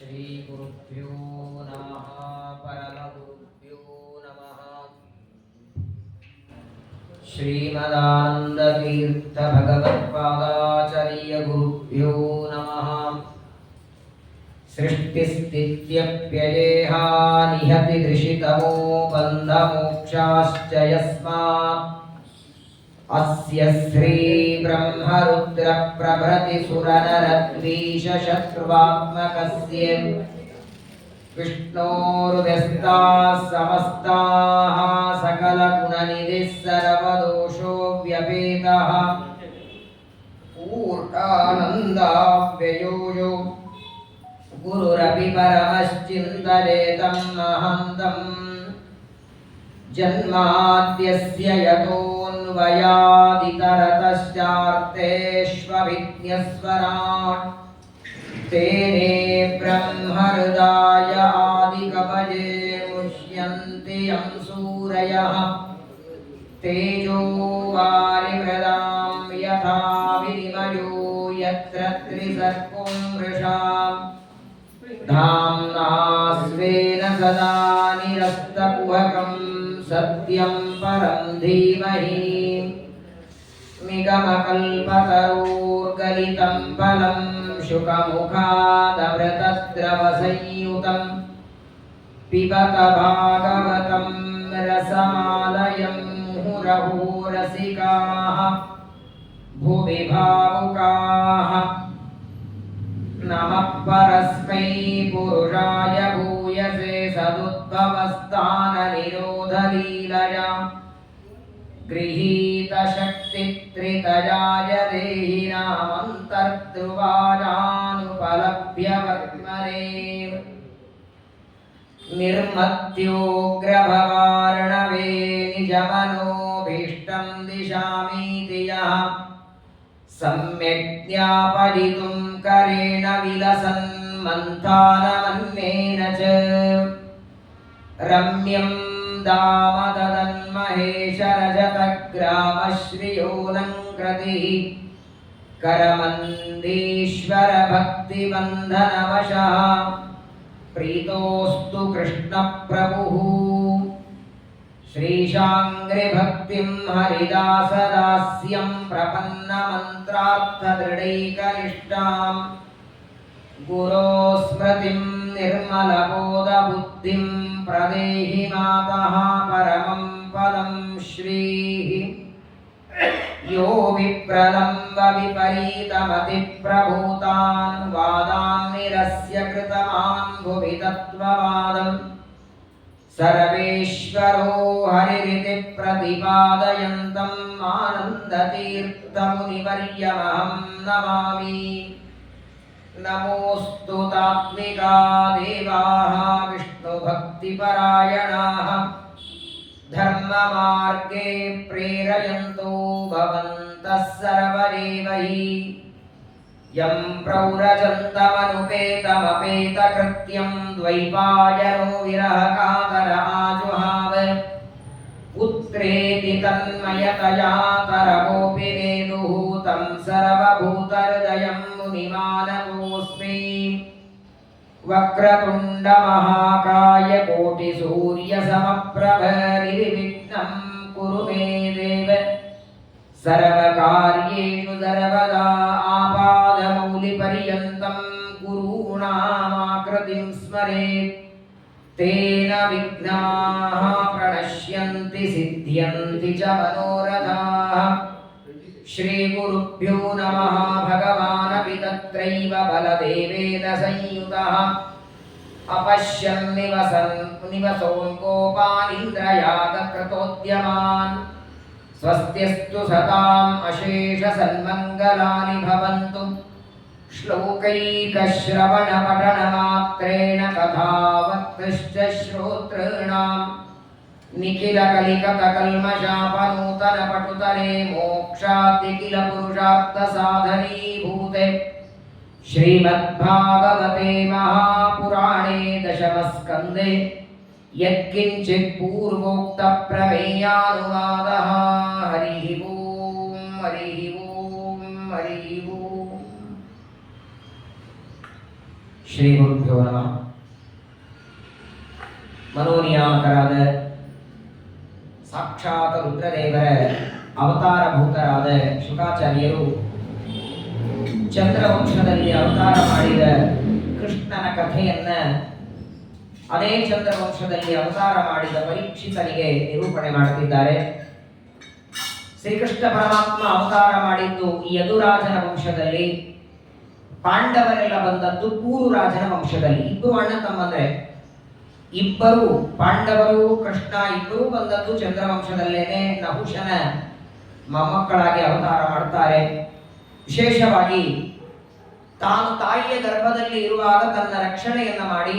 श्रीगुरुभ्यो नमः। परमगुरुभ्यो नमः। श्रीमदानन्दतीर्थ भगवत्पादाचार्यगुरुभ्यो नमः। सृष्टिस्थित्यप्ययेहा निहति दृशितमो बन्धमोक्षाश्च यस्मात् अस्य श्री ब्रह्मरुद्र प्रभृति सुरनरद्वीष शत्रुवात्मकस्य विष्णोर्व्यस्ताः समस्ताः सकलगुणनिधिः सर्वदोषो व्यपेतः पूर्णानन्दाव्ययो यो गुरुरपि परमश्चिन्तयेतं महन्तम् जन्माद्यस्य यतोऽन्वयादितरतश्चार्थेष्वभिज्ञस्वराट् तेने ब्रह्महृदाय आदिकवये मुह्यन्ति यं सूरयः तेजो वारिमृदां यथा विनिमयो यत्र त्रिसर्गो मृषा धाम्ना स्वेन सदा निरस्तकुहकं सत्यं परं धीमहि निगमकल्पतरोर्गलितं फलं शुकमुखादमृतद्रवसंयुतं पिबत भागवतं रसमालयं मुहुरहो रसिकाः भुवि भावुकाः नमः परस्मै पुरुषाय भूयसे सदुद्भवस्थाननिरोधलीलया गृहीतशक्तित्रितयाय देहिनामन्तर्ध्रुवाजानुपलभ्य वर्त्मने निर्मत्योग्रभवार्णवे निजमनोभीष्टं दिशामीति यः सम्यक् ज्ञापयितुं करेण विलसन् मन्थानमन्येन च रम्यं दामदन्महेशरजतग्रामश्रियोऽलङ्कृतिः करमन्दीश्वरभक्तिबन्धनवशः प्रीतोऽस्तु कृष्णप्रभुः श्रीशाङ्घ्रिभक्तिं हरिदासदास्यं प्रपन्नमन्त्रार्थदृढैकनिष्ठां गुरोस्मृतिं निर्मलबोधबुद्धिं प्रदेहि मातः परमं पदं श्रीः यो विप्रलम्ब विपरीतमतिप्रभूतान् वादान् निरस्य कृतवान् भुवि तत्त्ववादम् सर्वेश्वरो हरिरिति प्रतिपादयन्तम् आनन्दतीर्थमुनिवर्यमहं नमामि नमोऽस्तु तात्विका देवाः विष्णुभक्तिपरायणाः धर्ममार्गे प्रेरयन्तो भवन्तः सर्वदेव हि यं प्रौरजन्तमनुपेतमपेतकृत्यं द्वैपायनो विरहकातर आजुहाव पुत्रेति तन्मयतया तरवोऽपि नेदुः तं सर्वभूतहृदयं मुनिमानतोऽस्मि वक्रतुण्डमहाकाय कोटिसूर्यसमप्रभ निर्विघ्नं कुरु मे देव सर्वकार्येषु सर्वदा आपादमौलिपर्यन्तं गुरूणामाकृतिं स्मरेत् तेन विघ्नाः प्रणश्यन्ति सिद्ध्यन्ति च मनोरथाः श्रीगुरुभ्यो नमः भगवानपि तत्रैव बलदेवेन संयुतः अपश्यन् निवसोन् गोपानिन्द्रयागकृतोद्यमान् स्वस्त्यस्तु सताम् अशेषसन्मङ्गलानि भवन्तु श्लोकैकश्रवणपठनमात्रेण कथावक्तश्च श्रोतॄणाम् निखिलकलिकतकल्मषापनूतनपटुतरे मोक्षाद्यखिलपुरुषार्थसाधनीभूते श्रीमद्भागवते महापुराणे दशमस्कन्धे यत्किञ्चित् पूर्वोक्तप्रमेयानुवादः हरिः ओम् हरिः ओम् हरिः ओम् ಶ್ರೀ ಗುರುಭ್ಯೋ ನಮಃ. ಮನೋನಿಯಾಮಕರಾದ ಸಾಕ್ಷಾತ್ ರುದ್ರದೇವರ ಅವತಾರಭೂತರಾದ ಶುಕಾಚಾರ್ಯರು ಚಂದ್ರವಂಶದಲ್ಲಿ ಅವತಾರ ಮಾಡಿದ ಕೃಷ್ಣನ ಕಥೆಯನ್ನ ಅದೇ ಚಂದ್ರವಂಶದಲ್ಲಿ ಅವತಾರ ಮಾಡಿದ ಪರೀಕ್ಷಿತನಿಗೆ ನಿರೂಪಣೆ ಮಾಡುತ್ತಿದ್ದಾರೆ. ಶ್ರೀಕೃಷ್ಣ ಪರಮಾತ್ಮ ಅವತಾರ ಮಾಡಿದ್ದು ಈ ಯದುರಾಜನ ವಂಶದಲ್ಲಿ, ಪಾಂಡವರೆಲ್ಲ ಬಂದದ್ದು ಕೂರು ರಾಜನ ವಂಶದಲ್ಲಿ. ಇಬ್ಬರು ಅಣ್ಣ ತಮ್ಮಂದ್ರೆ, ಇಬ್ಬರು ಪಾಂಡವರು ಕೃಷ್ಣ ಇಬ್ಬರು ಬಂದದ್ದು ಚಂದ್ರವಂಶದಲ್ಲೇನೆ. ನಹುಷನ ಮೊಮ್ಮಕ್ಕಳಾಗಿ ಅವತಾರ ಮಾಡ್ತಾರೆ. ವಿಶೇಷವಾಗಿ ತಾನು ತಾಯಿಯ ಗರ್ಭದಲ್ಲಿ ಇರುವಾಗ ತನ್ನ ರಕ್ಷಣೆಯನ್ನ ಮಾಡಿ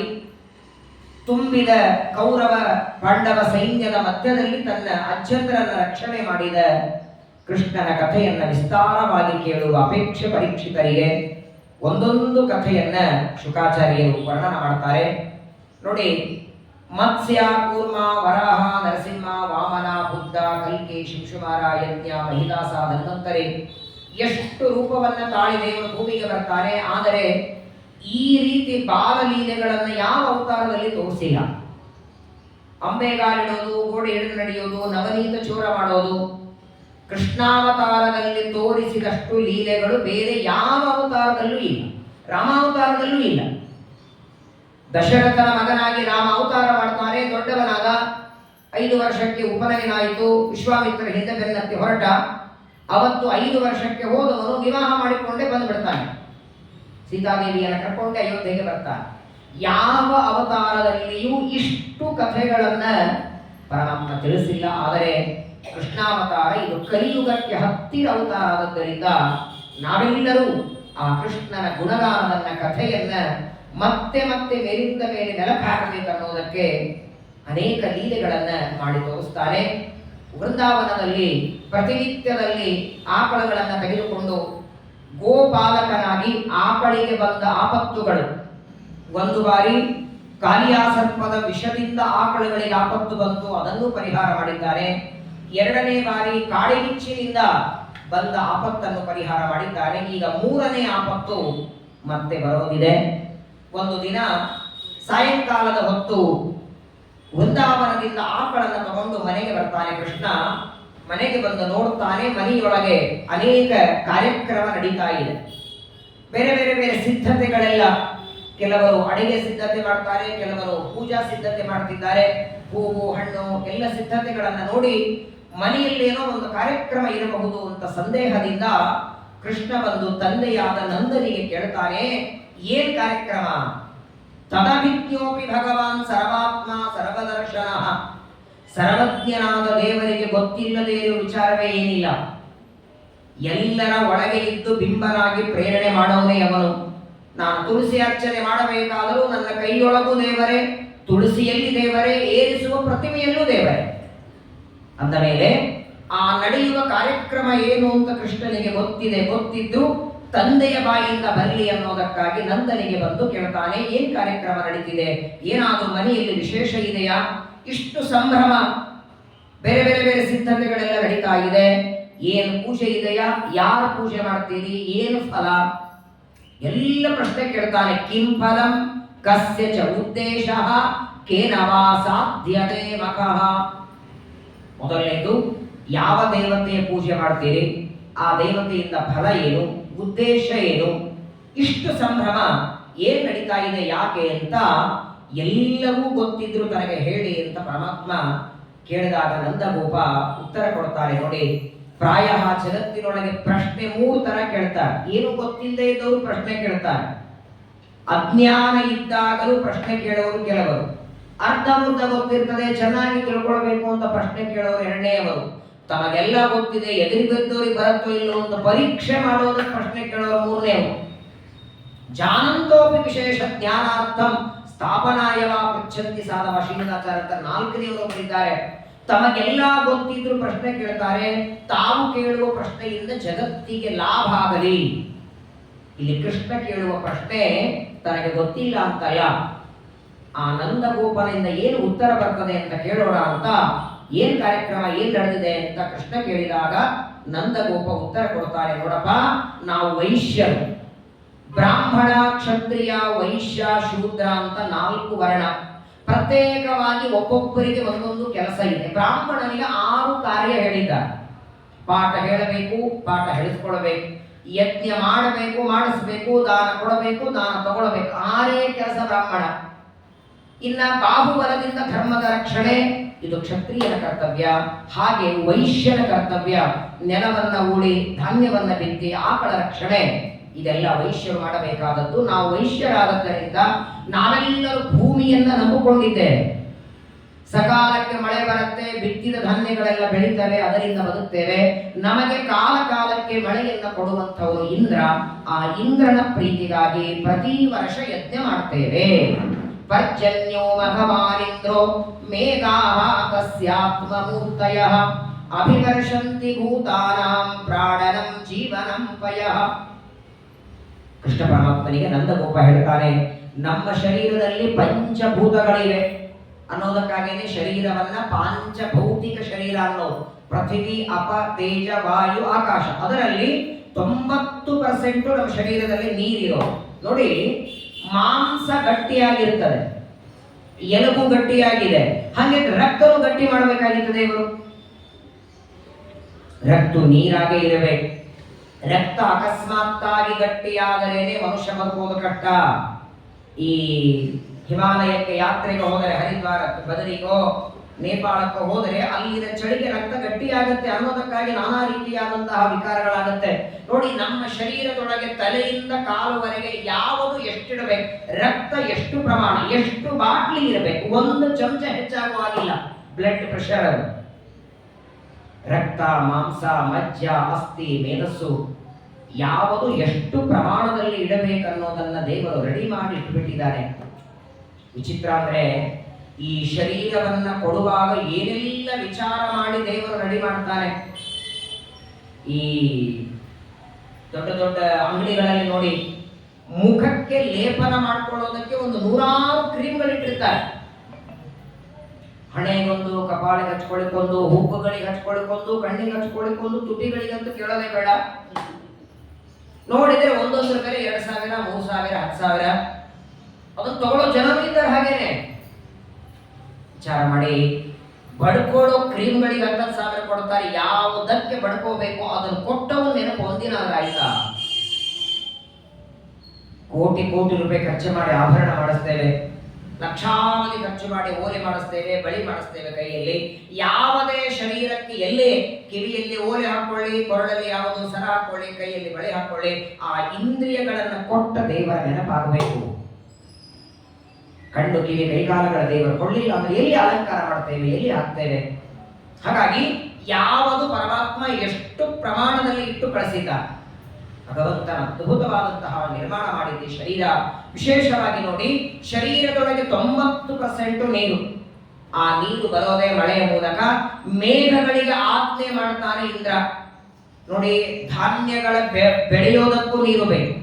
ತುಂಬಿದ ಕೌರವ ಪಾಂಡವ ಸೈನ್ಯದ ಮಧ್ಯದಲ್ಲಿ ತನ್ನ ಅಜ್ಜಂದ್ರನ ರಕ್ಷಣೆ ಮಾಡಿದ ಕೃಷ್ಣನ ಕಥೆಯನ್ನ ವಿಸ್ತಾರವಾಗಿ ಕೇಳುವ ಅಪೇಕ್ಷೆ ಪರೀಕ್ಷಿತರಿಗೆ ಒಂದೊಂದು ಕಥೆಯನ್ನ ಶುಕಾಚಾರ್ಯರು ವರ್ಣನ ಮಾಡ್ತಾರೆ. ನೋಡಿ, ಮತ್ಸ್ಯ, ಕೂರ್ಮ, ವರಾಹ, ನರಸಿಂಹ, ವಾಮನ, ಬುದ್ಧ, ಕಲ್ಕಿ, ಶಿಂಶುಮಾರ, ಯಜ್ಞ, ಮಹಿದಾಸ, ಧನ್ವಂತರಿ ಎಷ್ಟು ರೂಪವನ್ನ ತಾಳಿ ದೇವರು ಭೂಮಿಗೆ ಬರ್ತಾರೆ. ಆದರೆ ಈ ರೀತಿ ಬಾಲಲೀಲೆಗಳನ್ನು ಯಾವ ಅವತಾರದಲ್ಲಿ ತೋರಿಸಿಲ್ಲ. ಅಂಬೆಗಾಲಿಡೋದು, ಗೋಡೆ ಹಿಡಿದು ನಡೆಯೋದು, ನವನೀತ ಚೋರ ಮಾಡೋದು, ಕೃಷ್ಣಾವತಾರದಲ್ಲಿ ತೋರಿಸಿದಷ್ಟು ಲೀಲೆಗಳು ಬೇರೆ ಯಾವ ಅವತಾರದಲ್ಲೂ ಇಲ್ಲ. ರಾಮಾವತಾರದಲ್ಲೂ ಇಲ್ಲ. ದಶರಥನ ಮಗನಾಗಿ ರಾಮ ಅವತಾರ ಮಾಡ್ತಾನೆ. ದೊಡ್ಡವನಾದ 5 ವರ್ಷಕ್ಕೆ ಉಪನಯನಾಯಿತು. ವಿಶ್ವಾಮಿತ್ರ ಹಿಂದೆ ಬೆನ್ನತ್ತಿ ಹೊರಟ. ಅವತ್ತು 5 ವರ್ಷಕ್ಕೆ ಹೋದವನು ವಿವಾಹ ಮಾಡಿಕೊಂಡೇ ಬಂದ್ಬಿಡ್ತಾನೆ. ಸೀತಾದೇವಿಯನ್ನು ಕರ್ಕೊಂಡೆ ಅಯೋಧ್ಯೆಗೆ ಬರ್ತಾನೆ. ಯಾವ ಅವತಾರದಲ್ಲಿಯೂ ಇಷ್ಟು ಕಥೆಗಳನ್ನ ಪರಮಾತ್ಮ ತಿಳಿಸಿಲ್ಲ. ಆದರೆ ಕೃಷ್ಣಾವತಾರ ಇದು ಕಲಿಯುಗಕ್ಕೆ ಹತ್ತಿರ ಅವತಾರ ಆದದ್ದರಿಂದ ನಾವೆಲ್ಲರೂ ಆ ಕೃಷ್ಣನ ಗುಣಗಾನದನ್ನ ಕಥೆಯನ್ನ ಮತ್ತೆ ಮತ್ತೆ ಮೇಲಿಂದ ಮೇಲೆ ನೆಲಕ್ಕೆ ಹಾಕಬೇಕನ್ನೋದಕ್ಕೆ ಅನೇಕ ಲೀಲೆಗಳನ್ನ ಮಾಡಿ ತೋರಿಸ್ತಾರೆ. ವೃಂದಾವನದಲ್ಲಿ ಪ್ರತಿನಿತ್ಯದಲ್ಲಿ ಆಕಳಗಳನ್ನು ತೆಗೆದುಕೊಂಡು ಗೋಪಾಲಕನಾಗಿ ಆಕಳಿಗೆ ಬಂದ ಆಪತ್ತುಗಳು, ಒಂದು ಬಾರಿ ಕಾಲಿಯಾಸರ್ಪದ ವಿಷದಿಂದ ಆಕಳುಗಳಿಗೆ ಆಪತ್ತು ಬಂತು, ಅದನ್ನು ಪರಿಹಾರ ಮಾಡಿದ್ದಾರೆ. 2ನೇ ಬಾರಿ ಕಾಡಿಗಿಚ್ಚಿನಿಂದ ಬಂದ ಆಪತ್ತನ್ನು ಪರಿಹಾರ ಮಾಡಿದ್ದಾರೆ. ಈಗ 3ನೇ ಆಪತ್ತು ಮತ್ತೆ ಬರೋದಿದೆ. ಒಂದು ದಿನ ಸಾಯಂಕಾಲದ ಹೊತ್ತು ವೃಂದಾವನದಿಂದ ಆಕಳನ್ನು ತಗೊಂಡು ಮನೆಗೆ ಬರ್ತಾನೆ ಕೃಷ್ಣ. ಮನೆಗೆ ಬಂದು ನೋಡ್ತಾನೆ, ಮನೆಯೊಳಗೆ ಅನೇಕ ಕಾರ್ಯಕ್ರಮ ನಡೀತಾ ಇದೆ. ಬೇರೆ ಬೇರೆ ಬೇರೆ ಸಿದ್ಧತೆಗಳೆಲ್ಲ, ಕೆಲವರು ಅಡಿಗೆ ಸಿದ್ಧತೆ ಮಾಡ್ತಾರೆ, ಕೆಲವರು ಪೂಜಾ ಸಿದ್ಧತೆ ಮಾಡ್ತಿದ್ದಾರೆ. ಹೂವು ಹಣ್ಣು ಎಲ್ಲ ಸಿದ್ಧತೆಗಳನ್ನ ನೋಡಿ ಮನೆಯಲ್ಲೇನೋ ಒಂದು ಕಾರ್ಯಕ್ರಮ ಇರಬಹುದು ಅಂತ ಸಂದೇಹದಿಂದ ಕೃಷ್ಣ ಬಂದು ತಂದೆಯಾದ ನಂದನಿಗೆ ಕೇಳ್ತಾನೆ, ಏನ್ ಕಾರ್ಯಕ್ರಮ? ತದಭಿಜ್ಞೋಪಿ ಭಗವಾನ್ ಸರ್ವಾತ್ಮ ಸರ್ವದರ್ಶನ. ಸರ್ವಜ್ಞನಾದ ದೇವರಿಗೆ ಗೊತ್ತಿಲ್ಲದೇ ಇರುವ ವಿಚಾರವೇ ಏನಿಲ್ಲ. ಎಲ್ಲರ ಒಳಗೆ ಇದ್ದು ಬಿಂಬನಾಗಿ ಪ್ರೇರಣೆ ಮಾಡೋನೇ ಅವನು. ನಾನು ತುಳಸಿ ಅರ್ಚನೆ ಮಾಡಬೇಕಾದರೂ ನನ್ನ ಕೈಯೊಳಗೂ ದೇವರೇ, ತುಳಸಿಯಲ್ಲಿ ದೇವರೇ, ಏರಿಸುವ ಪ್ರತಿಮೆಯಲ್ಲೂ ದೇವರೇ. ಅಂದ ಮೇಲೆ ಆ ನಡೆಯುವ ಕಾರ್ಯಕ್ರಮ ಏನು ಅಂತ ಕೃಷ್ಣನಿಗೆ ಗೊತ್ತಿದೆ. ಗೊತ್ತಿದ್ದು ತಂದೆಯ ಬಾಯಿಂದ ಬರಲಿ ಅನ್ನೋದಕ್ಕಾಗಿ ನಂದನಿಗೆ ಬಂದು ಕೇಳ್ತಾನೆ, ಏನ್ ಕಾರ್ಯಕ್ರಮ ನಡೀತಿದೆ? ಏನಾದರೂ ಮನೆಯಲ್ಲಿ ವಿಶೇಷ ಇದೆಯಾ? ಇಷ್ಟು ಸಂಭ್ರಮ, ಬೇರೆ ಬೇರೆ ಬೇರೆ ಸಿದ್ಧತೆಗಳೆಲ್ಲ ನಡೀತಾ ಇದೆ. ಏನು ಪೂಜೆ ಇದೆಯಾ? ಯಾರು ಪೂಜೆ ಮಾಡ್ತೀರಿ? ಏನು ಫಲ? ಎಲ್ಲ ಪ್ರಶ್ನೆ ಕೇಳ್ತಾನೆ. ಕಿಂ ಫಲಂ ಕಸ್ಯ ಚ ಉದ್ದೇಶಃ ಕೇನವಾ ಸಾಧ್ಯತೆ ಮಖಃ. ಮೊದಲನೇದು, ಯಾವ ದೇವತೆಯ ಪೂಜೆ ಮಾಡ್ತೀರಿ? ಆ ದೇವತೆಯಿಂದ ಫಲ ಏನು? ಉದ್ದೇಶ ಏನು? ಇಷ್ಟು ಸಂಭ್ರಮ ಏನ್ ನಡೀತಾ ಇದೆ, ಯಾಕೆ ಅಂತ ಎಲ್ಲವೂ ಗೊತ್ತಿದ್ರು ತನಗೆ ಹೇಳಿ ಅಂತ ಪರಮಾತ್ಮ ಕೇಳಿದಾಗ ನಂದಗೋಪ ಉತ್ತರ ಕೊಡ್ತಾರೆ. ನೋಡಿ, ಪ್ರಾಯ ಜಗತ್ತಿನೊಳಗೆ ಪ್ರಶ್ನೆ 3 ತರ ಕೇಳ್ತಾರೆ. ಏನು ಗೊತ್ತಿಲ್ಲದೆ ಇದ್ದವರು ಪ್ರಶ್ನೆ ಕೇಳ್ತಾರೆ, ಅಜ್ಞಾನ ಇದ್ದಾಗಲೂ ಪ್ರಶ್ನೆ ಕೇಳೋರು ಕೆಲವರು, ಅರ್ಧ ಮುರ್ಧ ಗೊತ್ತಿರ್ತದೆ ಚೆನ್ನಾಗಿ ತಿಳ್ಕೊಳ್ಬೇಕು ಅಂತ ಪ್ರಶ್ನೆ ಕೇಳೋರು 2ನೇಯವರು, ತಮಗೆಲ್ಲ ಗೊತ್ತಿದೆ ಎದುರಿಗಿದ್ದವ್ರಿಗೆ ಬರುತ್ತೋ ಇಲ್ಲೋ ಅಂತ ಪರೀಕ್ಷೆ ಮಾಡೋದಕ್ಕೆ ಪ್ರಶ್ನೆ ಕೇಳೋರು 3ನೇವರು. ಜಾನಂತೋಪಿ ವಿಶೇಷ ಜ್ಞಾನಾರ್ಥಂ ಸ್ಥಾಪನಾಯವ ಪೃಚ್ಛಂತಿ ಸಾಧವ. ಶ್ರೀನಿವಾಚಾರ್ಯ ಅಂತ 4ನೇವರು ಬರೀತಾರೆ. ತಮಗೆಲ್ಲ ಗೊತ್ತಿದ್ರು ಪ್ರಶ್ನೆ ಕೇಳ್ತಾರೆ. ತಾವು ಕೇಳುವ ಪ್ರಶ್ನೆಯಿಂದ ಜಗತ್ತಿಗೆ ಲಾಭ ಆಗಲಿ. ಇಲ್ಲಿ ಕೃಷ್ಣ ಕೇಳುವ ಪ್ರಶ್ನೆ ತನಗೆ ಗೊತ್ತಿಲ್ಲ ಅಂತಲ್ಲ, ಆ ನಂದಗೋಪನಿಂದ ಏನು ಉತ್ತರ ಬರ್ತದೆ ಅಂತ ಕೇಳೋಣ ಅಂತ, ಏನ್ ಕಾರ್ಯಕ್ರಮ ಏನ್ ನಡೆದಿದೆ ಅಂತ ಕೃಷ್ಣ ಕೇಳಿದಾಗ ನಂದಗೋಪ ಉತ್ತರ ಕೊಡ್ತಾರೆ. ನೋಡಪ್ಪ, ನಾವು ವೈಶ್ಯರು, ಬ್ರಾಹ್ಮಣ, ಕ್ಷತ್ರಿಯ, ವೈಶ್ಯ, ಶೂದ್ರ ಅಂತ 4 ವರ್ಣ. ಪ್ರತ್ಯೇಕವಾಗಿ ಒಬ್ಬೊಬ್ಬರಿಗೆ ಒಂದೊಂದು ಕೆಲಸ ಇದೆ. ಬ್ರಾಹ್ಮಣನಿಗೆ 6 ಕಾರ್ಯ ಹೇಳಿದ್ದಾರೆ. ಪಾಠ ಹೇಳಬೇಕು, ಪಾಠ ಹೇಳಿಸ್ಕೊಳ್ಬೇಕು, ಯಜ್ಞ ಮಾಡಬೇಕು, ಮಾಡಿಸ್ಬೇಕು, ದಾನ ಕೊಡಬೇಕು, ದಾನ ತಗೊಳ್ಬೇಕು. 6 ಕೆಲಸ ಬ್ರಾಹ್ಮಣ. ಇನ್ನ ಬಾಹುಬಲದಿಂದ ಧರ್ಮದ ರಕ್ಷಣೆ, ಇದು ಕ್ಷತ್ರಿಯನ ಕರ್ತವ್ಯ. ಹಾಗೆ ವೈಶ್ಯನ ಕರ್ತವ್ಯ, ನೆಲವನ್ನ ಉಳಿ, ಧಾನ್ಯವನ್ನ ಬಿತ್ತಿ, ಆಕಳ ರಕ್ಷಣೆ, ಇದೆಲ್ಲ ವೈಶ್ಯರು ಮಾಡಬೇಕಾದದ್ದು. ನಾವು ವೈಶ್ಯರಾದದ್ದರಿಂದ ನಾವೆಲ್ಲರೂ ಭೂಮಿಯನ್ನ ನಂಬಿಕೊಂಡಿದ್ದೇವೆ. ಸಕಾಲಕ್ಕೆ ಮಳೆ ಬರುತ್ತೆ, ಬಿತ್ತಿದ ಧಾನ್ಯಗಳೆಲ್ಲ ಬೆಳೀತವೆ, ಅದರಿಂದ ಬದುಕ್ತೇವೆ. ನಮಗೆ ಕಾಲ ಕಾಲಕ್ಕೆ ಮಳೆಯನ್ನ ಕೊಡುವಂಥವನು ಇಂದ್ರ. ಆ ಇಂದ್ರನ ಪ್ರೀತಿಗಾಗಿ ಪ್ರತಿ ವರ್ಷ ಯಜ್ಞ ಮಾಡ್ತೇವೆ. ಪರ್ಜನ್ಯೋ ಮಘವಾನಿಂದ್ರೋ ಮೇಘಾಃ ತಸ್ಯಾತ್ಮಮೂರ್ತಯಃ ಅಭಿವರ್ಷಂತಿ ಭೂತಾನಾಂ ಪ್ರಾಣನಂ ಜೀವನಂ ಪಯಃ. ಕೃಷ್ಣ ಪರಮಾತ್ಮನಿಗೆ ನಂದಗೋಪ ಹೇಳ್ತಾನೆ, ನಮ್ಮ ಶರೀರದಲ್ಲಿ ಪಂಚಭೂತಗಳಿವೆ ಅನ್ನೋದಕ್ಕಾಗೇನೆ ಶರೀರವನ್ನ ಪಾಂಚಭೌತಿಕ ಶರೀರ ಅನ್ನೋದು. ಪೃಥ್ವಿ, ಅಪ, ತೇಜ, ವಾಯು, ಆಕಾಶ. ಅದರಲ್ಲಿ 90% ನಮ್ಮ ಶರೀರದಲ್ಲಿ ನೀರಿರೋ. ನೋಡಿ, ಮಾಂಸ ಗಟ್ಟಿಯಾಗಿರ್ತದೆ, ಎಲುಬು ಗಟ್ಟಿಯಾಗಿದೆ, ಹಾಗೆ ರಕ್ತವು ಗಟ್ಟಿ ಮಾಡಬೇಕಾಗಿರ್ತದೆ. ಇವರು ರಕ್ತ ನೀರಾಗೆ ಇರಬೇಕು. ರಕ್ತ ಅಕಸ್ಮಾತ್ತಾಗಿ ಗಟ್ಟಿಯಾದರೇನೆ ಮನುಷ್ಯ ಬದುಕುವುದು ಕಷ್ಟ. ಈ ಹಿಮಾಲಯಕ್ಕೆ ಯಾತ್ರೆಗೆ ಹೋದರೆ, ಹರಿದ್ವಾರ, ಬದರಿಗೋ ನೇಪಾಳಕ್ಕೋ ಹೋದರೆ ಅಲ್ಲಿನ ಚಳಿಗೆ ರಕ್ತ ಗಟ್ಟಿಯಾಗುತ್ತೆ ಅನ್ನೋದಕ್ಕಾಗಿ ನಾನಾ ರೀತಿಯಾದಂತಹ ವಿಕಾರಗಳಾಗುತ್ತೆ. ನೋಡಿ, ನಮ್ಮ ಶರೀರದೊಳಗೆ ತಲೆಯಿಂದ ಕಾಲುವರೆಗೆ ಯಾವುದು ಎಷ್ಟಿಡಬೇಕು, ರಕ್ತ ಎಷ್ಟು ಪ್ರಮಾಣ, ಎಷ್ಟು ಬಾಟ್ಲಿ ಇರಬೇಕು, 1 ಚಮಚ ಹೆಚ್ಚಾಗುವಾಗಿಲ್ಲ. ಬ್ಲಡ್ ಪ್ರೆಷರ್, ರಕ್ತ, ಮಾಂಸ, ಮಜ್ಜ, ಅಸ್ಥಿ, ಮೇಧಸ್ಸು, ಯಾವುದು ಎಷ್ಟು ಪ್ರಮಾಣದಲ್ಲಿ ಇಡಬೇಕನ್ನೋದನ್ನ ದೇವರು ರೆಡಿ ಮಾಡಿ ಇಟ್ಬಿಟ್ಟಿದ್ದಾರೆ. ವಿಚಿತ್ರ ಅಂದ್ರೆ, ಈ ಶರೀರವನ್ನ ಕೊಡುವಾಗ ಏನೆಲ್ಲ ವಿಚಾರ ಮಾಡಿ ದೇವರು ರೆಡಿ ಮಾಡ್ತಾನೆ. ಈ ದೊಡ್ಡ ದೊಡ್ಡ ಅಂಗಡಿಗಳಲ್ಲಿ ನೋಡಿ, ಮುಖಕ್ಕೆ ಲೇಪನ ಮಾಡ್ಕೊಳ್ಳೋದಕ್ಕೆ 100 ಕ್ರೀಮ್ಗಳಿಟ್ಟಿರ್ತಾರೆ. ಹಣೆಗೊಂದು, ಕಪಾಳಿಗೆ ಹಚ್ಕೊಳ್ಳಿಕೊಂದು, ಹುಬ್ಬುಗಳಿಗೆ ಹಚ್ಕೊಳ್ಳಿಕೊಂದು, ಕಣ್ಣಿಗೆ ಹಚ್ಕೊಳ್ಳಿಕೊಂದು, ತುಟಿಗಳಿಗಂತೂ ಕೇಳೋದೇ ಬೇಡ. ನೋಡಿದ್ರೆ ಒಂದೊಂದು ಬೆಲೆ 2,000, 3,000, 10,000. ಅದನ್ನು ತಗೊಳ್ಳೋ ಜನರು ಇದ್ದಾರೆ. ಹಾಗೇನೆ ವಿಚಾರ ಮಾಡಿ, ಬಡ್ಕೊಳ್ಳೋ ಕ್ರೀಮ್ಗಳಿಗೆ 10,000 ಕೊಡ್ತಾರೆ. ಯಾವುದಕ್ಕೆ ಬಡ್ಕೋಬೇಕು ಅದನ್ನು ಕೊಟ್ಟವು ನೆನಪು ಒಂದಿನಾದ್ರೂ ಆಯ್ತಾ? ಕೋಟಿ ರೂಪಾಯಿ ಖರ್ಚು ಮಾಡಿ ಆಭರಣ ಮಾಡಿಸ್ತೇವೆ, ಲಕ್ಷಾವಧಿ ಖರ್ಚು ಮಾಡಿ ಓಲೆ ಮಾಡಿಸ್ತೇವೆ, ಬಳಿ ಮಾಡಿಸ್ತೇವೆ ಕೈಯಲ್ಲಿ. ಯಾವುದೇ ಶರೀರಕ್ಕೆ ಎಲ್ಲೇ, ಕಿವಿಯಲ್ಲಿ ಓಲೆ ಹಾಕೊಳ್ಳಿ, ಕೊರಳಲ್ಲಿ ಯಾವುದು ಸರ ಹಾಕೊಳ್ಳಿ, ಕೈಯಲ್ಲಿ ಬಳಿ ಹಾಕೊಳ್ಳಿ, ಆ ಇಂದ್ರಿಯಗಳನ್ನು ಕೊಟ್ಟ ದೇವರ ನೆನಪಾಗಬೇಕು. ಕಣ್ಣು, ಕಿವಿ, ಕೈಕಾಲುಗಳ ದೇವರು ಕೊಡ್ಲಿಲ್ಲ ಅಂದ್ರೆ ಎಲ್ಲಿ ಅಲಂಕಾರ ಮಾಡ್ತೇವೆ, ಎಲ್ಲಿ ಹಾಕ್ತೇವೆ? ಹಾಗಾಗಿ ಯಾವುದು ಪರಮಾತ್ಮ ಎಷ್ಟು ಪ್ರಮಾಣದಲ್ಲಿ ಇಟ್ಟು ಕಳಿಸಿದ್ದ, ಭಗವಂತನ ಅದ್ಭುತವಾದಂತಹ ನಿರ್ಮಾಣ ಮಾಡಿದ್ದ ಶರೀರ. ವಿಶೇಷವಾಗಿ ನೋಡಿ, ಶರೀರದೊಳಗೆ 90% ನೀರು. ಆ ನೀರು ಬರೋದೇ ಮಳೆಯ ಮೂಲಕ. ಮೇಘಗಳಿಗೆ ಆಜ್ಞೆ ಮಾಡ್ತಾನೆ ಇಂದ್ರ. ನೋಡಿ, ಧಾನ್ಯಗಳ ಬೆಳೆಯೋದಕ್ಕೂ ನೀರು ಬೇಕು.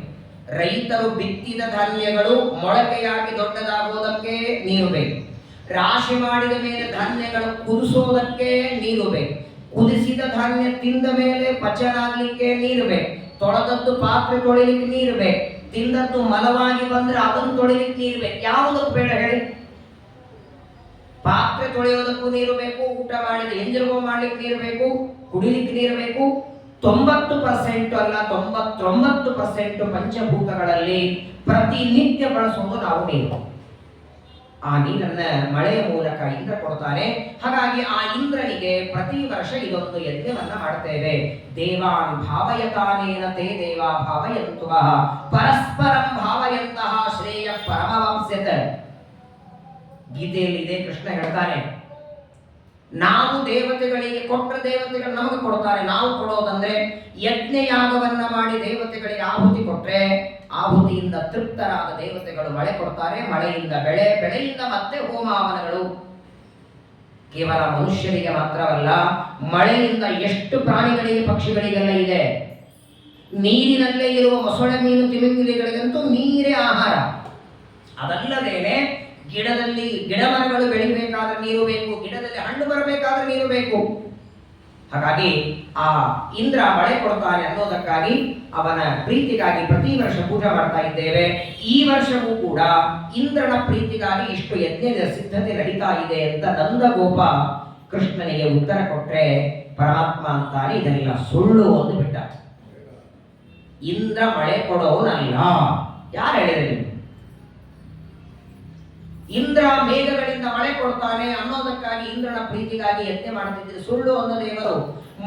ರೈತರು ಬಿತ್ತಿದ ಧಾನ್ಯಗಳು ಮೊಳಕೆಯಾಗಿ ದೊಡ್ಡದಾಗುವುದಕ್ಕೆ ನೀರು ಬೇಕು. ರಾಶಿ ಮಾಡಿದ ಮೇಲೆ ಧಾನ್ಯಗಳು ಕುದಿಸೋದಕ್ಕೆ ನೀರು ಬೇಕು. ಕುದಿಸಿದ ಧಾನ್ಯ ತಿಂದ ಮೇಲೆ ಪಚನ ಆಗ್ಲಿಕ್ಕೆ ನೀರು ಬೇಕು. ತೊಳೆದದ್ದು ಪಾತ್ರೆ ತೊಳಿಲಿಕ್ಕೆ ನೀರು ಬೇಕು. ತಿಂದದ್ದು ಮಲವಾಗಿ ಬಂದ್ರೆ ಅದನ್ನು ತೊಳಿಲಿಕ್ಕೆ ನೀರು ಬೇಕು. ಯಾವುದಕ್ಕೂ ಬೇಡ ಹೇಳಿ? ಪಾತ್ರೆ ತೊಳೆಯೋದಕ್ಕೂ ನೀರು ಬೇಕು, ಊಟ ಮಾಡಿದ ಎಂಜಲುಗೋ ಮಾಡ್ಲಿಕ್ಕೆ ನೀರು ಬೇಕು, ಕುಡಿಲಿಕ್ಕೆ ನೀರು ಬೇಕು. 90% ಅಲ್ಲ, 99% ಪಂಚಭೂತಗಳಲ್ಲಿ ಪ್ರತಿನಿತ್ಯ ಬಳಸುವುದು ನಾವು ನೀರು. ಆ ನೀರನ್ನ ಮಳೆಯ ಮೂಲಕ ಇಂದ್ರ ಕೊಡ್ತಾನೆ. ಹಾಗಾಗಿ ಆ ಇಂದ್ರನಿಗೆ ಪ್ರತಿ ವರ್ಷ ಇದೊಂದು ಯಜ್ಞವನ್ನ ಮಾಡ್ತೇವೆ. ದೇವಾನ್ ಭಾವಯತಾನೇನ ತೇ ದೇವಾ ಭಾವಯಂತುಃ ಪರಸ್ಪರಂ ಭಾವಯಂತಹ ಶ್ರೇಯ ಪರಮವಾಪ್ಸ್ಯತ. ಗೀತೆಯಲ್ಲಿ ಇದೆ, ಕೃಷ್ಣ ಹೇಳ್ತಾನೆ, ನಾವು ದೇವತೆಗಳಿಗೆ ಕೊಟ್ಟ ದೇವತೆಗಳು ನಮಗೆ ಕೊಡ್ತಾರೆ. ನಾವು ಕೊಡೋದಂದ್ರೆ ಯಜ್ಞ ಯಾಗವನ್ನ ಮಾಡಿ ದೇವತೆಗಳಿಗೆ ಆಹುತಿ ಕೊಟ್ರೆ ಆಹುತಿಯಿಂದ ತೃಪ್ತರಾದ ದೇವತೆಗಳು ಮಳೆ ಕೊಡ್ತಾರೆ. ಮಳೆಯಿಂದ ಬೆಳೆ, ಬೆಳೆಯಿಂದ ಮತ್ತೆ ಹೋಮಾವನಗಳು. ಕೇವಲ ಮನುಷ್ಯರಿಗೆ ಮಾತ್ರವಲ್ಲ, ಮಳೆಯಿಂದ ಎಷ್ಟು ಪ್ರಾಣಿಗಳಿಗೆ, ಪಕ್ಷಿಗಳಿಗೆಲ್ಲ ಇದೆ. ನೀರಿನಲ್ಲೇ ಇರುವ ಮೊಸಳೆ ಮೀನು ತಿಮಿಂಗಿಲಿಗಳಿಗಂತೂ ನೀರೇ ಆಹಾರ. ಅದಲ್ಲದೇನೆ ಗಿಡದಲ್ಲಿ ಗಿಡ ಮರಗಳು ಬೆಳಿಬೇಕಾದ್ರೆ ನೀರು ಬೇಕು, ಗಿಡದಲ್ಲಿ ಹಣ್ಣು ಬರಬೇಕಾದ್ರೆ ನೀರು ಬೇಕು. ಹಾಗಾಗಿ ಆ ಇಂದ್ರ ಮಳೆ ಕೊಡ್ತಾನೆ ಅನ್ನೋದಕ್ಕಾಗಿ ಅವನ ಪ್ರೀತಿಗಾಗಿ ಪ್ರತಿ ವರ್ಷ ಪೂಜೆ ಮಾಡ್ತಾ ಇದ್ದೇವೆ. ಈ ವರ್ಷವೂ ಕೂಡ ಇಂದ್ರನ ಪ್ರೀತಿಗಾಗಿ ಇಷ್ಟು ಯಜ್ಞದ ಸಿದ್ಧತೆ ನಡೀತಾ ಇದೆ ಅಂತ ನಂದಗೋಪ ಕೃಷ್ಣನಿಗೆ ಉತ್ತರ ಕೊಟ್ರೆ ಪರಮಾತ್ಮ ಅಂತಾನೆ ಇದೆಲ್ಲ ಸುಳ್ಳು ಒಂದು ಬಿಟ್ಟ. ಇಂದ್ರ ಮಳೆ ಕೊಡೋನಲ್ಲ. ಯಾರು ಹೇಳಿದ್ರೆ ಇಂದ್ರ ಮೇಘಗಳಿಂದ ಮಳೆ ಕೊಡ್ತಾನೆ ಅನ್ನೋದಕ್ಕಾಗಿ ಇಂದ್ರನ ಪ್ರೀತಿಗಾಗಿ ಯಜ್ಞ ಮಾಡುತ್ತಿದ್ದರೆ ಸುಳ್ಳು ಅನ್ನೋ ದೇವರು.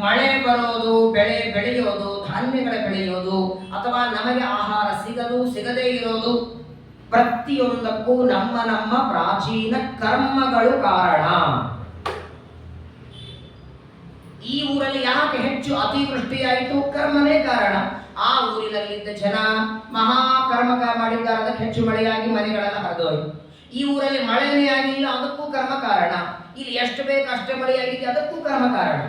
ಮಳೆ ಬರೋದು, ಬೆಳೆ ಬೆಳೆಯೋದು, ಧಾನ್ಯಗಳ ಬೆಳೆಯೋದು, ಅಥವಾ ನಮಗೆ ಆಹಾರ ಸಿಗದು ಸಿಗದೇ ಇರೋದು, ಪ್ರತಿಯೊಂದಕ್ಕೂ ನಮ್ಮ ನಮ್ಮ ಪ್ರಾಚೀನ ಕರ್ಮಗಳು ಕಾರಣ. ಈ ಊರಲ್ಲಿ ಯಾಕೆ ಹೆಚ್ಚು ಅತಿವೃಷ್ಟಿಯಾಯಿತು? ಕರ್ಮನೇ ಕಾರಣ. ಆ ಊರಿನಲ್ಲಿದ್ದ ಜನ ಮಹಾಕರ್ಮಕ ಮಾಡಿದ್ದಾರೆ, ಅದಕ್ಕೆ ಹೆಚ್ಚು ಮಳೆಯಾಗಿ ಮನೆಗಳೆಲ್ಲ ಹರಿದೋಯ್ತು. ಈ ಊರಲ್ಲಿ ಮಳೆನೇ ಆಗಿಲ್ಲ, ಅದಕ್ಕೂ ಕರ್ಮ ಕಾರಣ. ಇಲ್ಲಿ ಎಷ್ಟು ಬೇಕು ಅಷ್ಟೇ ಮಳೆಯಾಗಿದೆ, ಅದಕ್ಕೂ ಕರ್ಮ ಕಾರಣ.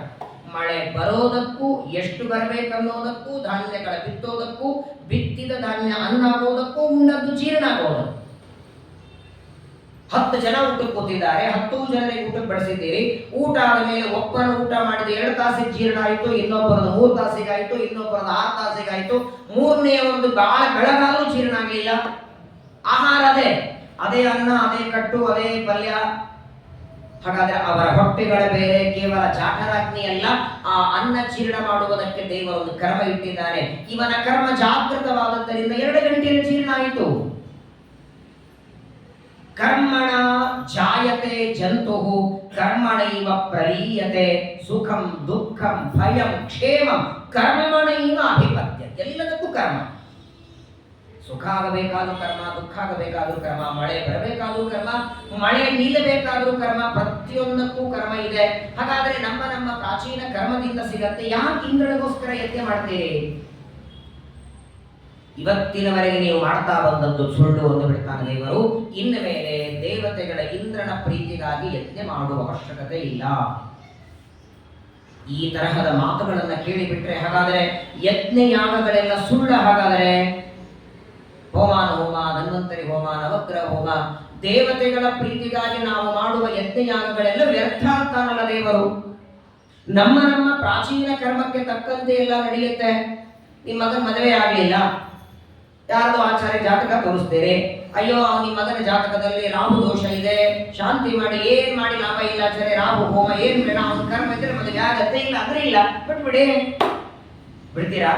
ಮಳೆ ಬರೋದಕ್ಕೂ, ಎಷ್ಟು ಬರಬೇಕನ್ನೋದಕ್ಕೂ, ಧಾನ್ಯಗಳ ಬಿತ್ತೋದಕ್ಕೂ, ಬಿತ್ತಿದ ಧಾನ್ಯ ಅನ್ನಾಗೋದಕ್ಕೂ, ಉಂಡದ್ದು ಜೀರ್ಣ ಆಗೋದಕ್ಕೂ. 10 ಜನ ಊಟಕ್ಕೆ ಕೂತಿದ್ದಾರೆ, 10 ಜನರಿಗೆ ಊಟಕ್ಕೆ ಬಡಿಸಿದ್ದೀರಿ. ಊಟ ಆದ ಮೇಲೆ ಒಬ್ಬನ ಊಟ ಮಾಡಿದ 2 ತಾಸಿಗೆ ಜೀರ್ಣ ಆಯಿತು, ಇನ್ನೊಬ್ಬರದ್ದು 3 ತಾಸಿಗಾಯಿತು, ಇನ್ನೊಬ್ಬರದ್ದು 6 ತಾಸಿಗಾಯಿತು, ಮೂರನೇ ಒಂದು ಬೆಳಗಾದರೂ ಜೀರ್ಣ ಆಗಲಿಲ್ಲ. ಆಹಾರ ಅದೇ ಅನ್ನ, ಅದೇ ಕಟ್ಟು, ಅದೇ ಪಲ್ಯ. ಹಾಗಾದ್ರೆ ಅವರ ಹೊಟ್ಟೆಗಳ ಬೇರೆ, ಕೇವಲ ಜಾಠರಾಗ್ನಿ ಅಲ್ಲ, ಆ ಅನ್ನ ಜೀರ್ಣ ಮಾಡುವುದಕ್ಕೆ ದೇವರೊಂದು ಕರ್ಮ ಇಟ್ಟಿದ್ದಾರೆ. ಇವನ ಕರ್ಮ ಜಾಗೃತವಾದದ್ದರಿಂದ 2 ಗಂಟೆಯಲ್ಲಿ ಜೀರ್ಣ ಆಯಿತು. ಕರ್ಮಣ ಜಾಯತೆ ಜಂತುಃ ಕರ್ಮಣೈವ ಪ್ರಲೀಯತೆ ಸುಖಂ ದುಃಖಂ ಭಯಂ ಕ್ಷೇಮಂ ಕರ್ಮಣೈವ ಅಭಿಪದ್ಯತೆ. ಎಲ್ಲದಕ್ಕೂ ಕರ್ಮ. ಸುಖ ಆಗಬೇಕಾದ್ರೂ ಕರ್ಮ, ದುಃಖ ಆಗಬೇಕಾದ್ರೂ ಕರ್ಮ, ಮಳೆ ಬರಬೇಕಾದ್ರೂ ಕರ್ಮ, ಮಳೆ ನಿಲ್ಲಬೇಕಾದ್ರೂ ಕರ್ಮ, ಪ್ರತಿಯೊಂದಕ್ಕೂ ಕರ್ಮ ಇದೆ. ಹಾಗಾದ್ರೆ ನಮ್ಮ ನಮ್ಮ ಪ್ರಾಚೀನ ಕರ್ಮದಿಂದ ಸಿಗತ್ತೆ. ಯಾಕೆ ಇಂದ್ರನಿಗೋಸ್ಕರ ಯಜ್ಞ ಮಾಡ್ತೀರಿ? ಇವತ್ತಿನವರೆಗೆ ನೀವು ಮಾಡ್ತಾ ಬಂದದ್ದು ಸುಳ್ಳು ಎಂದು ಬಿಡ್ತಾನೆ ದೇವರು. ಇನ್ನು ಮೇಲೆ ದೇವತೆಗಳ ಇಂದ್ರನ ಪ್ರೀತಿಗಾಗಿ ಯಜ್ಞ ಮಾಡುವ ಅವಶ್ಯಕತೆ ಇಲ್ಲ. ಈ ತರಹದ ಮಾತುಗಳನ್ನ ಕೇಳಿಬಿಟ್ರೆ ಹಾಗಾದರೆ ಯಜ್ಞ ಯಾಗಗಳೆಲ್ಲ ಸುಳ್ಳ. ಹಾಗಾದರೆ ಹೋಮಾನ ಹೋಮ, ಧನ್ವಂತರಿ ಹೋಮ, ನವಗ್ರಹ ಹೋಮ, ದೇವತೆಗಳ ಪ್ರೀತಿಗಾಗಿ ನಾವು ಮಾಡುವ ಯಜ್ಞ ಯಾಗಗಳೆಲ್ಲ ವ್ಯರ್ಥ ಅಂತಾನಲ್ಲ ದೇವರು. ನಮ್ಮ ನಮ್ಮ ಪ್ರಾಚೀನ ಕರ್ಮಕ್ಕೆ ತಕ್ಕಂತೆ ಎಲ್ಲ ನಡೆಯುತ್ತೆ. ನಿಮ್ಮ ಮಗನ ಮದುವೆ ಆಗಲಿಲ್ಲ, ಯಾರದು ಆಚಾರ್ಯ ಜಾತಕ ತೋರಿಸ್ತೀರಿ. ಅಯ್ಯೋ ನಿಮ್ಮ ಮಗನ ಜಾತಕದಲ್ಲಿ ರಾಹು ದೋಷ ಇದೆ, ಶಾಂತಿ ಮಾಡಿ. ಏನ್ ಮಾಡಿ ಲಾಭ ಇಲ್ಲ ಆಚಾರ್ಯ, ರಾಹು ಹೋಮ ಏನ್ ಬೇಡ, ಅವನ ಕರ್ಮ ಇದ್ರೆ ಮದುವೆ ಆಗತ್ತೆ, ಇಲ್ಲ ಅಂದ್ರೆ ಇಲ್ಲ, ಬಿಟ್ಬಿಡಿ. ಬಿಡ್ತೀರಾ?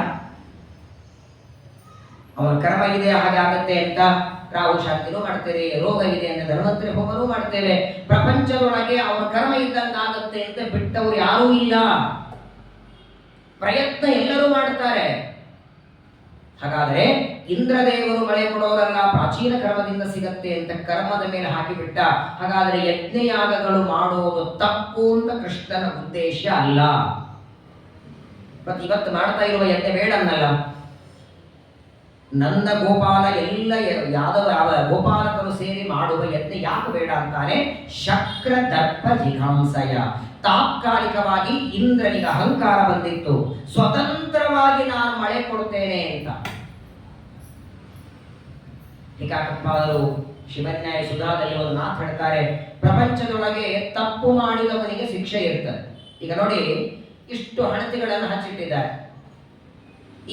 ಅವನ ಕರ್ಮ ಇದೆ ಹಾಗಾಗತ್ತೆ ಅಂತ ರಾಹು ಶಾಂತಿನೂ ಮಾಡ್ತೇವೆ, ರೋಗ ಇದೆ ಅಂತ ಧನ್ವಂತರಿ ಹೋಮನೂ ಮಾಡ್ತೇವೆ. ಪ್ರಪಂಚದೊಳಗೆ ಅವನ ಕರ್ಮ ಇದ್ದಂಗಾಗತ್ತೆ ಅಂತ ಬಿಟ್ಟವರು ಯಾರೂ ಇಲ್ಲ. ಪ್ರಯತ್ನ ಎಲ್ಲರೂ ಮಾಡ್ತಾರೆ. ಹಾಗಾದ್ರೆ ಇಂದ್ರದೇವರು ಮಳೆ ಕೊಡೋರಲ್ಲ, ಪ್ರಾಚೀನ ಕರ್ಮದಿಂದ ಸಿಗತ್ತೆ ಅಂತ ಕರ್ಮದ ಮೇಲೆ ಹಾಕಿಬಿಟ್ಟ. ಹಾಗಾದ್ರೆ ಯಜ್ಞಯಾಗಗಳು ಮಾಡೋದು ತಪ್ಪು ಅಂತ ಕೃಷ್ಣನ ಉದ್ದೇಶ ಅಲ್ಲ. ಮತ್ತೆ ಇವತ್ತು ಮಾಡ್ತಾ ಇರುವ ಯಜ್ಞ ಬೇಡ ಅನ್ನಲ್ಲ. ನಂದ ಗೋಪಾಲ ಎಲ್ಲ ಯಾವ ಗೋಪಾಲಕರು ಸೇರಿ ಮಾಡುವ ಯಜ್ಞ ಯಾಕೆ ಬೇಡ ಅಂತಾನೆ? ಶಕ್ರ ದರ್ಪ ಜಿಘಾಂಸಯ. ತಾತ್ಕಾಲಿಕವಾಗಿ ಇಂದ್ರನಿಗೆ ಅಹಂಕಾರ ಬಂದಿತ್ತು, ಸ್ವತಂತ್ರವಾಗಿ ನಾನು ಮಳೆ ಕೊಡ್ತೇನೆ ಅಂತ. ಟೀಕಾಕೃತ್ಪಾದರು ಶಿವನ್ಯಾಯ ಸುಧಾದಲ್ಲಿ ಒಂದು ಮಾತು ಹೇಳ್ತಾರೆ, ಪ್ರಪಂಚದೊಳಗೆ ತಪ್ಪು ಮಾಡಿದವನಿಗೆ ಶಿಕ್ಷೆ ಇರ್ತದೆ. ಈಗ ನೋಡಿ, ಇಷ್ಟು ಹಣತೆಗಳನ್ನು ಹಚ್ಚಿಟ್ಟಿದ್ದಾರೆ.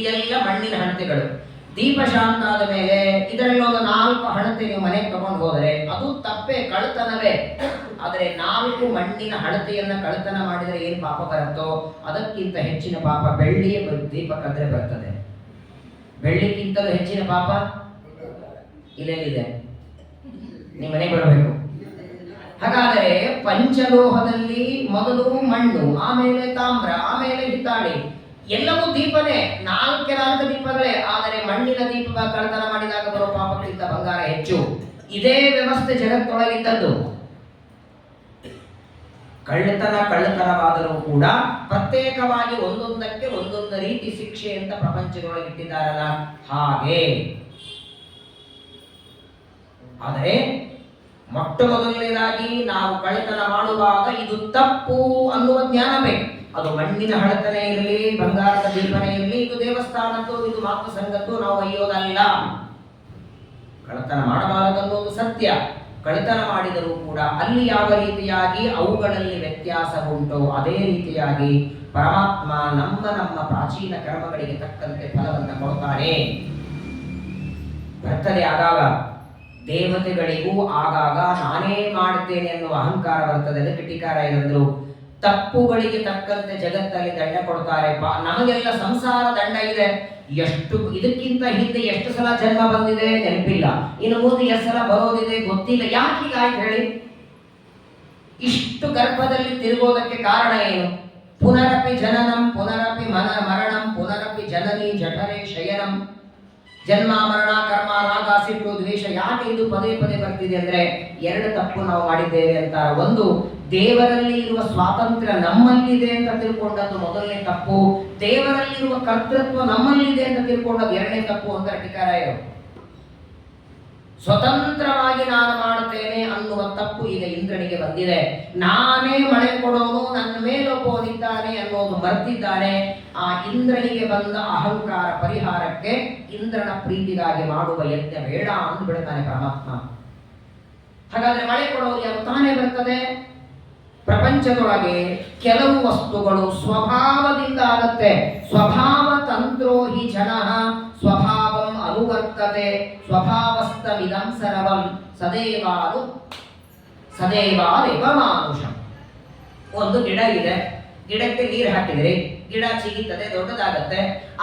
ಇದೆಲ್ಲ ಮಣ್ಣಿನ ಹಣತೆಗಳು. ದೀಪ ಶಾಂತ ಆದ ಮೇಲೆ ಇದರಲ್ಲೊಂದು 4 ಹಣತೆ ನೀವು ಮನೆಗೆ ತಗೊಂಡು ಹೋದರೆ ಅದು ತಪ್ಪೇ, ಕಳ್ತನವೇ. ಆದರೆ 4 ಮಣ್ಣಿನ ಹಣತೆಯನ್ನ ಕಳ್ತನ ಮಾಡಿದರೆ ಏನು ಪಾಪ ಬರುತ್ತೋ ಅದಕ್ಕಿಂತ ಹೆಚ್ಚಿನ ಪಾಪ ಬೆಳ್ಳಿಯ ದೀಪ ಕದ್ರೆ ಬರ್ತದೆ. ಬೆಳ್ಳಿಗಿಂತಲೂ ಹೆಚ್ಚಿನ ಪಾಪ ಇಲ್ಲೆಲ್ಲಿದೆ? ನಿಮ್ಮ ಮನೆಗೆ ಬರಬೇಕು. ಹಾಗಾದರೆ ಪಂಚಲೋಹದಲ್ಲಿ ಮೊದಲು ಮಣ್ಣು, ಆಮೇಲೆ ತಾಮ್ರ, ಆಮೇಲೆ ಹಿತ್ತಾಳಿ, ಎಲ್ಲವೂ ದೀಪನೇ. 4 ದೀಪಗಳೇ. ಆದರೆ ಮಣ್ಣಿನ ದೀಪ ಕಳ್ಳತನ ಮಾಡಿದಾಗ ಬರೋ ಪಾಪಕ್ಕಿಂತ ಬಂಗಾರ ಹೆಚ್ಚು. ಇದೇ ವ್ಯವಸ್ಥೆ ಜಗತ್ತೊಳಗಿದ್ದದ್ದು. ಕಳ್ಳತನವಾದರೂ ಕೂಡ ಪ್ರತ್ಯೇಕವಾಗಿ ಒಂದೊಂದಕ್ಕೆ ಒಂದೊಂದು ರೀತಿ ಶಿಕ್ಷೆ ಅಂತ ಪ್ರಪಂಚದೊಳಗಿಟ್ಟಿದ್ದಾರಲ್ಲ ಹಾಗೆ. ಆದರೆ ಮೊಟ್ಟ ಮೊದಲನೇದಾಗಿ ನಾವು ಕಳ್ಳತನ ಮಾಡುವಾಗ ಇದು ತಪ್ಪು ಅನ್ನುವ ಜ್ಞಾನ ಬೇಕು. ಅದು ಮಣ್ಣಿನ ಹಣತನೇ ಇರಲಿ, ಬಂಗಾರದ ದೀಪನೇ ಇರಲಿ, ಇದು ದೇವಸ್ಥಾನದ್ದು, ಇದು ಮಾತೃ ಸಂಘದ್ದು, ನಾವು ಒಯ್ಯೋದಲ್ಲ. ಕಳ್ಳತನ ಮಾಡಬಾರದನ್ನೋದು ಸತ್ಯ. ಕಳ್ಳತನ ಮಾಡಿದರೂ ಕೂಡ ಅಲ್ಲಿ ಯಾವ ರೀತಿಯಾಗಿ ಅವುಗಳಲ್ಲಿ ವ್ಯತ್ಯಾಸ ಉಂಟೋ ಅದೇ ರೀತಿಯಾಗಿ ಪರಮಾತ್ಮ ನಮ್ಮ ಪ್ರಾಚೀನ ಕರ್ಮಗಳಿಗೆ ತಕ್ಕಂತೆ ಫಲವನ್ನು ಕೊಡ್ತಾನೆ. ಬರ್ತದೆ ಆಗಾಗ ದೇವತೆಗಳಿಗೂ ಆಗಾಗ ನಾನೇ ಮಾಡ್ತೇನೆ ಎನ್ನುವ ಅಹಂಕಾರ ಬರ್ತದೆ. ಅದಕ್ಕೆ ಟೀಕಾರಾಯರಂದ್ರು ತಪ್ಪುಗಳಿಗೆ ತಕ್ಕಂತೆ ಜಗತ್ತಲ್ಲಿ ದಂಡ ಕೊಡ್ತಾರೆ. ನಮಗೆಲ್ಲ ಸಂಸಾರ ದಂಡ ಇದೆ. ಎಷ್ಟು ಇದಕ್ಕಿಂತ ಹಿಂದೆ ಎಷ್ಟು ಸಲ ಜನ್ಮ ಬಂದಿದೆ ನೆನಪಿಲ್ಲ, ಇನ್ನು ಮುಂದೆ ಎಷ್ಟು ಸಲ ಬರೋದಿದೆ ಗೊತ್ತಿಲ್ಲ. ಯಾಕೆ ಹೀಗಾಯ್ತು ಹೇಳಿ? ಇಷ್ಟು ಗರ್ಭದಲ್ಲಿ ತಿರುಗೋದಕ್ಕೆ ಕಾರಣ ಏನು? ಪುನರಪಿ ಜನನಂ ಪುನರಪಿ ಮರಣಂ ಪುನರಪಿ ಜನನಿ ಜಠರೇ ಶಯನಂ. ಜನ್ಮ ಮರಣ ಕರ್ಮ ರಾಗ ಸಿಟ್ಟು ದ್ವೇಷ. ಯಾಕೆ ಇದು ಪದೇ ಪದೇ ಬರ್ತಿದೆ ಅಂದ್ರೆ ಎರಡು ತಪ್ಪು ನಾವು ಮಾಡಿದ್ದೇವೆ ಅಂತ. ಒಂದು, ದೇವರಲ್ಲಿ ಇರುವ ಸ್ವಾತಂತ್ರ್ಯ ನಮ್ಮಲ್ಲಿದೆ ಅಂತ ತಿಳ್ಕೊಂಡದ್ದು ಮೊದಲನೇ ತಪ್ಪು. ದೇವರಲ್ಲಿರುವ ಕರ್ತೃತ್ವ ನಮ್ಮಲ್ಲಿದೆ ಅಂತ ತಿಳ್ಕೊಂಡದ್ದು ಎರಡನೇ ತಪ್ಪು ಅಂತ ಟೀಕಾರಾಯರು. ಸ್ವತಂತ್ರವಾಗಿ ನಾನು ಮಾಡುತ್ತೇನೆ ಅನ್ನುವ ತಪ್ಪು ಈಗ ಇಂದ್ರನಿಗೆ ಬಂದಿದೆ. ನಾನೇ ಮಳೆ ಕೊಡೋನು, ನನ್ನ ಮೇಲೊಬ್ಬನಿದ್ದಾನೆ ಅನ್ನೋದು ಮರ್ತಿದ್ದಾನೆ. ಆ ಇಂದ್ರನಿಗೆ ಬಂದ ಅಹಂಕಾರ ಪರಿಹಾರಕ್ಕೆ ಇಂದ್ರನ ಪ್ರೀತಿಗಾಗಿ ಮಾಡುವ ಯಜ್ಞ ಬೇಡ ಅಂದ್ಬಿಡ್ತಾನೆ ಪರಮಾತ್ಮ. ಹಾಗಾದ್ರೆ ಮಳೆ ಕೊಡೋದು ಯಾವ ತಾನೇ ಬರ್ತದೆ? ಪ್ರಪಂಚದೊಳಗೆ ಕೆಲವು ವಸ್ತುಗಳು ಸ್ವಭಾವದಿಂದ ಆಗತ್ತೆ. ಸ್ವಭಾವ ತಂತ್ರೋ ಹಿ ಜನಃ ಸ್ವಭಾವಂ ಅನುವರ್ತತೆ ಸ್ವಭಾವಸ್ಥಮಿದಂ ಸರ್ವಂ ಸದೇವಾದೇವ ಮಾನುಷಂ. ಒಂದು ಗಿಡ ಇದೆ, ಗಿಡಕ್ಕೆ ನೀರು ಹಾಕಿದರೆ ಗಿಡ ಚಿಗಿತದೆ, ದೊಡ್ಡದಾಗತ್ತೆ.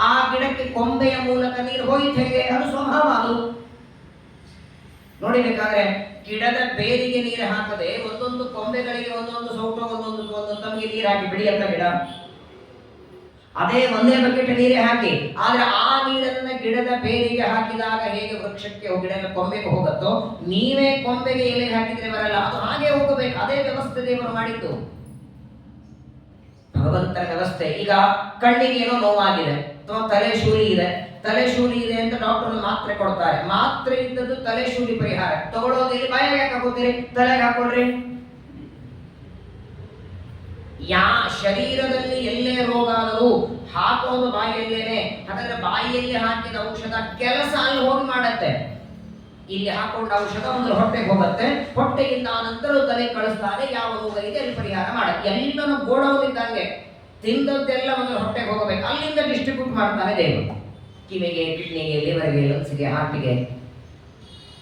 ಆ ಗಿಡಕ್ಕೆ ಕೊಂಬೆಯ ಮೂಲಕ ನೀರು ಹೋಯ್ತು ಹೇಗೆ? ಅದು ಸ್ವಭಾವ. ಅದು ನೋಡಿಬೇಕಾದ್ರೆ ಗಿಡದ ಬೇರಿಗೆ ನೀರು ಹಾಕದೆ ಒಂದೊಂದು ಕೊಂಬೆಗಳಿಗೆ ಒಂದೊಂದು ಸೌಟು ಒಂದೊಂದು ತಮಗೆ ನೀರು ಹಾಕಿ ಬೆಳೆಯತ್ತ ಗಿಡ. ಅದೇ ಒಂದೇ ಬಕೆಟ್ ನೀರೇ ಹಾಕಿ, ಆದ್ರೆ ಆ ನೀರನ್ನ ಗಿಡದ ಬೇರಿಗೆ ಹಾಕಿದಾಗ ಹೇಗೆ ವೃಕ್ಷಕ್ಕೆ ಗಿಡದ ಕೊಂಬೆಗೆ ಹೋಗುತ್ತೋ, ನೀವೇ ಕೊಂಬೆಗೆ ಎಲೆಗೆ ಹಾಕಿದ್ರೆ ಬರಲ್ಲ. ಅದು ಹಾಗೆ ಹೋಗಬೇಕು. ಅದೇ ವ್ಯವಸ್ಥೆ ದೇವರು ಮಾಡಿದ್ದು, ಭಗವಂತನ ವ್ಯವಸ್ಥೆ. ಈಗ ಕಣ್ಣಿಗೆ ಏನೋ ನೋವಾಗಿದೆ ಅಥವಾ ತಲೆ ಶೂಲಿ ಇದೆ ಅಂತ ಡಾಕ್ಟರ್ ಮಾತ್ರೆ ಕೊಡ್ತಾರೆ. ಮಾತ್ರೆ ಇದ್ದದ್ದು ತಲೆ ಶೂಲಿ ಪರಿಹಾರ. ತಗೊಳ್ಳೋದಿಲ್ಲ, ಬಾಯಿಗೆ ಯಾಕೆ ಹಾಕೋತೀರಿ? ತಲೆಗೆ ಹಾಕೊಳ್ರಿ. ಶರೀರದಲ್ಲಿ ಎಲ್ಲೇ ರೋಗ ಆದರೂ ಹಾಕೋದು ಬಾಯಿಯಲ್ಲೇನೆ. ಹಾಗಾದ್ರೆ ಬಾಯಿಯಲ್ಲಿ ಹಾಕಿದ ಔಷಧ ಕೆಲಸ ಅಲ್ಲಿ ಹೋಗಿ ಮಾಡತ್ತೆ. ಇಲ್ಲಿ ಹಾಕೊಂಡ ಔಷಧ ಒಂದು ಹೊಟ್ಟೆಗೆ ಹೋಗುತ್ತೆ, ಹೊಟ್ಟೆಯಿಂದ ನಂತರ ತಲೆ ಕಳಿಸ್ತಾರೆ. ಯಾವ ರೋಗ ಇದೆ ಅಲ್ಲಿ ಪರಿಹಾರ ಮಾಡತ್ತೆ. ಎಲ್ಲನೂ ಗೋಡೌನಿದ್ದಂಗೆ ತಿಂದದ್ದೆಲ್ಲ ಒಂದು ಹೊಟ್ಟೆಗೆ ಹೋಗಬೇಕು, ಅಲ್ಲಿಂದ ಡಿಸ್ಟ್ರಿಬ್ಯೂಟ್ ಮಾಡ್ತಾನೆ ದೇವರು. ಕಿವಿಗೆ, ಕಿಡ್ನಿಗೆ, ಲಿವರ್ಗೆ, ಲಂಗ್ಸ್ಗೆ, ಹಾರ್ಟಿಗೆ.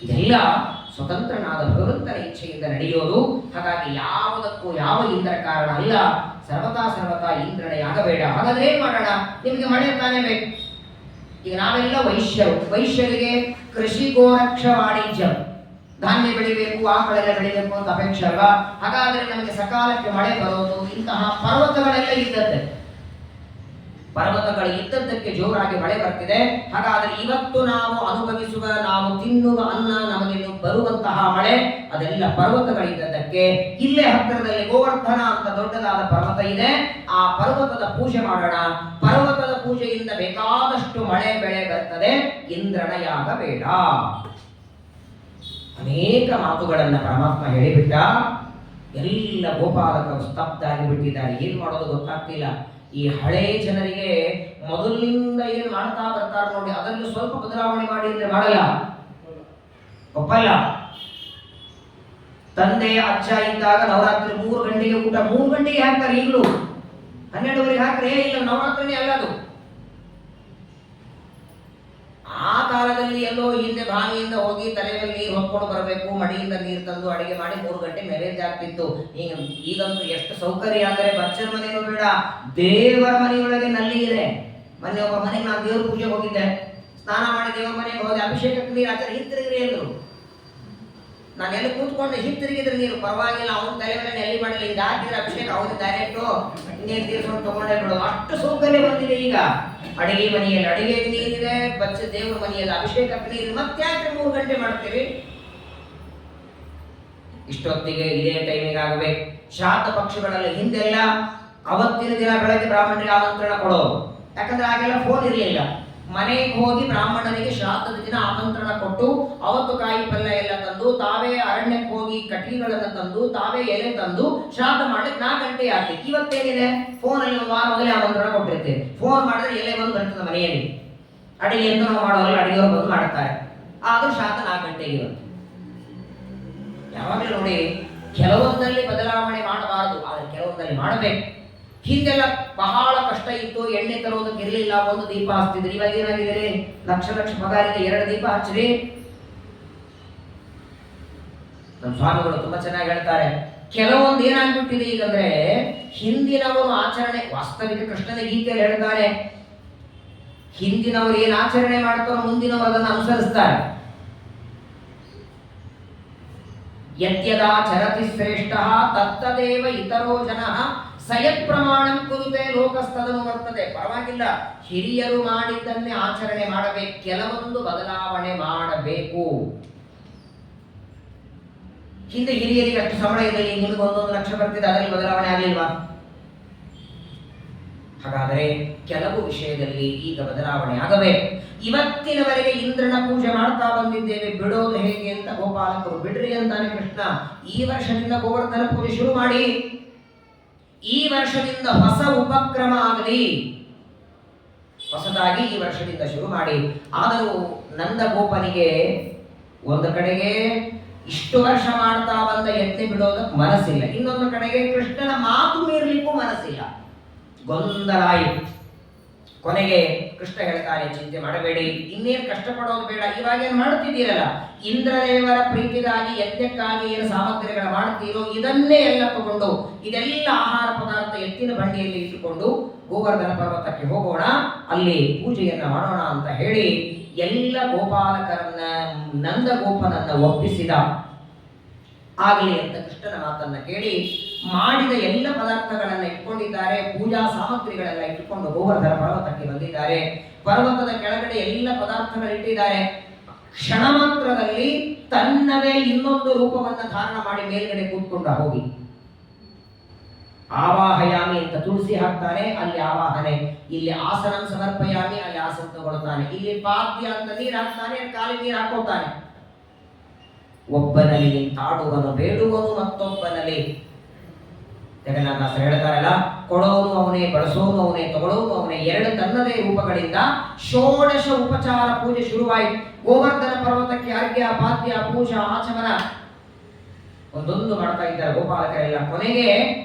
ಇದೆಲ್ಲ ಸ್ವತಂತ್ರನಾದ ಭಗವಂತನ ಇಚ್ಛೆಯಿಂದ ನಡೆಯೋದು. ಹಾಗಾಗಿ ಯಾವುದಕ್ಕೂ ಯಾವ ಇಂದ್ರ ಕಾರಣ ಅಲ್ಲ. ಸರ್ವತಾ ಇಂದ್ರನೇ ಆಗಬೇಡ. ಹಾಗಾದ್ರೆ ಏನ್ ಮಾಡೋಣ? ನಿಮ್ಗೆ ಮಳೆ ತಾನೇ ಬೇಕು. ಈಗ ನಾವೆಲ್ಲ ವೈಶ್ಯರಿಗೆ ಕೃಷಿ ಗೋರಕ್ಷ ವಾಣಿಜ್ಯ, ಧಾನ್ಯ ಬೆಳಿಬೇಕು, ಆಕಳೆಲ್ಲ ಬೆಳಿಬೇಕು ಅಂತ ಅಪೇಕ್ಷೆ ಅಲ್ವಾ? ಹಾಗಾದ್ರೆ ನಮಗೆ ಸಕಾಲಕ್ಕೆ ಮಳೆ ಬರೋದು. ಇಂತಹ ಪರ್ವತಗಳೆಲ್ಲ ಇದ್ದದ್ದೇ, ಪರ್ವತಗಳು ಇದ್ದದ್ದಕ್ಕೆ ಜೋರಾಗಿ ಮಳೆ ಬರ್ತಿದೆ. ಹಾಗಾದ್ರೆ ಇವತ್ತು ನಾವು ಅನುಭವಿಸುವ, ನಾವು ತಿನ್ನುವ ಅನ್ನ, ನಮಗೆ ಬರುವಂತಹ ಮಳೆ ಅದೆಲ್ಲ ಪರ್ವತಗಳಿದ್ದದ್ದಕ್ಕೆ. ಇಲ್ಲೇ ಹತ್ತಿರದಲ್ಲಿ ಗೋವರ್ಧನ ಅಂತ ದೊಡ್ಡದಾದ ಪರ್ವತ ಇದೆ. ಆ ಪರ್ವತದ ಪೂಜೆ ಮಾಡೋಣ. ಪರ್ವತದ ಪೂಜೆಯಿಂದ ಬೇಕಾದಷ್ಟು ಮಳೆ ಬೆಳೆ ಬರ್ತದೆ. ಇಂದ್ರನ ಯಾಗ ಬೇಡ. ಅನೇಕ ಮಾತುಗಳನ್ನ ಪರಮಾತ್ಮ ಹೇಳಿಬಿಟ್ಟ. ಎಲ್ಲ ಗೋಪಾಲಕರು ಸ್ತಬ್ಧ ಆಗಿಬಿಟ್ಟಿದ್ದಾರೆ. ಏನ್ ಮಾಡೋದು ಗೊತ್ತಾಗ್ತಿಲ್ಲ. ಈ ಹಳೇ ಜನರಿಗೆ ಮೊದಲಿನಿಂದ ಏನ್ ಮಾಡ್ತಾ ಬರ್ತಾರೆ ನೋಡಿ, ಅದನ್ನು ಸ್ವಲ್ಪ ಬದಲಾವಣೆ ಮಾಡಿ ಅಂದ್ರೆ ಮಾಡಲ್ಲ, ಒಪ್ಪಲ್ಲ. ತಂದೆ ಅಜ್ಜ ಇದ್ದಾಗ ನವರಾತ್ರಿ 3 ಗಂಟೆಗೆ ಊಟ 3 ಗಂಟೆಗೆ ಹಾಕ್ತಾರೆ. ಈಗಲೂ 12ವರೆಗೆ ಹಾಕ್ರೆ ಇಲ್ಲ, ನವರಾತ್ರಿನೇ ಅಲ್ಲ ಅದು. ಆ ಕಾಲದಲ್ಲಿ ಎಲ್ಲೋ ಹಿಂದೆ ಬಾವಿಯಿಂದ ಹೋಗಿ ತಲೆ ಮೇಲೆ ನೀರು ಹೊತ್ಕೊಂಡು ಬರಬೇಕು, ಮಡಿಯಿಂದ ನೀರು ತಂದು ಅಡಿಗೆ ಮಾಡಿ 3 ಗಂಟೆ ನೈವೇದ್ಯ ಆಗ್ತಿತ್ತು. ಈಗಂತೂ ಎಷ್ಟು ಸೌಕರ್ಯ ಅಂದರೆ ಬಚ್ಚರ ಮನೆಯೂ ಬೇಡ, ದೇವರ ಮನೆಯೊಳಗೆ ನಲ್ಲಿ ಇದೆ. ಮೊನ್ನೆ ಒಬ್ಬ ಮನೆಗೆ ನಾನು ದೇವ್ರ ಪೂಜೆಗೆ ಹೋಗಿದ್ದೆ. ಸ್ನಾನ ಮಾಡಿ ದೇವರ ಮನೆಗೆ ಹೋದೆ. ಅಭಿಷೇಕಕ್ಕೆ ನೀರು ಹಾಕಿದ್ರೆ ಹಿಂತಿರುಗ್ರಿ ಅಂದ್ರು. ನಾನು ಎಲ್ಲಿ ಕೂತ್ಕೊಂಡು ಹಿಂತಿರುಗಿದ್ರೆ ನೀರು ಪರವಾಗಿಲ್ಲ, ಅವನ ತಲೆ ಮೇಲೆ ನೆಲ್ಲಿ ಮಾಡಿಲ್ಲ, ಹಿಂಗೆ ಹಾಕಿದ್ರೆ ಅಭಿಷೇಕ ಅವನು ಡೈರೆಕ್ಟು ನೀರು ತೀರ್ಸ್ಕೊಂಡು ತಗೊಂಡೇ ಬಿಡು. ಅಷ್ಟು ಸೌಕರ್ಯ ಬಂದಿದೆ ಈಗ. ಅಡಿಗೆ ಮನೆಯಲ್ಲಿ ಅಡಿಗೆಗೆ ನೀರಿದೆ, ಬಚ್ಚ ದೇವರ ಮನೆಯಲ್ಲಿ ಅಭಿಷೇಕಕ್ಕೆ ನೀರು. ಮತ್ತೆ ಯಾಕೆ 3 ಗಂಟೆ ಮಾಡ್ತೀವಿ? ಇಷ್ಟೊತ್ತಿಗೆ ಇದೇ ಟೈಮಿಗೆ ಆಗಬೇಕು. ಶ್ರಾದ್ದ ಪಕ್ಷಗಳಲ್ಲಿ ಹಿಂದೆಲ್ಲ ಅವತ್ತಿನ ದಿನ ಬೆಳಗ್ಗೆ ಬ್ರಾಹ್ಮಣರಿಗೆ ಆಮಂತ್ರಣ ಕೊಡೋರು. ಯಾಕಂದ್ರೆ ಆಗೆಲ್ಲ ಫೋನ್ ಇರಲಿಲ್ಲ. ಮನೆಗೆ ಹೋಗಿ ಬ್ರಾಹ್ಮಣನಿಗೆ ಶ್ರಾದ್ದದ ದಿನ ಆಮಂತ್ರಣ ಕೊಟ್ಟು ಅವತ್ತು ಕಾಯಿ ಪಲ್ಯ ಎಲ್ಲ ತಂದು, ತಾವೇ ಅರಣ್ಯಕ್ಕೆ ಹೋಗಿ ಕಟ್ಟಿಗೆಗಳನ್ನು ತಂದು, ತಾವೇ ಎಲೆ ತಂದು ಶ್ರಾದ್ದ ಮಾಡ್ಲಿಕ್ಕೆ 4 ಗಂಟೆ ಆಗ್ತಿತ್ತು. ಇವತ್ತೇನಿದೆ, ಫೋನಲ್ಲಿ 1 ವಾರ ಮೊದಲೇ ಆಮಂತ್ರಣ ಕೊಟ್ಟಿರ್ತೇವೆ. ಫೋನ್ ಮಾಡಿದ್ರೆ ಎಲೆ ಬಂದು ಬರ್ತದೆ ಮನೆಯಲ್ಲಿ. ಅಡಿಗೆ ಅಂತ ನಾವು ಮಾಡೋಲ್ಲ, ಅಡಿಗೆಯವರು ಬಂದು ಮಾಡ್ತಾರೆ. ಆದ್ರೂ ಶ್ರಾದ್ದ 4 ಗಂಟೆಗೆ ಇರುತ್ತೆ. ಯಾವಾಗಲೂ ನೋಡಿ, ಕೆಲವೊಂದಲ್ಲಿ ಬದಲಾವಣೆ ಮಾಡಬಾರದು, ಆದರೆ ಕೆಲವೊಂದಲ್ಲಿ ಮಾಡಬೇಕು. ಹಿಂದೆಲ್ಲ ಬಹಳ ಕಷ್ಟ ಇತ್ತು, ಎಣ್ಣೆ ತರೋದಕ್ಕೆ ಇರಲಿಲ್ಲ, ಒಂದು ದೀಪ ಹಚ್ತಿದ್ರು. ಇವಾಗ ಏನಾಗಿದೆ, ಲಕ್ಷ ಲಕ್ಷ ಪಗಾರಿಗೆ 2 ದೀಪ ಹಚ್ಚ್ರಿ. ನಮ್ಮ ಸ್ವಾಮಿಗಳು ತುಂಬಾ ಚೆನ್ನಾಗಿ ಹೇಳ್ತಾರೆ, ಕೆಲವೊಂದು ಏನಾಗ್ಬಿಟ್ಟಿದೆ ಈಗಂದ್ರೆ, ಹಿಂದಿನವರು ಆಚರಣೆ, ವಾಸ್ತವಿಕ ಕೃಷ್ಣನ ಗೀತೆಯಲ್ಲಿ ಹೇಳ್ತಾರೆ, ಹಿಂದಿನವರು ಏನ್ ಆಚರಣೆ ಮಾಡ್ತಾರೋ ಮುಂದಿನವರು ಅದನ್ನು ಅನುಸರಿಸ್ತಾರೆ. ಯದ್ಯದಾಚರತಿ ಶ್ರೇಷ್ಠ ತತ್ತದೇವ ಇತರೋ ಜನಃ ಸಯತ್ ಪ್ರಮಾಣಂ ಕುರುತೆ ಲೋಕಸ್ತದನು ವರ್ತದೆ. ಪರವಾಗಿಲ್ಲ, ಹಿರಿಯರು ಮಾಡಿದ್ದನ್ನೇ ಆಚರಣೆ ಮಾಡಬೇಕು, ಕೆಲವೊಂದು ಬದಲಾವಣೆ ಮಾಡಬೇಕು. ಹಿಂದೆ ಹಿರಿಯರಿಗೆ ಅಷ್ಟು ಸಂಬಳ ಇದೆ, ಈಗ ನಿಮಗೆ 1 ಲಕ್ಷ ಬರ್ತಿದೆ, ಅದರಲ್ಲಿ ಬದಲಾವಣೆ ಆಗಲಿಲ್ವಾ? ಹಾಗಾದರೆ ಕೆಲವು ವಿಷಯದಲ್ಲಿ ಈಗ ಬದಲಾವಣೆ ಆಗಬೇಕು. ಇವತ್ತಿನವರೆಗೆ ಇಂದ್ರನ ಪೂಜೆ ಮಾಡ್ತಾ ಬಂದಿದ್ದೇವೆ, ಬಿಡೋದು ಹೇಗೆ ಅಂತ ಗೋಪಾಲಕರು ಬಿಡ್ರಿ ಅಂತಾನೆ ಕೃಷ್ಣ. ಈ ವರ್ಷದಿಂದ ಗೋವರ್ಧನ ಪೂಜೆ ಶುರು ಮಾಡಿ, ಈ ವರ್ಷದಿಂದ ಹೊಸ ಉಪಕ್ರಮ ಆಗಲಿ, ಹೊಸದಾಗಿ ಈ ವರ್ಷದಿಂದ ಶುರು ಮಾಡಿ. ಆದರೂ ನಂದ ಗೋಪನಿಗೆ ಒಂದು ಕಡೆಗೆ ಇಷ್ಟು ವರ್ಷ ಮಾಡ್ತಾ ಬಂದ ಯತ್ನೆ ಬಿಡೋದಕ್ಕೆ ಮನಸ್ಸಿಲ್ಲ, ಇನ್ನೊಂದು ಕಡೆಗೆ ಕೃಷ್ಣನ ಮಾತು ಮೀರಲಿಕ್ಕೂ ಮನಸ್ಸಿಲ್ಲ, ಗೊಂದಲ ಆಯಿತು. ಕೊನೆಗೆ ಕೃಷ್ಣ ಹೇಳ್ತಾನೆ, ಚಿಂತೆ ಮಾಡಬೇಡಿ, ಇನ್ನೇನು ಕಷ್ಟಪಡೋದು ಬೇಡ, ಇವಾಗೇನು ಮಾಡ್ತಿದ್ದೀರಲ್ಲ, ಇಂದ್ರದೇವರ ಪ್ರೀತಿಗಾಗಿ ಯಜ್ಞಕ್ಕಾಗಿ ಏನು ಸಾಮಗ್ರಿಗಳು ಮಾಡ್ತೀರೋ ಇದನ್ನೇ ಎಲ್ಲ ತಗೊಂಡು, ಇದೆಲ್ಲ ಆಹಾರ ಪದಾರ್ಥ ಎತ್ತಿನ ಬಂಡಿಯಲ್ಲಿ ಇಟ್ಟುಕೊಂಡು ಗೋವರ್ಧನ ಪರ್ವತಕ್ಕೆ ಹೋಗೋಣ, ಅಲ್ಲಿ ಪೂಜೆಯನ್ನ ಮಾಡೋಣ ಅಂತ ಹೇಳಿ ಎಲ್ಲ ಗೋಪಾಲಕರನ್ನ ನಂದ ಗೋಪನನ್ನ ಒಪ್ಪಿಸಿದ. ಆಗಲಿ ಅಂತ ಕೃಷ್ಣನ ಮಾತನ್ನ ಕೇಳಿ ಮಾಡಿದ ಎಲ್ಲ ಪದಾರ್ಥಗಳನ್ನ ಇಟ್ಕೊಂಡಿದ್ದಾರೆ, ಪೂಜಾ ಸಾಮಗ್ರಿಗಳೆಲ್ಲ ಇಟ್ಟುಕೊಂಡು ಗೋವರ್ಧನ ಪರ್ವತಕ್ಕೆ ಬಂದಿದ್ದಾರೆ. ಪರ್ವತದ ಕೆಳಗಡೆ ಎಲ್ಲ ಪದಾರ್ಥಗಳಿಟ್ಟಿದ್ದಾರೆ. ಕ್ಷಣ ಮಾತ್ರದಲ್ಲಿ ತನ್ನದೇ ಇನ್ನೊಂದು ರೂಪವನ್ನು ಧಾರಣ ಮಾಡಿ ಮೇಲ್ಗಡೆ ಕೂತ್ಕೊಂಡ ಹೋಗಿ ಆವಾಹಯಾಮಿ ಅಂತ ತುಳಸಿ ಹಾಕ್ತಾನೆ, ಅಲ್ಲಿ ಆವಾಹನೆ, ಇಲ್ಲಿ ಆಸನಂ ಸಮರ್ಪಯಾಮಿ, ಅಲ್ಲಿ ಆಸನ ತಗೊಳ್ತಾನೆ, ಇಲ್ಲಿ ಪಾದ್ಯ ಅಂತ ನೀರು ಹಾಕ್ತಾನೆ, ಕಾಲಿ ನೀರು ಹಾಕೋತಾನೆ. ಒಬ್ಬನಲ್ಲಿ ನಿಂತಾಡುವನು ಬೇಡುವನು ಮತ್ತೊಬ್ಬನಲ್ಲಿ. ಜಗನ್ನಾಥದಾಸರು ಹೇಳ್ತಾರಲ್ಲ, ಕೊಡೋನು ಅವನೇ, ಬಳಸೋನು ಅವನೇ, ತಗೊಳ್ಳೋನು ಅವನೇ, ಎರಡು ತನ್ನದೇ ರೂಪಗಳಿಂದ ಷೋಡಶ ಉಪಚಾರ ಪೂಜೆ ಶುರುವಾಯಿತು. ಗೋವರ್ಧನ ಪರ್ವತಕ್ಕೆ ಅರ್ಘ್ಯ, ಪಾದ್ಯ, ಪೂಜಾ, ಆಚಮನ ಒಂದೊಂದು ಮಾಡ್ತಾ ಇದ್ದಾರೆ ಗೋಪಾಲಕರೆಲ್ಲ. ಕೊನೆಗೆ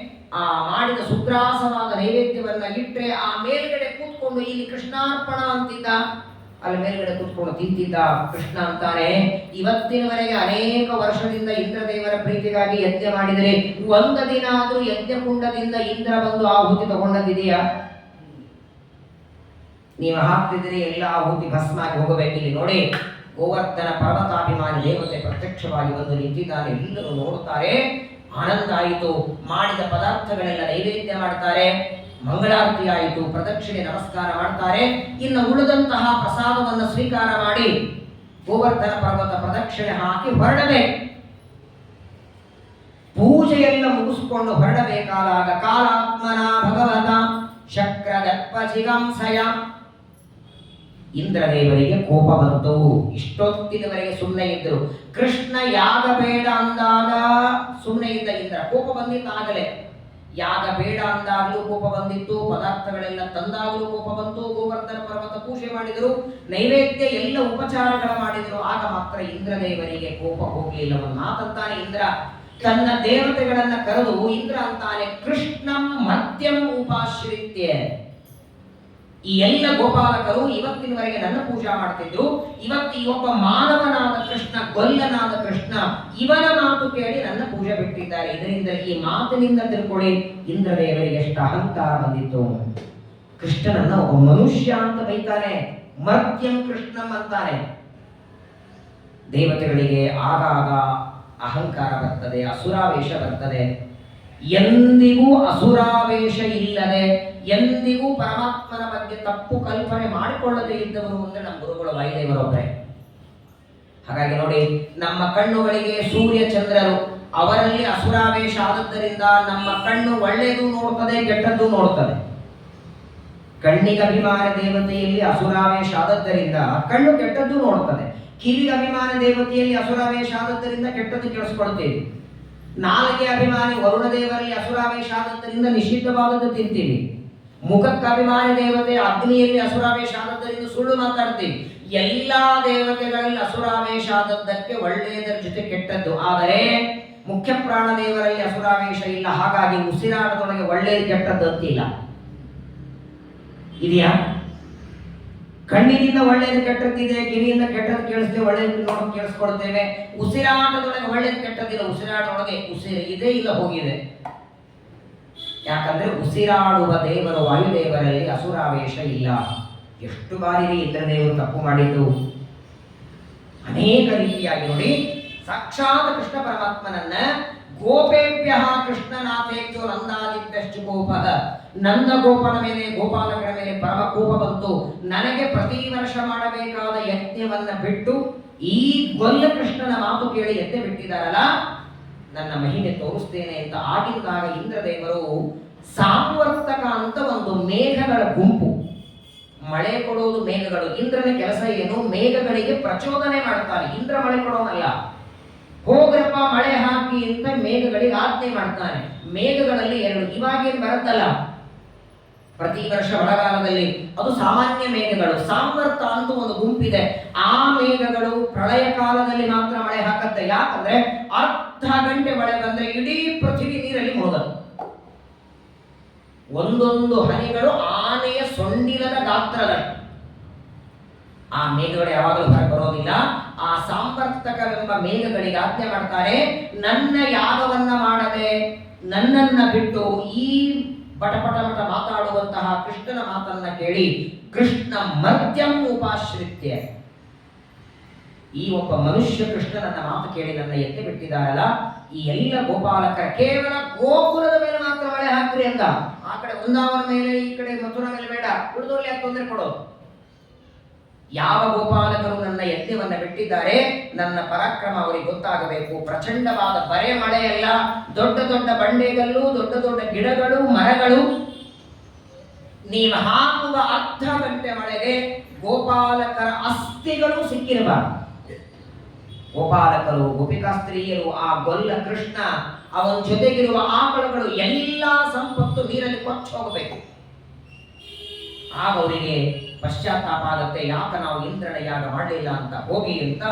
ಆ ಮಾಡಿದ ಸುಗ್ರಾಸವಾದ ನೈವೇದ್ಯವನ್ನ ಇಟ್ಟರೆ ಆ ಮೇಲ್ಗಡೆ ಕೂತ್ಕೊಂಡು ಇಲ್ಲಿ ಕೃಷ್ಣಾರ್ಪಣ ಅಂತಿದ್ದ, ಅಲ್ಲಿ ಮೇಲ್ಗಡೆ ಕೂತ್ಕೊಂಡು ತಿಂತಿದ್ದ. ಕೃಷ್ಣ ಅಂತಾನೆ, ಇವತ್ತಿನವರೆಗೆ ಅನೇಕ ವರ್ಷದಿಂದ ಇಂದ್ರದೇವರ ಪ್ರೀತಿಗಾಗಿ ಯಜ್ಞ ಮಾಡಿದರೆ ಒಂದು ದಿನ ಆದ್ರೂ ಯಜ್ಞ ಕುಂಡದಿಂದ ಇಂದ್ರ ಬಂದು ಆಹುತಿ ತಗೊಂಡದಿದೆಯಾ? ನೀವು ಹಾಕ್ತಿದ್ರೆ ಎಲ್ಲ ಆಹುತಿ ಭಸ್ಮಾಗಿ ಹೋಗಬೇಕು. ಇಲ್ಲಿ ನೋಡಿ, ಗೋವರ್ಧನ ಪರ್ವತಾಭಿಮಾನಿ ದೇವತೆ ಪ್ರತ್ಯಕ್ಷವಾಗಿ ಬಂದು ನಿಂತಿದ್ದಾನೆ, ಎಲ್ಲರೂ ನೋಡುತ್ತಾರೆ, ಆನಂದ ಆಯಿತು. ಮಾಡಿದ ಪದಾರ್ಥಗಳೆಲ್ಲ ನೈವೇದ್ಯ ಮಾಡ್ತಾರೆ, ಮಂಗಳಾರತಿ ಆಯಿತು, ಪ್ರದಕ್ಷಿಣೆ ನಮಸ್ಕಾರ ಮಾಡ್ತಾರೆ. ಇನ್ನು ಉಳಿದಂತಹ ಪ್ರಸಾದವನ್ನು ಸ್ವೀಕಾರ ಮಾಡಿ ಗೋವರ್ಧನ ಪರ್ವತ ಪ್ರದಕ್ಷಿಣೆ ಹಾಕಿ ಹೊರಡಬೇಕು. ಪೂಜೆಯೆಲ್ಲ ಮುಗಿಸಿಕೊಂಡು ಹೊರಡಬೇಕಾದಾಗ ಕಾಲಾತ್ಮನ ಭಗವತ ಶಕ್ರದರ್ಪ ಜಿಗಾಂಸಯ, ಇಂದ್ರದೇವರಿಗೆ ಕೋಪ ಬಂತು. ಇಷ್ಟೊತ್ತಿನವರೆಗೆ ಸುಮ್ಮನೆ ಇದ್ದರು. ಕೃಷ್ಣ ಯಾಗ ಬೇಡ ಅಂದಾಗ ಸುಮ್ಮನೆ ಇದ್ದ ಇಂದ್ರ. ಕೋಪ ಬಂದಿದ್ದಾಗಲೇ, ಯಾಗ ಬೇಡ ಅಂದಾಗಲೂ ಕೋಪ ಬಂದಿತ್ತು, ಪದಾರ್ಥಗಳೆಲ್ಲ ತಂದಾಗಲೂ ಕೋಪ ಬಂತು. ಗೋವರ್ಧನ ಪರ್ವತ ಪೂಜೆ ಮಾಡಿದರು, ನೈವೇದ್ಯ ಎಲ್ಲ ಉಪಚಾರಗಳ ಮಾಡಿದರು, ಆಗ ಮಾತ್ರ ಇಂದ್ರದೇವರಿಗೆ ಕೋಪ ಹೋಗಲಿಲ್ಲ. ಒಂದು ಮಾತಂತಾನೆ ಇಂದ್ರ, ತನ್ನ ದೇವತೆಗಳನ್ನ ಕರೆದು ಇಂದ್ರ ಅಂತಾನೆ, ಕೃಷ್ಣಂ ಮದ್ಯಂ ಉಪಾಶ್ರಿತ್ಯ, ಈ ಎಲ್ಲ ಗೋಪಾಲಕರು ಇವತ್ತಿನವರೆಗೆ ನನ್ನ ಪೂಜಾ ಮಾಡ್ತಿದ್ರು, ಇವತ್ತು ಒಬ್ಬ ಮಾನವನಾದ ಕೃಷ್ಣ, ಗೊಲ್ಲನಾದ ಕೃಷ್ಣ, ಇವನ ಮಾತು ಕೇಳಿ ನನ್ನ ಪೂಜೆ ಬಿಟ್ಟಿದ್ದಾರೆ. ಇದರಿಂದ ಈ ಮಾತಿನಿಂದ ತಿಳ್ಕೊಳ್ಳಿ ಇಂದ್ರದೇವರಿಗೆ ಎಷ್ಟು ಅಹಂಕಾರ ಬಂದಿತ್ತು. ಕೃಷ್ಣನನ್ನ ಒಬ್ಬ ಮನುಷ್ಯ ಅಂತ ಬೈತಾನೆ, ಮರ್ತ್ಯಂ ಕೃಷ್ಣಂ ಅಂತಾನೆ. ದೇವತೆಗಳಿಗೆ ಆಗಾಗ ಅಹಂಕಾರ ಬರ್ತದೆ, ಅಸುರಾವೇಶ ಬರ್ತದೆ. ಎಂದಿಗೂ ಅಸುರಾವೇಶ ಇಲ್ಲದೆ, ಎಂದಿಗೂ ಪರಮಾತ್ಮನ ಬಗ್ಗೆ ತಪ್ಪು ಕಲ್ಪನೆ ಮಾಡಿಕೊಳ್ಳದೇ ಇದ್ದವರು ಅಂದ್ರೆ ನಮ್ಮ ಗುರುಗಳು ವಾಯುದೇವರೊಬ್ಬರೇ. ಹಾಗಾಗಿ ನೋಡಿ, ನಮ್ಮ ಕಣ್ಣುಗಳಿಗೆ ಸೂರ್ಯ ಚಂದ್ರರು, ಅವರಲ್ಲಿ ಅಸುರಾವೇಶ ಆದದ್ದರಿಂದ ನಮ್ಮ ಕಣ್ಣು ಒಳ್ಳೆಯದು ನೋಡ್ತದೆ, ಕೆಟ್ಟದ್ದು ನೋಡ್ತದೆ. ಕಣ್ಣಿಗೆ ಅಭಿಮಾನ ದೇವತೆಯಲ್ಲಿ ಅಸುರಾವೇಶ ಆದದ್ದರಿಂದ ಕಣ್ಣು ಕೆಟ್ಟದ್ದು ನೋಡ್ತದೆ. ಕಿವಿಗೆ ಅಭಿಮಾನ ದೇವತೆಯಲ್ಲಿ ಅಸುರಾವೇಶ ಆದದ್ದರಿಂದ ಕೆಟ್ಟದ್ದು ಕೇಳಿಸ್ಕೊಳ್ತೇವೆ. ನಾಲಿಗೆ ಅಭಿಮಾನಿ ವರುಣ ದೇವರಲ್ಲಿ ಅಸುರಾವೇಶ ಆದದ್ದರಿಂದ ನಿಷಿದ್ಧವಾದದ್ದು ತಿಂತೀವಿ. ಮುಖಕ್ಕೆ ಅಭಿಮಾನಿ ದೇವತೆ ಅಗ್ನಿಯಲ್ಲಿ ಅಸುರಾವೇಶ ಆದದ್ದರಿಂದ ಸುಳ್ಳು ಮಾತಾಡ್ತೀವಿ. ಎಲ್ಲಾ ದೇವತೆಗಳಲ್ಲಿ ಅಸುರಾವೇಶ ಆದದ್ದಕ್ಕೆ ಒಳ್ಳೆಯದರ ಜೊತೆ ಕೆಟ್ಟದ್ದು. ಆದರೆ ಮುಖ್ಯ ಪ್ರಾಣದೇವರಲ್ಲಿ ಅಸುರಾವೇಶ ಇಲ್ಲ, ಹಾಗಾಗಿ ಉಸಿರಾಟದೊಳಗೆ ಒಳ್ಳೆಯದು ಕೆಟ್ಟದ್ದು ಅಂತಿಲ್ಲ. ಇದೆಯಾ? ಕಣ್ಣಿನಿಂದ ಒಳ್ಳೆಯದು ಕೆಟ್ಟದ್ದಿದೆ, ಕಿವಿಯಿಂದ ಕೆಟ್ಟದ್ದು ಕೇಳಿಸ್ತೇವೆ, ಒಳ್ಳೆಯದು ನೋಡಿ ಕೇಳಿಸ್ಕೊಳ್ತೇವೆ. ಉಸಿರಾಟದೊಳಗೆ ಒಳ್ಳೆಯದು ಕೆಟ್ಟದ್ದಿಲ್ಲ, ಉಸಿರಾಟದೊಳಗೆ ಉಸಿರು ಇದೆ ಇಲ್ಲ ಹೋಗಿದೆ. ಯಾಕಂದ್ರೆ ಉಸಿರಾಡುವ ದೇವರು ವಾಯುದೇವರಲ್ಲಿ ಅಸುರಾವೇಶ ಇಲ್ಲ. ಎಷ್ಟು ಬಾರಿ ಇಂದ್ರದೇವರು ತಪ್ಪು ಮಾಡಿದ್ದು ಅನೇಕ ರೀತಿಯಾಗಿ ನೋಡಿ. ಸಾಕ್ಷಾತ್ ಕೃಷ್ಣ ಪರಮಾತ್ಮನನ್ನ ಗೋಪೇಭ್ಯ ಕೃಷ್ಣನಾಥೇಭ್ಯೋ ನಂದಾದಿಭ್ಯಶ್ಚ ಗೋಪ, ನಂದ ಗೋಪನ ಮೇಲೆ ಗೋಪಾಲಕರ ಮೇಲೆ ಪರಮ ಕೋಪ ಬಂತು. ನನಗೆ ಪ್ರತಿ ವರ್ಷ ಮಾಡಬೇಕಾದ ಯಜ್ಞವನ್ನ ಬಿಟ್ಟು ಈ ಗೊಲ್ಲ ಕೃಷ್ಣನ ಮಾತು ಕೇಳಿ ಯಜ್ಞ ಬಿಟ್ಟಿದ್ದಾರಲ್ಲ, ನನ್ನ ಮಹಿಮೆ ತೋರಿಸ್ತೇನೆ ಅಂತ ಆಗಿದ್ದಾಗ ಇಂದ್ರದೇವರು ಸಾಂವರ್ತಕ ಅಂತ ಒಂದು ಮೇಘಗಳ ಗುಂಪು, ಮಳೆ ಕೊಡೋದು ಮೇಘಗಳು. ಇಂದ್ರನ ಕೆಲಸ ಏನು? ಮೇಘಗಳಿಗೆ ಪ್ರಚೋದನೆ ಮಾಡ್ತಾನೆ. ಇಂದ್ರ ಮಳೆ ಕೊಡೋನಲ್ಲ, ಹೋಗ್ರಪ್ಪ ಮಳೆ ಹಾಕಿ ಅಂತ ಮೇಘಗಳಿಗೆ ಆಜ್ಞೆ ಮಾಡ್ತಾನೆ. ಮೇಘಗಳಲ್ಲಿ ಎರಡು ಇವಾಗೇನು ಬರುತ್ತಲ್ಲ ಪ್ರತಿ ವರ್ಷ ಮಳೆಗಾಲದಲ್ಲಿ, ಅದು ಸಾಮಾನ್ಯ ಮೇಘಗಳು. ಸಾಂವರ್ತ ಅಂತ ಒಂದು ಗುಂಪಿದೆ. ಆ ಮೇಘಗಳು ಪ್ರಳಯ ಕಾಲದಲ್ಲಿ ಮಾತ್ರ ಮಳೆ ಹಾಕತ್ತೆ. ಯಾಕಂದ್ರೆ ಅರ್ಧ ಗಂಟೆ ಮಳೆ ಬಂದ್ರೆ ಇಡೀ ಪೃಥ್ವಿ ನೀರಲ್ಲಿ ಮುಳುಗದು. ಒಂದೊಂದು ಹನಿಗಳು ಆನೆಯ ಸೊಂಡಿಲದ ಗಾತ್ರದಷ್ಟು. ಆ ಮೇಘಗಳು ಯಾವಾಗಲೂ ಹೊರಗೆ ಬರೋದಿಲ್ಲ. ಆ ಸಾಂವರ್ತಕವೆಂಬ ಮೇಘಗಳಿಗೆ ಆಜ್ಞೆ ಮಾಡ್ತಾರೆ, ನನ್ನ ಯಾಗವನ್ನ ಮಾಡದೆ ನನ್ನನ್ನ ಬಿಟ್ಟು ಈ ಪಟಪಟ ಮಟ ಮಾತಾಡುವಂತಹ ಕೃಷ್ಣನ ಮಾತನ್ನ ಕೇಳಿ ಕೃಷ್ಣ ಮರ್ತ್ಯಂ ಉಪಾಶ್ರಿತ್ಯ, ಈ ಒಬ್ಬ ಮನುಷ್ಯ ಕೃಷ್ಣನನ್ನ ಮಾತು ಕೇಳಿ ನನ್ನ ಎತ್ತೆ ಬಿಟ್ಟಿದ್ದಾರಲ್ಲ, ಈ ಎಲ್ಲ ಗೋಪಾಲಕರ ಕೇವಲ ಗೋಕುಲದ ಮೇಲೆ ಮಾತ್ರ ಮಳೆ ಹಾಕ್ರಿ ಅಂದ. ಆ ಕಡೆ ವೃಂದಾವನ ಮೇಲೆ, ಈ ಕಡೆ ಮಥುರಾ ಮೇಲೆ ಬೇಡ, ಉಳಿದೋರ್ಲಿ ಯಾಕೆ ತೊಂದರೆ ಕೊಡೋದು. ಯಾವ ಗೋಪಾಲಕರು ನನ್ನ ಯಜ್ಞವನ್ನ ಬಿಟ್ಟಿದ್ದಾರೆ, ನನ್ನ ಪರಾಕ್ರಮ ಅವರಿಗೆ ಗೊತ್ತಾಗಬೇಕು. ಪ್ರಚಂಡವಾದ ಬರೆ ಮಳೆಯಲ್ಲ, ದೊಡ್ಡ ದೊಡ್ಡ ಬಂಡೆಗಲ್ಲು, ದೊಡ್ಡ ದೊಡ್ಡ ಗಿಡಗಳು, ಮರಗಳು. ನೀವು ಹಾಕುವ ಅರ್ಧ ಗಂಟೆ ಮಳೆಗೆ ಗೋಪಾಲಕರ ಅಸ್ಥಿಗಳು ಸಿಕ್ಕಿರಬಾರದು. ಗೋಪಾಲಕರು, ಗೋಪಿಕಾ ಸ್ತ್ರೀಯರು, ಆ ಗೊಲ್ಲ ಕೃಷ್ಣ, ಅವನ ಜೊತೆಗಿರುವ ಆಕಳುಗಳು ಎಲ್ಲ ಸಂಪತ್ತು ನೀರಲ್ಲಿ ಕೊಚ್ಚಿ ಹೋಗಬೇಕು. ಆಗ ಅವರಿಗೆ ಪಶ್ಚಾತ್ತಾಪ ಆಗುತ್ತೆ, ಯಾಕ ನಾವು ಇಂದ್ರನ ಯಾಗ ಮಾಡಲಿಲ್ಲ ಅಂತ. ಹೋಗಿ ಅಂತ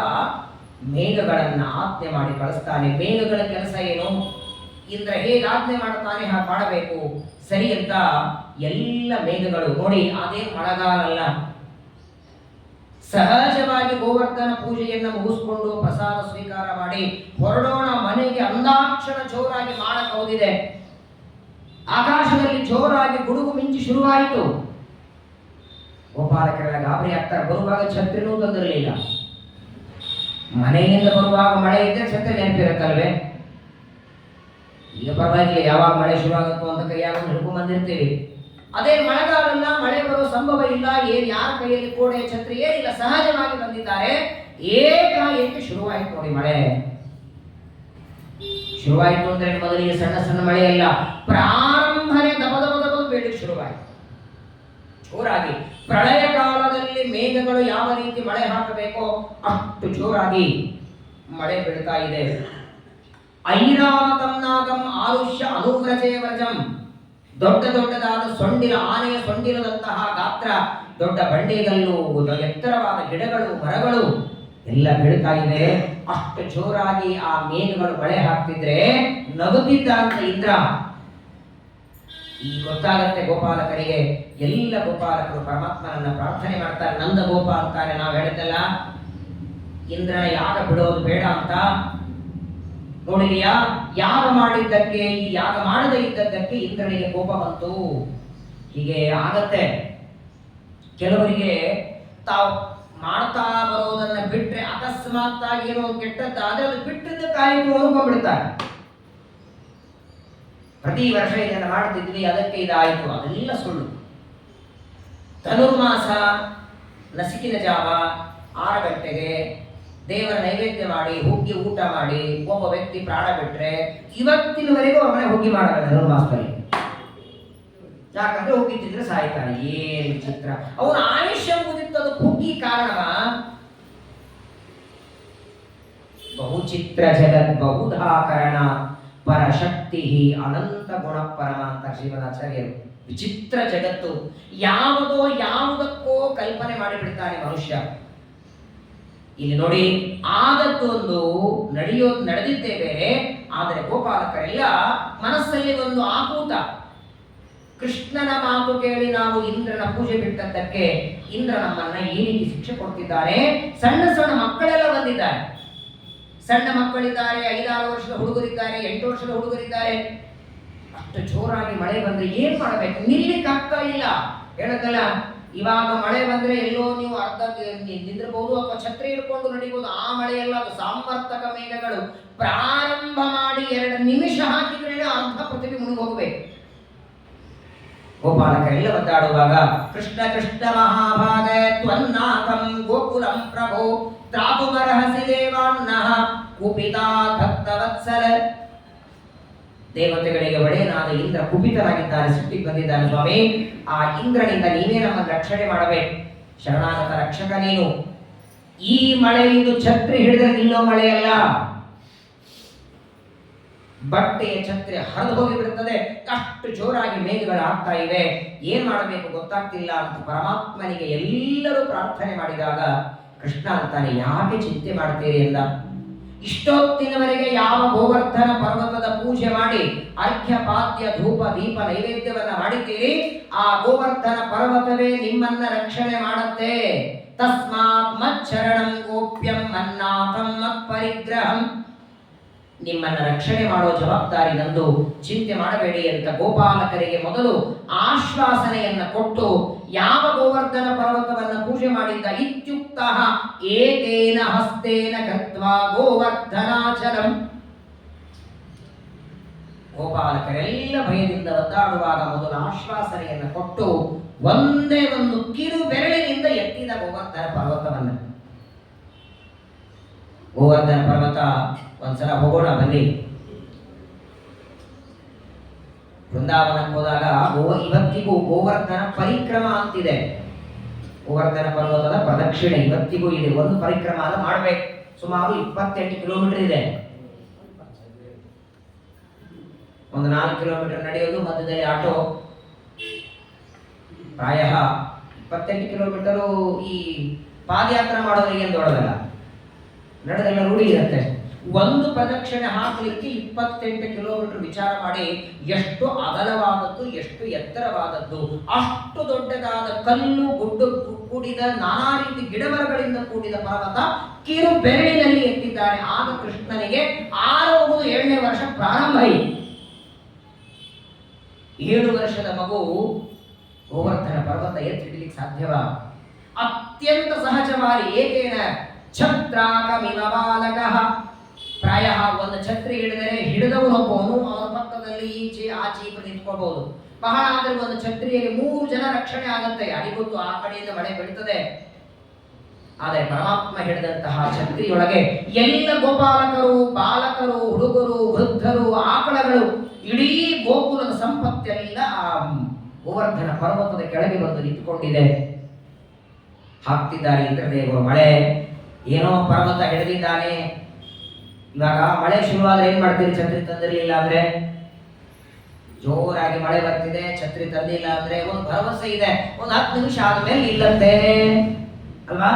ಮೇಘಗಳನ್ನ ಆಜ್ಞೆ ಮಾಡಿ ಕಳಿಸ್ತಾನೆ. ಮೇಘಗಳ ಕೆಲಸ ಏನು? ಇಂದ್ರ ಹೇಗೆ ಆಜ್ಞೆ ಮಾಡ್ತಾನೆ ಹಾಗೆ ಮಾಡಬೇಕು, ಸರಿ ಅಂತ ಎಲ್ಲ ಮೇಘಗಳು ನೋಡಿ. ಅದೇನು ಮಳೆಗಾಲ ಅಲ್ಲ, ಸಹಜವಾಗಿ ಗೋವರ್ಧನ ಪೂಜೆಯನ್ನು ಮುಗಿಸ್ಕೊಂಡು ಪ್ರಸಾದ ಸ್ವೀಕಾರ ಮಾಡಿ ಹೊರಡೋಣ ಮನೆಗೆ ಅಂದಾಕ್ಷಣ ಜೋರಾಗಿ ಮಾಡಕ್ ಹೋದಿದೆ. ಆಕಾಶದಲ್ಲಿ ಜೋರಾಗಿ ಗುಡುಗು ಮಿಂಚಿ ಶುರುವಾಯಿತು. ಗೋಪಾಲಕರೆಲ್ಲ ಗಾಬರಿ ಆಗ್ತಾರೆ. ಬರುವಾಗ ಛತ್ರಿನೂ ತಂದಿರಲಿಲ್ಲ. ಮನೆಯಿಂದ ಬರುವಾಗ ಮಳೆ ಇದ್ದರೆ ಛತ್ರಿ ನೆನಪಿರುತ್ತಲ್ವೇ. ಈಗ ಪರವಾಗಿಲ್ಲ, ಯಾವಾಗ ಮಳೆ ಶುರುವಾಗುತ್ತೋ ಅಂತ ಕೈಯಾಗ ಹಿಡ್ಕೊಂಡ್ ಬಂದಿರ್ತೀವಿ. ಅದೇ ಮಳೆಗಾಲಲ್ಲ, ಮಳೆ ಬರೋ ಸಂಭವ ಇಲ್ಲ. ಯಾರ ಕೈಯಲ್ಲಿ ಕೋಡೆ ಛತ್ರಿ ಏನಿಲ್ಲ, ಸಹಜವಾಗಿ ಬಂದಿದ್ದಾರೆ. ಏಕಾಏಕಿ ಶುರುವಾಯಿತು ನೋಡಿ ಮಳೆ. ಶುರುವಾಯಿತು ಅಂದ್ರೆ ಮೊದಲಿಗೆ ಸಣ್ಣ ಸಣ್ಣ ಮಳೆ ಅಲ್ಲ, ಪ್ರಾರಂಭನೆ ದಬ ದಬ ದಬ ಬೀಳಲಿಕ್ಕೆ ಶುರುವಾಯಿತು ಜೋರಾಗಿ. ಪ್ರಳಯ ಕಾಲದಲ್ಲಿ ಮೇಘಗಳು ಯಾವ ರೀತಿ ಮಳೆ ಹಾಕಬೇಕೋ ಅಷ್ಟು ಜೋರಾಗಿ ಮಳೆ ಬೀಳ್ತಾ ಇದೆ. ಐರಾವತಂ ನಾಗಂ ಆರುಷ್ಯ ಅನುವ್ರಜೇ ವ್ರಜಂ, ದೊಡ್ಡ ದೊಡ್ಡದಾದ ಸೊಂಡಿಲ, ಆನೆಯ ಸೊಂಡಿಲದಂತಹ ಗಾತ್ರ, ದೊಡ್ಡ ಬಂಡೆಗಲ್ಲು, ಎತ್ತರವಾದ ಗಿಡಗಳು, ಮರಗಳು ಎಲ್ಲ ಬೀಳ್ತಾ ಇದೆ. ಅಷ್ಟು ಜೋರಾಗಿ ಆ ಮೇಘಗಳು ಮಳೆ ಹಾಕ್ತಿದ್ರೆ ನಗುತ್ತಿದ್ದ ಅಂತ ಇಂದ್ರ. ಈ ಗೊತ್ತಾಗತ್ತೆ ಗೋಪಾಲಕರಿಗೆ. ಎಲ್ಲ ಗೋಪಾಲಕರು ಪರಮಾತ್ಮನನ್ನ ಪ್ರಾರ್ಥನೆ ಮಾಡ್ತಾರೆ. ನಂದ ಗೋಪ ಅಂತಾರೆ. ನಾವು ಹೇಳಿದ್ದಲ್ಲ, ಇಂದ್ರನ ಯಾಗ ಬಿಡೋದು ಬೇಡ ಅಂತ. ನೋಡಿದೆಯಾ, ಯಾಗ ಮಾಡಿದ್ದಕ್ಕೆ, ಈ ಯಾಗ ಮಾಡದೇ ಇದ್ದದ್ದಕ್ಕೆ ಇಂದ್ರನಿಗೆ ಕೋಪ ಬಂತು. ಹೀಗೆ ಆಗತ್ತೆ. ಕೆಲವರಿಗೆ ತಾವು ಮಾಡ್ತಾ ಬರೋದನ್ನ ಬಿಟ್ರೆ ಅಕಸ್ಮಾತ್ ಆಗಿ ಏನೋ ಕೆಟ್ಟದ್ದಾದ್ರೆ ಅದು ಬಿಟ್ಟಿದ್ದಕ್ಕಾಯಿತು ಅನ್ಕೊಂಡ್ಬಿಡ್ತಾರೆ. ಪ್ರತಿ ವರ್ಷ ಇದನ್ನು ಮಾಡ್ತಿದ್ವಿ, ಅದಕ್ಕೆ ಇದಾಯಿತು, ಅದೆಲ್ಲ ಸುಳ್ಳು. ಧನುರ್ಮಾಸ ನಸಿಕಿನ ಜಾವ 6 ಗಂಟೆಗೆ ದೇವರ ನೈವೇದ್ಯ ಮಾಡಿ ಹುಗ್ಗಿ ಊಟ ಮಾಡಿ ಒಬ್ಬ ವ್ಯಕ್ತಿ ಪ್ರಾಣ ಬಿಟ್ರೆ ಇವತ್ತಿನವರೆಗೂ ಅವನೇ ಹುಗ್ಗಿ ಮಾಡಲ್ಲ ಧನುರ್ಮಾಸದಲ್ಲಿ. ಯಾಕಂದ್ರೆ ಹುಗ್ಗಿ ತಿಂದ್ರೆ ಸಾಯ್ತಾನೆ. ಏನ್ ವಿಚಿತ್ರ! ಅವನ ಆಯುಷ್ಯ ಮುಗಿದಿತ್ತು, ಹುಗ್ಗಿ ಕಾರಣವ? ಬಹುಚಿತ್ರ ಜಗತ್ ಬಹುಧಾಕರಣ ಪರಶಕ್ತಿ ಅನಂತ ಗುಣ ಪರಮ ಅಂತ ಶ್ರೀಮದಾಚಾರ್ಯರು. ವಿಚಿತ್ರ ಜಗತ್ತು, ಯಾವುದೋ ಯಾವುದಕ್ಕೋ ಕಲ್ಪನೆ ಮಾಡಿಬಿಡ್ತಾನೆ ಮನುಷ್ಯ. ಇಲ್ಲಿ ನೋಡಿ, ಆದದ್ದು ಒಂದು, ನಡೆದಿದ್ದೇ ಬೇರೆ. ಆದರೆ ಗೋಪಾಲಕರೆಲ್ಲ ಮನಸ್ಸಲ್ಲಿ ಒಂದು ಆಕೂತ. ಕೃಷ್ಣನ ಮಾತು ಕೇಳಿ ನಾವು ಇಂದ್ರನ ಪೂಜೆ ಬಿಟ್ಟದ್ದಕ್ಕೆ ಇಂದ್ರ ನಮ್ಮನ್ನ ಈ ರೀತಿ ಶಿಕ್ಷೆ ಕೊಡ್ತಿದ್ದಾನೆ. ಸಣ್ಣ ಸಣ್ಣ ಮಕ್ಕಳೆಲ್ಲ ಬಂದಿದ್ದಾರೆ. ಸಣ್ಣ ಮಕ್ಕಳಿದ್ದಾರೆ, 5-6 ವರ್ಷದ ಹುಡುಗರಿದ್ದಾರೆ, 8 ವರ್ಷದ ಹುಡುಗರಿದ್ದಾರೆ. ಅಷ್ಟು ಜೋರಾಗಿ ಮಳೆ ಬಂದ್ರೆ ಏನ್ ಮಾಡಬೇಕು? ನಿಲ್ಲಿಕ್ಕೆ ಆಗ್ತಾ ಇಲ್ಲ. ಹೇಳಕ್ಕಲ್ಲ, ಇವಾಗ ಮಳೆ ಬಂದ್ರೆ ಎಲ್ಲೋ ನೀವು ಅರ್ಧ ನಿಂದಿರಬಹುದು ಅಥವಾ ಛತ್ರಿ ಹಿಡ್ಕೊಂಡು ನಡಿಬಹುದು. ಆ ಮಳೆಯಲ್ಲ, ಅದು ಸಾಮರ್ಥಕ ಮೇಘಗಳು. ಪ್ರಾರಂಭ ಮಾಡಿ 2 ನಿಮಿಷ ಹಾಕಿದ್ರೆ ಅರ್ಧ ಪೃಥ್ವಿ ಮುಳುಗಿ ಹೋಗ್ಬೇಕು. ಗೋಪಾಲಕರೆಲ್ಲ ಒದ್ದಾಡುವಾಗ ಕೃಷ್ಣ ಕೃಷ್ಣ ಮಹಾಭಾಗ ತ್ವನ್ನಾಕಂ ಗೋಕುಲಂ ಪ್ರಭೋ ತ್ರಾತುಮರ್ಹಸಿ ದೇವಾನ್ನಃ ಕುಪಿತಾ ಭಕ್ತವತ್ಸಲ. ದೇವತೆಗಳಿಗೆ ಒಡೆಯನಾದ ಇಂದ್ರ ಕುಪಿತರಾಗಿದ್ದಾರೆ, ಸಿಟ್ಟಿಗೆ ಬಂದಿದ್ದಾನೆ. ಸ್ವಾಮಿ, ಆ ಇಂದ್ರನಿಂದ ನೀವೇ ನಮ್ಮನ್ನು ರಕ್ಷಣೆ ಮಾಡಬೇಕು. ಶರಣಾಗತ ರಕ್ಷಕ ನೀನು. ಈ ಮಳೆ ಇದು ಛತ್ರಿ ಹಿಡಿದ್ರೆ ನಿಲ್ಲೋ ಮಳೆಯಲ್ಲ. ಬಟ್ಟೆಯ ಛತ್ರಿ ಹರಿದು ಹೋಗಿ ಬಿಡುತ್ತದೆ. ಅಷ್ಟು ಜೋರಾಗಿ ಮೇಘಗಳು ಆಗ್ತಾ ಇವೆ. ಏನ್ ಮಾಡಬೇಕು ಗೊತ್ತಾಗ್ತಿಲ್ಲ ಅಂತ ಪರಮಾತ್ಮನಿಗೆ ಎಲ್ಲರೂ ಪ್ರಾರ್ಥನೆ ಮಾಡಿದಾಗ ಕೃಷ್ಣ ಅಂತಾನೆ, ಯಾಕೆ ಚಿಂತೆ ಮಾಡ್ತೀರಿ ಎಂದ. ಇಷ್ಟೊತ್ತಿನವರೆಗೆ ಯಾವ ಗೋವರ್ಧನ ಪರ್ವತದ ಪೂಜೆ ಮಾಡಿ ಅರ್ಘ್ಯ ಪಾದ್ಯ ಧೂಪ ದೀಪ ನೈವೇದ್ಯವನ್ನ ಮಾಡಿದ್ದೀರಿ, ಆ ಗೋವರ್ಧನ ಪರ್ವತವೇ ನಿಮ್ಮನ್ನ ರಕ್ಷಣೆ ಮಾಡುತ್ತೆ. ತಸ್ಮಾತ್ ಮಚ್ಚರಣಂ ಗೋಪ್ಯಂ ಮನ್ನಾಥಂ ಮತ್ಪರಿಗ್ರಹಂ. ನಿಮ್ಮನ್ನ ರಕ್ಷಣೆ ಮಾಡೋ ಜವಾಬ್ದಾರಿ ನಂದು, ಚಿಂತೆ ಮಾಡಬೇಡಿ ಅಂತ ಗೋಪಾಲಕರಿಗೆ ಮೊದಲು ಆಶ್ವಾಸನೆಯನ್ನ ಕೊಟ್ಟು, ಯಾವ ಗೋವರ್ಧನ ಪರ್ವತವನ್ನ ಪೂಜೆ ಮಾಡಿದ್ದ ಇತ್ಯುಕ್ತ ಏಕೇನ ಹಸ್ತೇನ ಕೃತ್ವಾ ಗೋವರ್ಧನಾಚಲಂ. ಗೋಪಾಲಕರೆಲ್ಲ ಭಯದಿಂದ ಒದ್ದಾಡುವಾಗ ಮೊದಲು ಆಶ್ವಾಸನೆಯನ್ನ ಕೊಟ್ಟು ಒಂದೇ ಒಂದು ಕಿರು ಬೆರಳಿನಿಂದ ಎತ್ತಿದ ಗೋವರ್ಧನ ಪರ್ವತವನ್ನ. ಗೋವರ್ಧನ ಪರ್ವತ ಒಂದ್ಸಲ ಹೋಗೋಣ ಬನ್ನಿ. ವೃಂದಾವನಕ್ಕೆ ಹೋದಾಗ ಇವತ್ತಿಗೂ ಗೋವರ್ಧನ ಪರಿಕ್ರಮ ಅಂತಿದೆ. ಗೋವರ್ಧನ ಪರ್ವತದ ಪ್ರದಕ್ಷಿಣೆ ಇವತ್ತಿಗೂ ಇದೆ. ಒಂದು ಪರಿಕ್ರಮ ಮಾಡಬೇಕು. ಸುಮಾರು 28 ಕಿಲೋಮೀಟರ್ ಇದೆ. ಒಂದು 4 ಕಿಲೋಮೀಟರ್ ನಡೆಯೋದು, ಮಧ್ಯದಲ್ಲಿ ಆಟೋ. ಪ್ರಾಯ 28 ಕಿಲೋಮೀಟರು ಈ ಪಾದಯಾತ್ರೆ ಮಾಡೋರಿಗೆ ದೊಡ್ಡದಲ್ಲ, ನಡೆದೆಲ್ಲ ರೂಢಿ ಇರುತ್ತೆ. ಒಂದು ಪ್ರದಕ್ಷಿಣೆ ಹಾಕಲಿಕ್ಕೆ 28 ಕಿಲೋಮೀಟರ್. ವಿಚಾರ ಮಾಡಿ, ಎಷ್ಟು ಅಗಲವಾದದ್ದು, ಎಷ್ಟು ಎತ್ತರವಾದದ್ದು. ಅಷ್ಟು ದೊಡ್ಡದಾದ ಕಲ್ಲು ಗುಡ್ಡು ಕೂಡಿದ ನಾನಾ ರೀತಿ ಗಿಡಮರಗಳಿಂದ ಕೂಡಿದ ಪರ್ವತ ಕಿರು ಬೆರಳಿನಲ್ಲಿ ಎತ್ತಿದ್ದಾನೆ. ಆಗ ಕೃಷ್ಣನಿಗೆ 7ನೇ ವರ್ಷ ಪ್ರಾರಂಭ. 7 ವರ್ಷದ ಮಗು ಗೋವರ್ಧನ ಪರ್ವತ ಎತ್ತಿಡಲಿಕ್ಕೆ ಸಾಧ್ಯವ? ಅತ್ಯಂತ ಸಹಜವಾಗಿ ಏಕೇನ ಛತ್ರಾಕಮಿವ ಬಾಲಕಃ. ಪ್ರಾಯ ಒಂದು ಛತ್ರಿ ಹಿಡಿದವನೊಬ್ಬವನು ಅವನ ಪಕ್ಕದಲ್ಲಿ ಈಚೆ ಆಚೆ ನಿಂತ್ಕೋಬಹುದು. ಬಹಳ ಆದ್ರೆ ಒಂದು ಛತ್ರಿಯಲ್ಲಿ 3 ಜನ ರಕ್ಷಣೆ ಆಗುತ್ತೆ. ಯಾರಿಗೊತ್ತು ಆ ಕಡೆಯಿಂದ ಮಳೆ ಬೀಳ್ತದೆ. ಆದರೆ ಪರಮಾತ್ಮ ಹಿಡಿದಂತಹ ಛತ್ರಿಯೊಳಗೆ ಎಲ್ಲ ಗೋಪಾಲಕರು, ಬಾಲಕರು, ಹುಡುಗರು, ವೃದ್ಧರು, ಆಕಳಗಳು, ಇಡೀ ಗೋಕುಲದ ಸಂಪತ್ತೆಲ್ಲ ಆ ಗೋವರ್ಧನ ಪರ್ವತದ ಕೆಳಗೆ ಬಂದು ನಿಂತುಕೊಂಡಿದೆ. ಹಾಕ್ತಿದ್ದಾರೆ ಇಂದ್ರದೇವರು ಮಳೆ. ಏನೋ ಪರ್ವತ ಹಿಡಿದಿದ್ದಾನೆ. ಇವಾಗ ಮಳೆ ಶುರುವಾದ್ರೆ ಏನ್ ಮಾಡ್ತೀರಿ? ಛತ್ರಿ ತಂದಿರಲಿಲ್ಲ ಅಂದ್ರೆ, ಜೋರಾಗಿ ಮಳೆ ಬರ್ತಿದೆ, ಛತ್ರಿ ತಂದಿಲ್ಲ ಅಂದ್ರೆ ಒಂದು ಭರವಸೆ ಇದೆ, ಒಂದು 10 ನಿಮಿಷ ಆದ್ಮೇಲೆ ನಿಲ್ಲತ್ತೆ ಅಲ್ವಾ?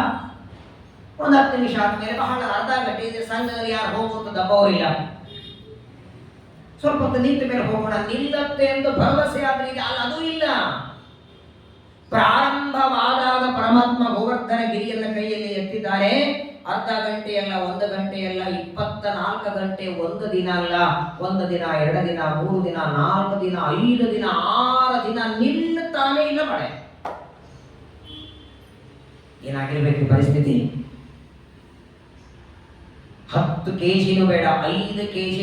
ಒಂದು 10 ನಿಮಿಷ ಆದ್ಮೇಲೆ, ಬಹಳ ಅರ್ಧ ಗಂಟೆ ಇದೆ, ಸಂಘದಲ್ಲಿ ಯಾರು ಹೋಗುವಂತ ದಬ್ಬವರಿಲ್ಲ, ಸ್ವಲ್ಪ ಹೊತ್ತು ನಿಂತ ಮೇಲೆ ಹೋಗೋಣ, ನಿಲ್ಲತ್ತೆ ಎಂದು ಭರವಸೆ ಆದ್ರೆ ಈಗ ಅದು ಇಲ್ಲ. ಪ್ರಾರಂಭವಾದಾಗ ಪರಮಾತ್ಮ ಗೋವರ್ಧನ ಗಿರಿಯನ್ನ ಕೈಯಲ್ಲಿ ಎತ್ತಿದ್ದಾರೆ. ಅರ್ಧ ಗಂಟೆಯಲ್ಲ, 1 ಗಂಟೆಯಲ್ಲ, 24 ಗಂಟೆ. ಒಂದು ದಿನ ಅಲ್ಲ, 1 ದಿನ, 2 ದಿನ, 3 ದಿನ, 4 ದಿನ, 5 ದಿನ, 6 ದಿನ ನಿಲ್ಲುತ್ತಾನೆ ಇಲ್ಲ ಮಳೆ. ಏನಾಗಿರ್ಬೇಕು ಪರಿಸ್ಥಿತಿ? 10 kg ಬೇಡ, 5 kg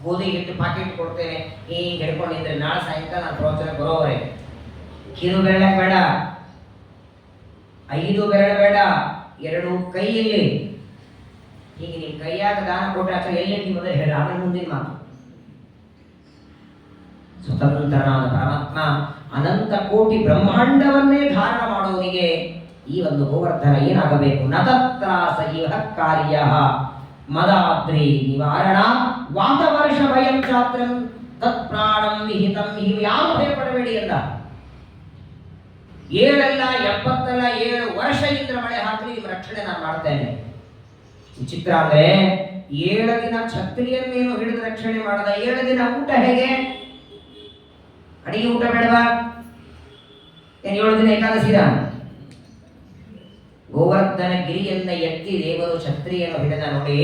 ಗೋಧಿ ಹಿಟ್ಟು ಪಾಕೆಟ್ ಕೊಡ್ತೇನೆ, ಹೀಗೆ ಹಿಡ್ಕೊಂಡಿದ್ರೆ ನಾಳೆ ಸಾಯಂಕಾಲ ನಾನು ಪ್ರವಚನ ಬರೋವರೆ. ಕಿರು ಬೆರಳ ಬೇಡ, 5 ಬೆರಳು ಬೇಡ, 2 ಕೈಯಲ್ಲಿ ಹೀಗೆ ನಿಮ್ಮ ಕೈಯಾಗ ದಾನ ಕೊಟ್ಟರೆ ಅಥವಾ ಎಲ್ಲಿ ಮೊದಲು ಹೇಳ, ಆಮೇಲೆ ಮುಂದಿನ ಮಾತು. ಸ್ವತಂತ್ರನಾದ ಪರಮಾತ್ಮ ಅನಂತ ಕೋಟಿ ಬ್ರಹ್ಮಾಂಡವನ್ನೇ ಧಾರಣ ಮಾಡುವವನಿಗೆ ಈ ಒಂದು ಗೋವರ್ಧನ ಏನಾಗಬೇಕು? ನತತ್ರಾಸ ಇಹ ಕಾರ್ಯ ಮದಾದ್ರಿ ನಿವಾರಣ ವಾತವರ್ಷ ಭಯಂ ಚಾತ್ರಂ ತತ್ಪ್ರಾಣಂ ವಿಹಿತಂ. ಹೀಗೆ ಯಾವ ಭಯ ಪಡಬೇಡಿ ಎಂದ. 7 ಅಲ್ಲ 70 ಅಲ್ಲ 7 ವರ್ಷ ಇಂದ್ರ ಮಳೆ ಹಾಕಲಿ ನಿಮ್ಮ ರಕ್ಷಣೆ ನಾನು ಮಾಡ್ತೇನೆ. ವಿಚಿತ್ರ ಅಂದ್ರೆ 7 ದಿನ ಛತ್ರಿಯನ್ನೇನು ಹಿಡಿದು ರಕ್ಷಣೆ ಮಾಡದ, 7 ದಿನ ಊಟ ಹೇಗೆ? ಅಡಿಗೆ ಊಟ ಬೇಡವಾ? 7 ದಿನ ಏಕಾದಶಿದ ಗೋವರ್ಧನ ಗಿರಿಯನ್ನ ಎತ್ತಿ ದೇವರು ಛತ್ರಿಯನ್ನು ಹಿಡಿದ ನೋಡಿ.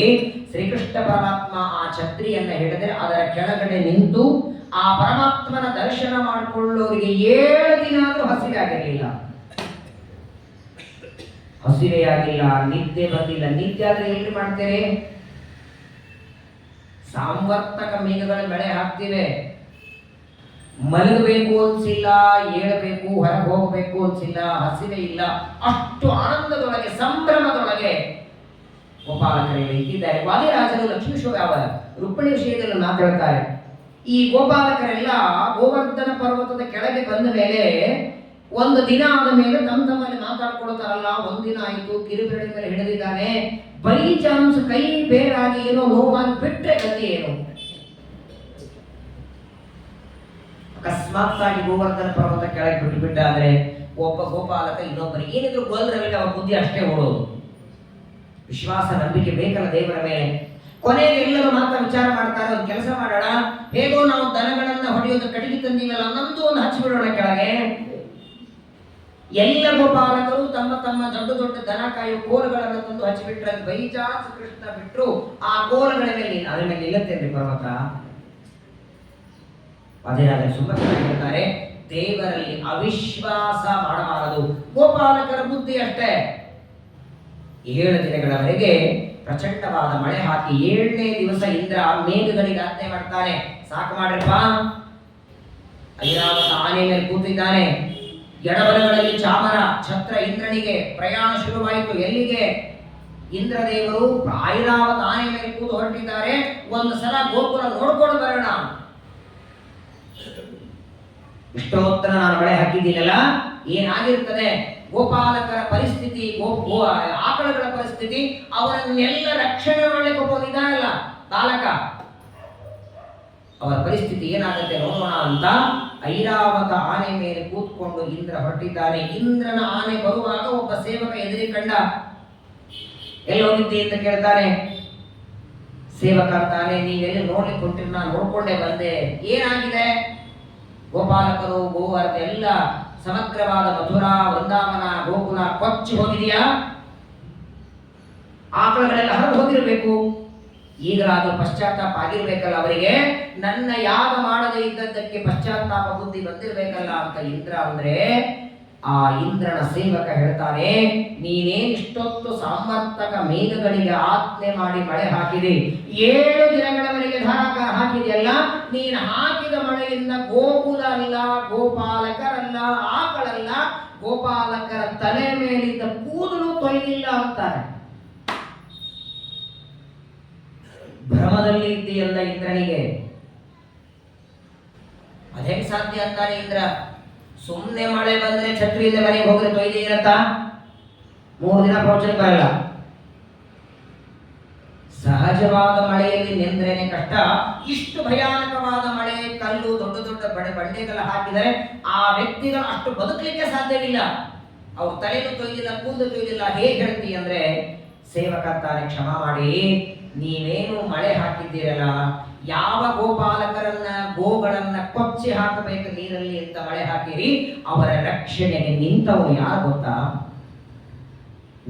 ಶ್ರೀಕೃಷ್ಣ ಪರಮಾತ್ಮ ಆ ಛತ್ರಿಯನ್ನ ಹಿಡಿದರೆ ಅದರ ಕೆಳಗಡೆ ನಿಂತು ಆ ಪರಮಾತ್ಮನ ದರ್ಶನ ಮಾಡಿಕೊಳ್ಳೋರಿಗೆ 7 ದಿನ ಆದ್ರೂ ಹಸಿವೆ ಆಗಿರಲಿಲ್ಲ, ಹಸಿವೆಯಾಗಿಲ್ಲ, ನಿದ್ದೆ ಬಂದಿಲ್ಲ. ನಿದ್ದೆ ಆದ್ರೆ ಎಲ್ಲಿ ಮಾಡ್ತೇವೆ? ಸಾಂವರ್ತಕ ಮೇಘಗಳ ಮಳೆ ಹಾಕ್ತಿವೆ, ಮಲಗಬೇಕು ಅನ್ಸಿಲ್ಲ, ಏಳಬೇಕು, ಹೊರಗೆ ಹೋಗಬೇಕು ಅನ್ಸಿಲ್ಲ, ಹಸಿವೆ ಇಲ್ಲ. ಅಷ್ಟು ಆನಂದದೊಳಗೆ, ಸಂಭ್ರಮದೊಳಗೆ ಗೋಪಾಲಕರು ಇಟ್ಟಿದ್ದಾರೆ. ವಾದಿರಾಜರು ಲಕ್ಷ್ಮೀ ರುಕ್ಮಿಣಿ ವಿಷಯದಲ್ಲಿ ಮಾತಾಡ್ತಾರೆ. ಈ ಗೋಪಾಲಕರೆಲ್ಲ ಗೋವರ್ಧನ ಪರ್ವತದ ಕೆಳಗೆ ಬಂದ ಮೇಲೆ ಒಂದು ದಿನ ಆದ ಮೇಲೆ ತಮ್ಮಲ್ಲಿ ಮಾತಾಡ್ಕೊಳ್ತಾರಲ್ಲ, ಒಂದಿನ ಆಯಿತು, ಕಿರುಬೇಳೆ ಮೇಲೆ ಹಿಡಿದಿದ್ದಾನೆ, ಬೈ ಚಾನ್ಸ್ ಕೈ ಬೇರಾಗಿ ಏನೋ ನೋವಾಗಿ ಬಿಟ್ರೆ ಗತಿ ಏನು? ಅಕಸ್ಮಾತ್ತಾಗಿ ಗೋವರ್ಧನ ಪರ್ವತ ಕೆಳಗೆ ಬಿಟ್ಟು ಬಿಟ್ಟಾದ್ರೆ ಒಬ್ಬ ಗೋಪಾಲಕ ಇನ್ನೊಬ್ಬರಿಗೆ ಏನಿದ್ರು ಗೋಲ್ರಲ್ಲಿ ಅವರ ಬುದ್ಧಿ ಅಷ್ಟೇ ಓಡೋದು. ವಿಶ್ವಾಸ ನಂಬಿಕೆ ಬೇಕಲ್ಲ ದೇವರ ಮೇಲೆ. ಕೊನೆಗೆ ಎಲ್ಲರೂ ಮಾತ್ರ ವಿಚಾರ ಮಾಡ್ತಾರೆ, ಒಂದು ಕೆಲಸ ಮಾಡೋಣ, ಹೇಗೋ ನಾವು ದನಗಳನ್ನ ಹೊಡೆಯೋದು ಕಟ್ಟಿಗೆ ತಂದೀವಲ್ಲ, ನಮ್ದು ಒಂದು ಹಚ್ಚಿಬಿಡೋಣ ಕೆಳಗೆ. ಎಲ್ಲ ಗೋಪಾಲಕರು ತಮ್ಮ ತಮ್ಮ ದೊಡ್ಡ ದೊಡ್ಡ ದನ ಕಾಯೋ ಕೋಲುಗಳನ್ನು ತಂದು ಹಚ್ಚಿಬಿಟ್ರೆ ಬೈಚಾನ್ಸ್ ಕೃಷ್ಣ ಬಿಟ್ರು ಆ ಕೋಲುಗಳ ಮೇಲೆ ಅದ್ರ ಮೇಲೆ ನಿಲ್ಲತ್ತೇನ್ರಿ ಪರ್ವತ? ಅದೇನಾದ್ರೆ ಸುಮ್ಮನೆ ಹೇಳ್ತಾರೆ, ದೇವರಲ್ಲಿ ಅವಿಶ್ವಾಸ ಮಾಡಬಾರದು. ಗೋಪಾಲಕರ ಬುದ್ಧಿ ಅಷ್ಟೇ. 7 ದಿನಗಳವರೆಗೆ ಪ್ರಚಂಡವಾದ ಮಳೆ ಹಾಕಿ 7ನೇ ದಿವಸ ಇಂದ್ರ ಮೇಘಗಳಿಗೆ ಆಜ್ಞೆ ಮಾಡ್ತಾನೆ, ಸಾಕು ಮಾಡ್ರಪ್ಪ. ಐರಾವತ ಆನೆ ಮೇಲೆ ಕೂತಿದ್ದಾನೆ, ಎಡಬಲಗಳಲ್ಲಿ ಚಾಮರ ಛತ್ರ. ಇಂದ್ರನಿಗೆ ಪ್ರಯಾಣ ಶುರುವಾಯಿತು. ಎಲ್ಲಿಗೆ? ಇಂದ್ರದೇವರು ಐರಾವತ ಆನೆ ಮೇಲೆ ಕೂತು ಹೊರಟಿದ್ದಾರೆ. ಒಂದು ಸಲ ಗೋಕುಲ ನೋಡ್ಕೊಂಡು ಬರೋಣ. ಇಷ್ಟೋತ್ತರ ನಾನು ಮಳೆ ಹಾಕಿದ್ದೀನಲ್ಲ, ಏನಾಗಿರ್ತದೆ ಗೋಪಾಲಕರ ಪರಿಸ್ಥಿತಿ, ಆಕಳಗಳ ಪರಿಸ್ಥಿತಿ, ಅವರನ್ನೆಲ್ಲ ರಕ್ಷಣೆ ಮಾಡಲಿಕ್ಕೆ ಹೋಗಿದ್ದಾನಲ್ಲ ಬಾಲಕ, ಅವರ ಪರಿಸ್ಥಿತಿ ಏನಾಗುತ್ತೆ ನೋಡೋಣ ಅಂತ ಐರಾವತ ಆನೆ ಮೇಲೆ ಕೂತ್ಕೊಂಡು ಇಂದ್ರ ಹೊರಟಿದ್ದಾನೆ. ಇಂದ್ರನ ಆನೆ ಬರುವಾಗ ಒಬ್ಬ ಸೇವಕ ಎದುರಿ ಕಂಡ. ಎಲ್ಲೋಗಿದ್ದೆ ಅಂತ ಕೇಳ್ತಾನೆ. ಸೇವಕ ಅಂತಾನೆ, ನೀವೆಲ್ಲಿ ನೋಡ್ಲಿಕ್ಕೆ ಹೊಂಟಿರಿ? ನಾನು ನೋಡ್ಕೊಂಡೇ ಬಂದೆ. ಏನಾಗಿದೆ? ಗೋಪಾಲಕರು ಗೋವರ್ಧ ಎಲ್ಲ ಸಮಗ್ರವಾದ ಮಥುರಾ, ವೃಂದಾವನ, ಗೋಕುಲ ಕೊಚ್ಚಿ ಹೋಗಿದೆಯಾ? ಆಕಳಗಳೆಲ್ಲ ಹರಿದು ಹೋಗಿರಬೇಕು. ಈಗಲಾದರೂ ಪಶ್ಚಾತ್ತಾಪ ಆಗಿರ್ಬೇಕಲ್ಲ ಅವರಿಗೆ. ನನ್ನ ಯಾಗ ಮಾಡದೇ ಇದ್ದದ್ದಕ್ಕೆ ಪಶ್ಚಾತ್ತಾಪ ಬುದ್ಧಿ ಬಂದಿರ್ಬೇಕಲ್ಲ ಅಂತ ಇಂದ್ರ ಅಂದ್ರೆ, ಆ ಇಂದ್ರನ ಸೇವಕ ಹೇಳ್ತಾನೆ, ನೀನೇನ್ ಇಷ್ಟೊತ್ತು ಸಾಮರ್ಥಕ ಮೇಘಗಳಿಗೆ ಆಜ್ಞೆ ಮಾಡಿ ಮಳೆ ಹಾಕಿದೆ, 7 ದಿನಗಳವರೆಗೆ ಧಾರಾಕಾರ ಹಾಕಿದೆಯಲ್ಲ, ನೀನು ಹಾಕಿದ ಮಳೆಯಿಂದ ಗೋಕುಲ ಅಲ್ಲ, ಗೋಪಾಲಕರಲ್ಲ, ಆಕಳಲ್ಲ, ಗೋಪಾಲಕರ ತಲೆ ಮೇಲಿದ್ದ ಕೂದಲು ತೊಯ್ದಿಲ್ಲ ಅಂತಾರೆ. ಭ್ರಮದಲ್ಲಿ ಇದ್ದೀಯಲ್ಲ ಇಂದ್ರನಿಗೆ. ಅದೇನ್ ಸಾಧ್ಯ ಅಂತಾನೆ ಇಂದ್ರ. ಸುಮ್ಮನೆ ಮಳೆ ಬಂದ್ರೆ ಛತ್ರಿಯಿಂದ ಮನೆಗೆ ಹೋದ್ರೆ ತೊಯ್ದೆ ಇರತ್ತ? 3 ದಿನ ಪ್ರವಚನ ಬರಲ್ಲ. ಸಹಜವಾದ ಮಳೆಯಲ್ಲಿ ನೆಂದ್ರೇನೆ ಕಷ್ಟ. ಇಷ್ಟು ಭಯಾನಕವಾದ ಮಳೆ, ಕಲ್ಲು, ದೊಡ್ಡ ದೊಡ್ಡ ಬಂಡೆಗಳ ಹಾಕಿದರೆ ಆ ವ್ಯಕ್ತಿಗಳು ಅಷ್ಟು ಬದುಕಲಿಕ್ಕೆ ಸಾಧ್ಯವಿಲ್ಲ. ಅವ್ರ ತಲೆನೂ ತೊಯ್ದಿಲ್ಲ, ಕೂದಲು ತೊಯ್ದಿಲ್ಲ. ಹೇಗೆ ಹೇಳ್ತಿ ಅಂದ್ರೆ, ಸೇವಕ ಅಂತಾನೆ, ಕ್ಷಮ ಮಾಡಿ, ನೀವೇನು ಮಳೆ ಹಾಕಿದ್ದೀರಲ್ಲ, ಯಾವ ಗೋಪಾಲಕರನ್ನ ಗೋಗಳನ್ನ ಕೊಚ್ಚಿ ಹಾಕಬೇಕು ನೀರಲ್ಲಿ ಅಂತ ಮಳೆ ಹಾಕಿರಿ, ಅವರ ರಕ್ಷಣೆಗೆ ನಿಂತವರು ಯಾರು ಗೊತ್ತಾ?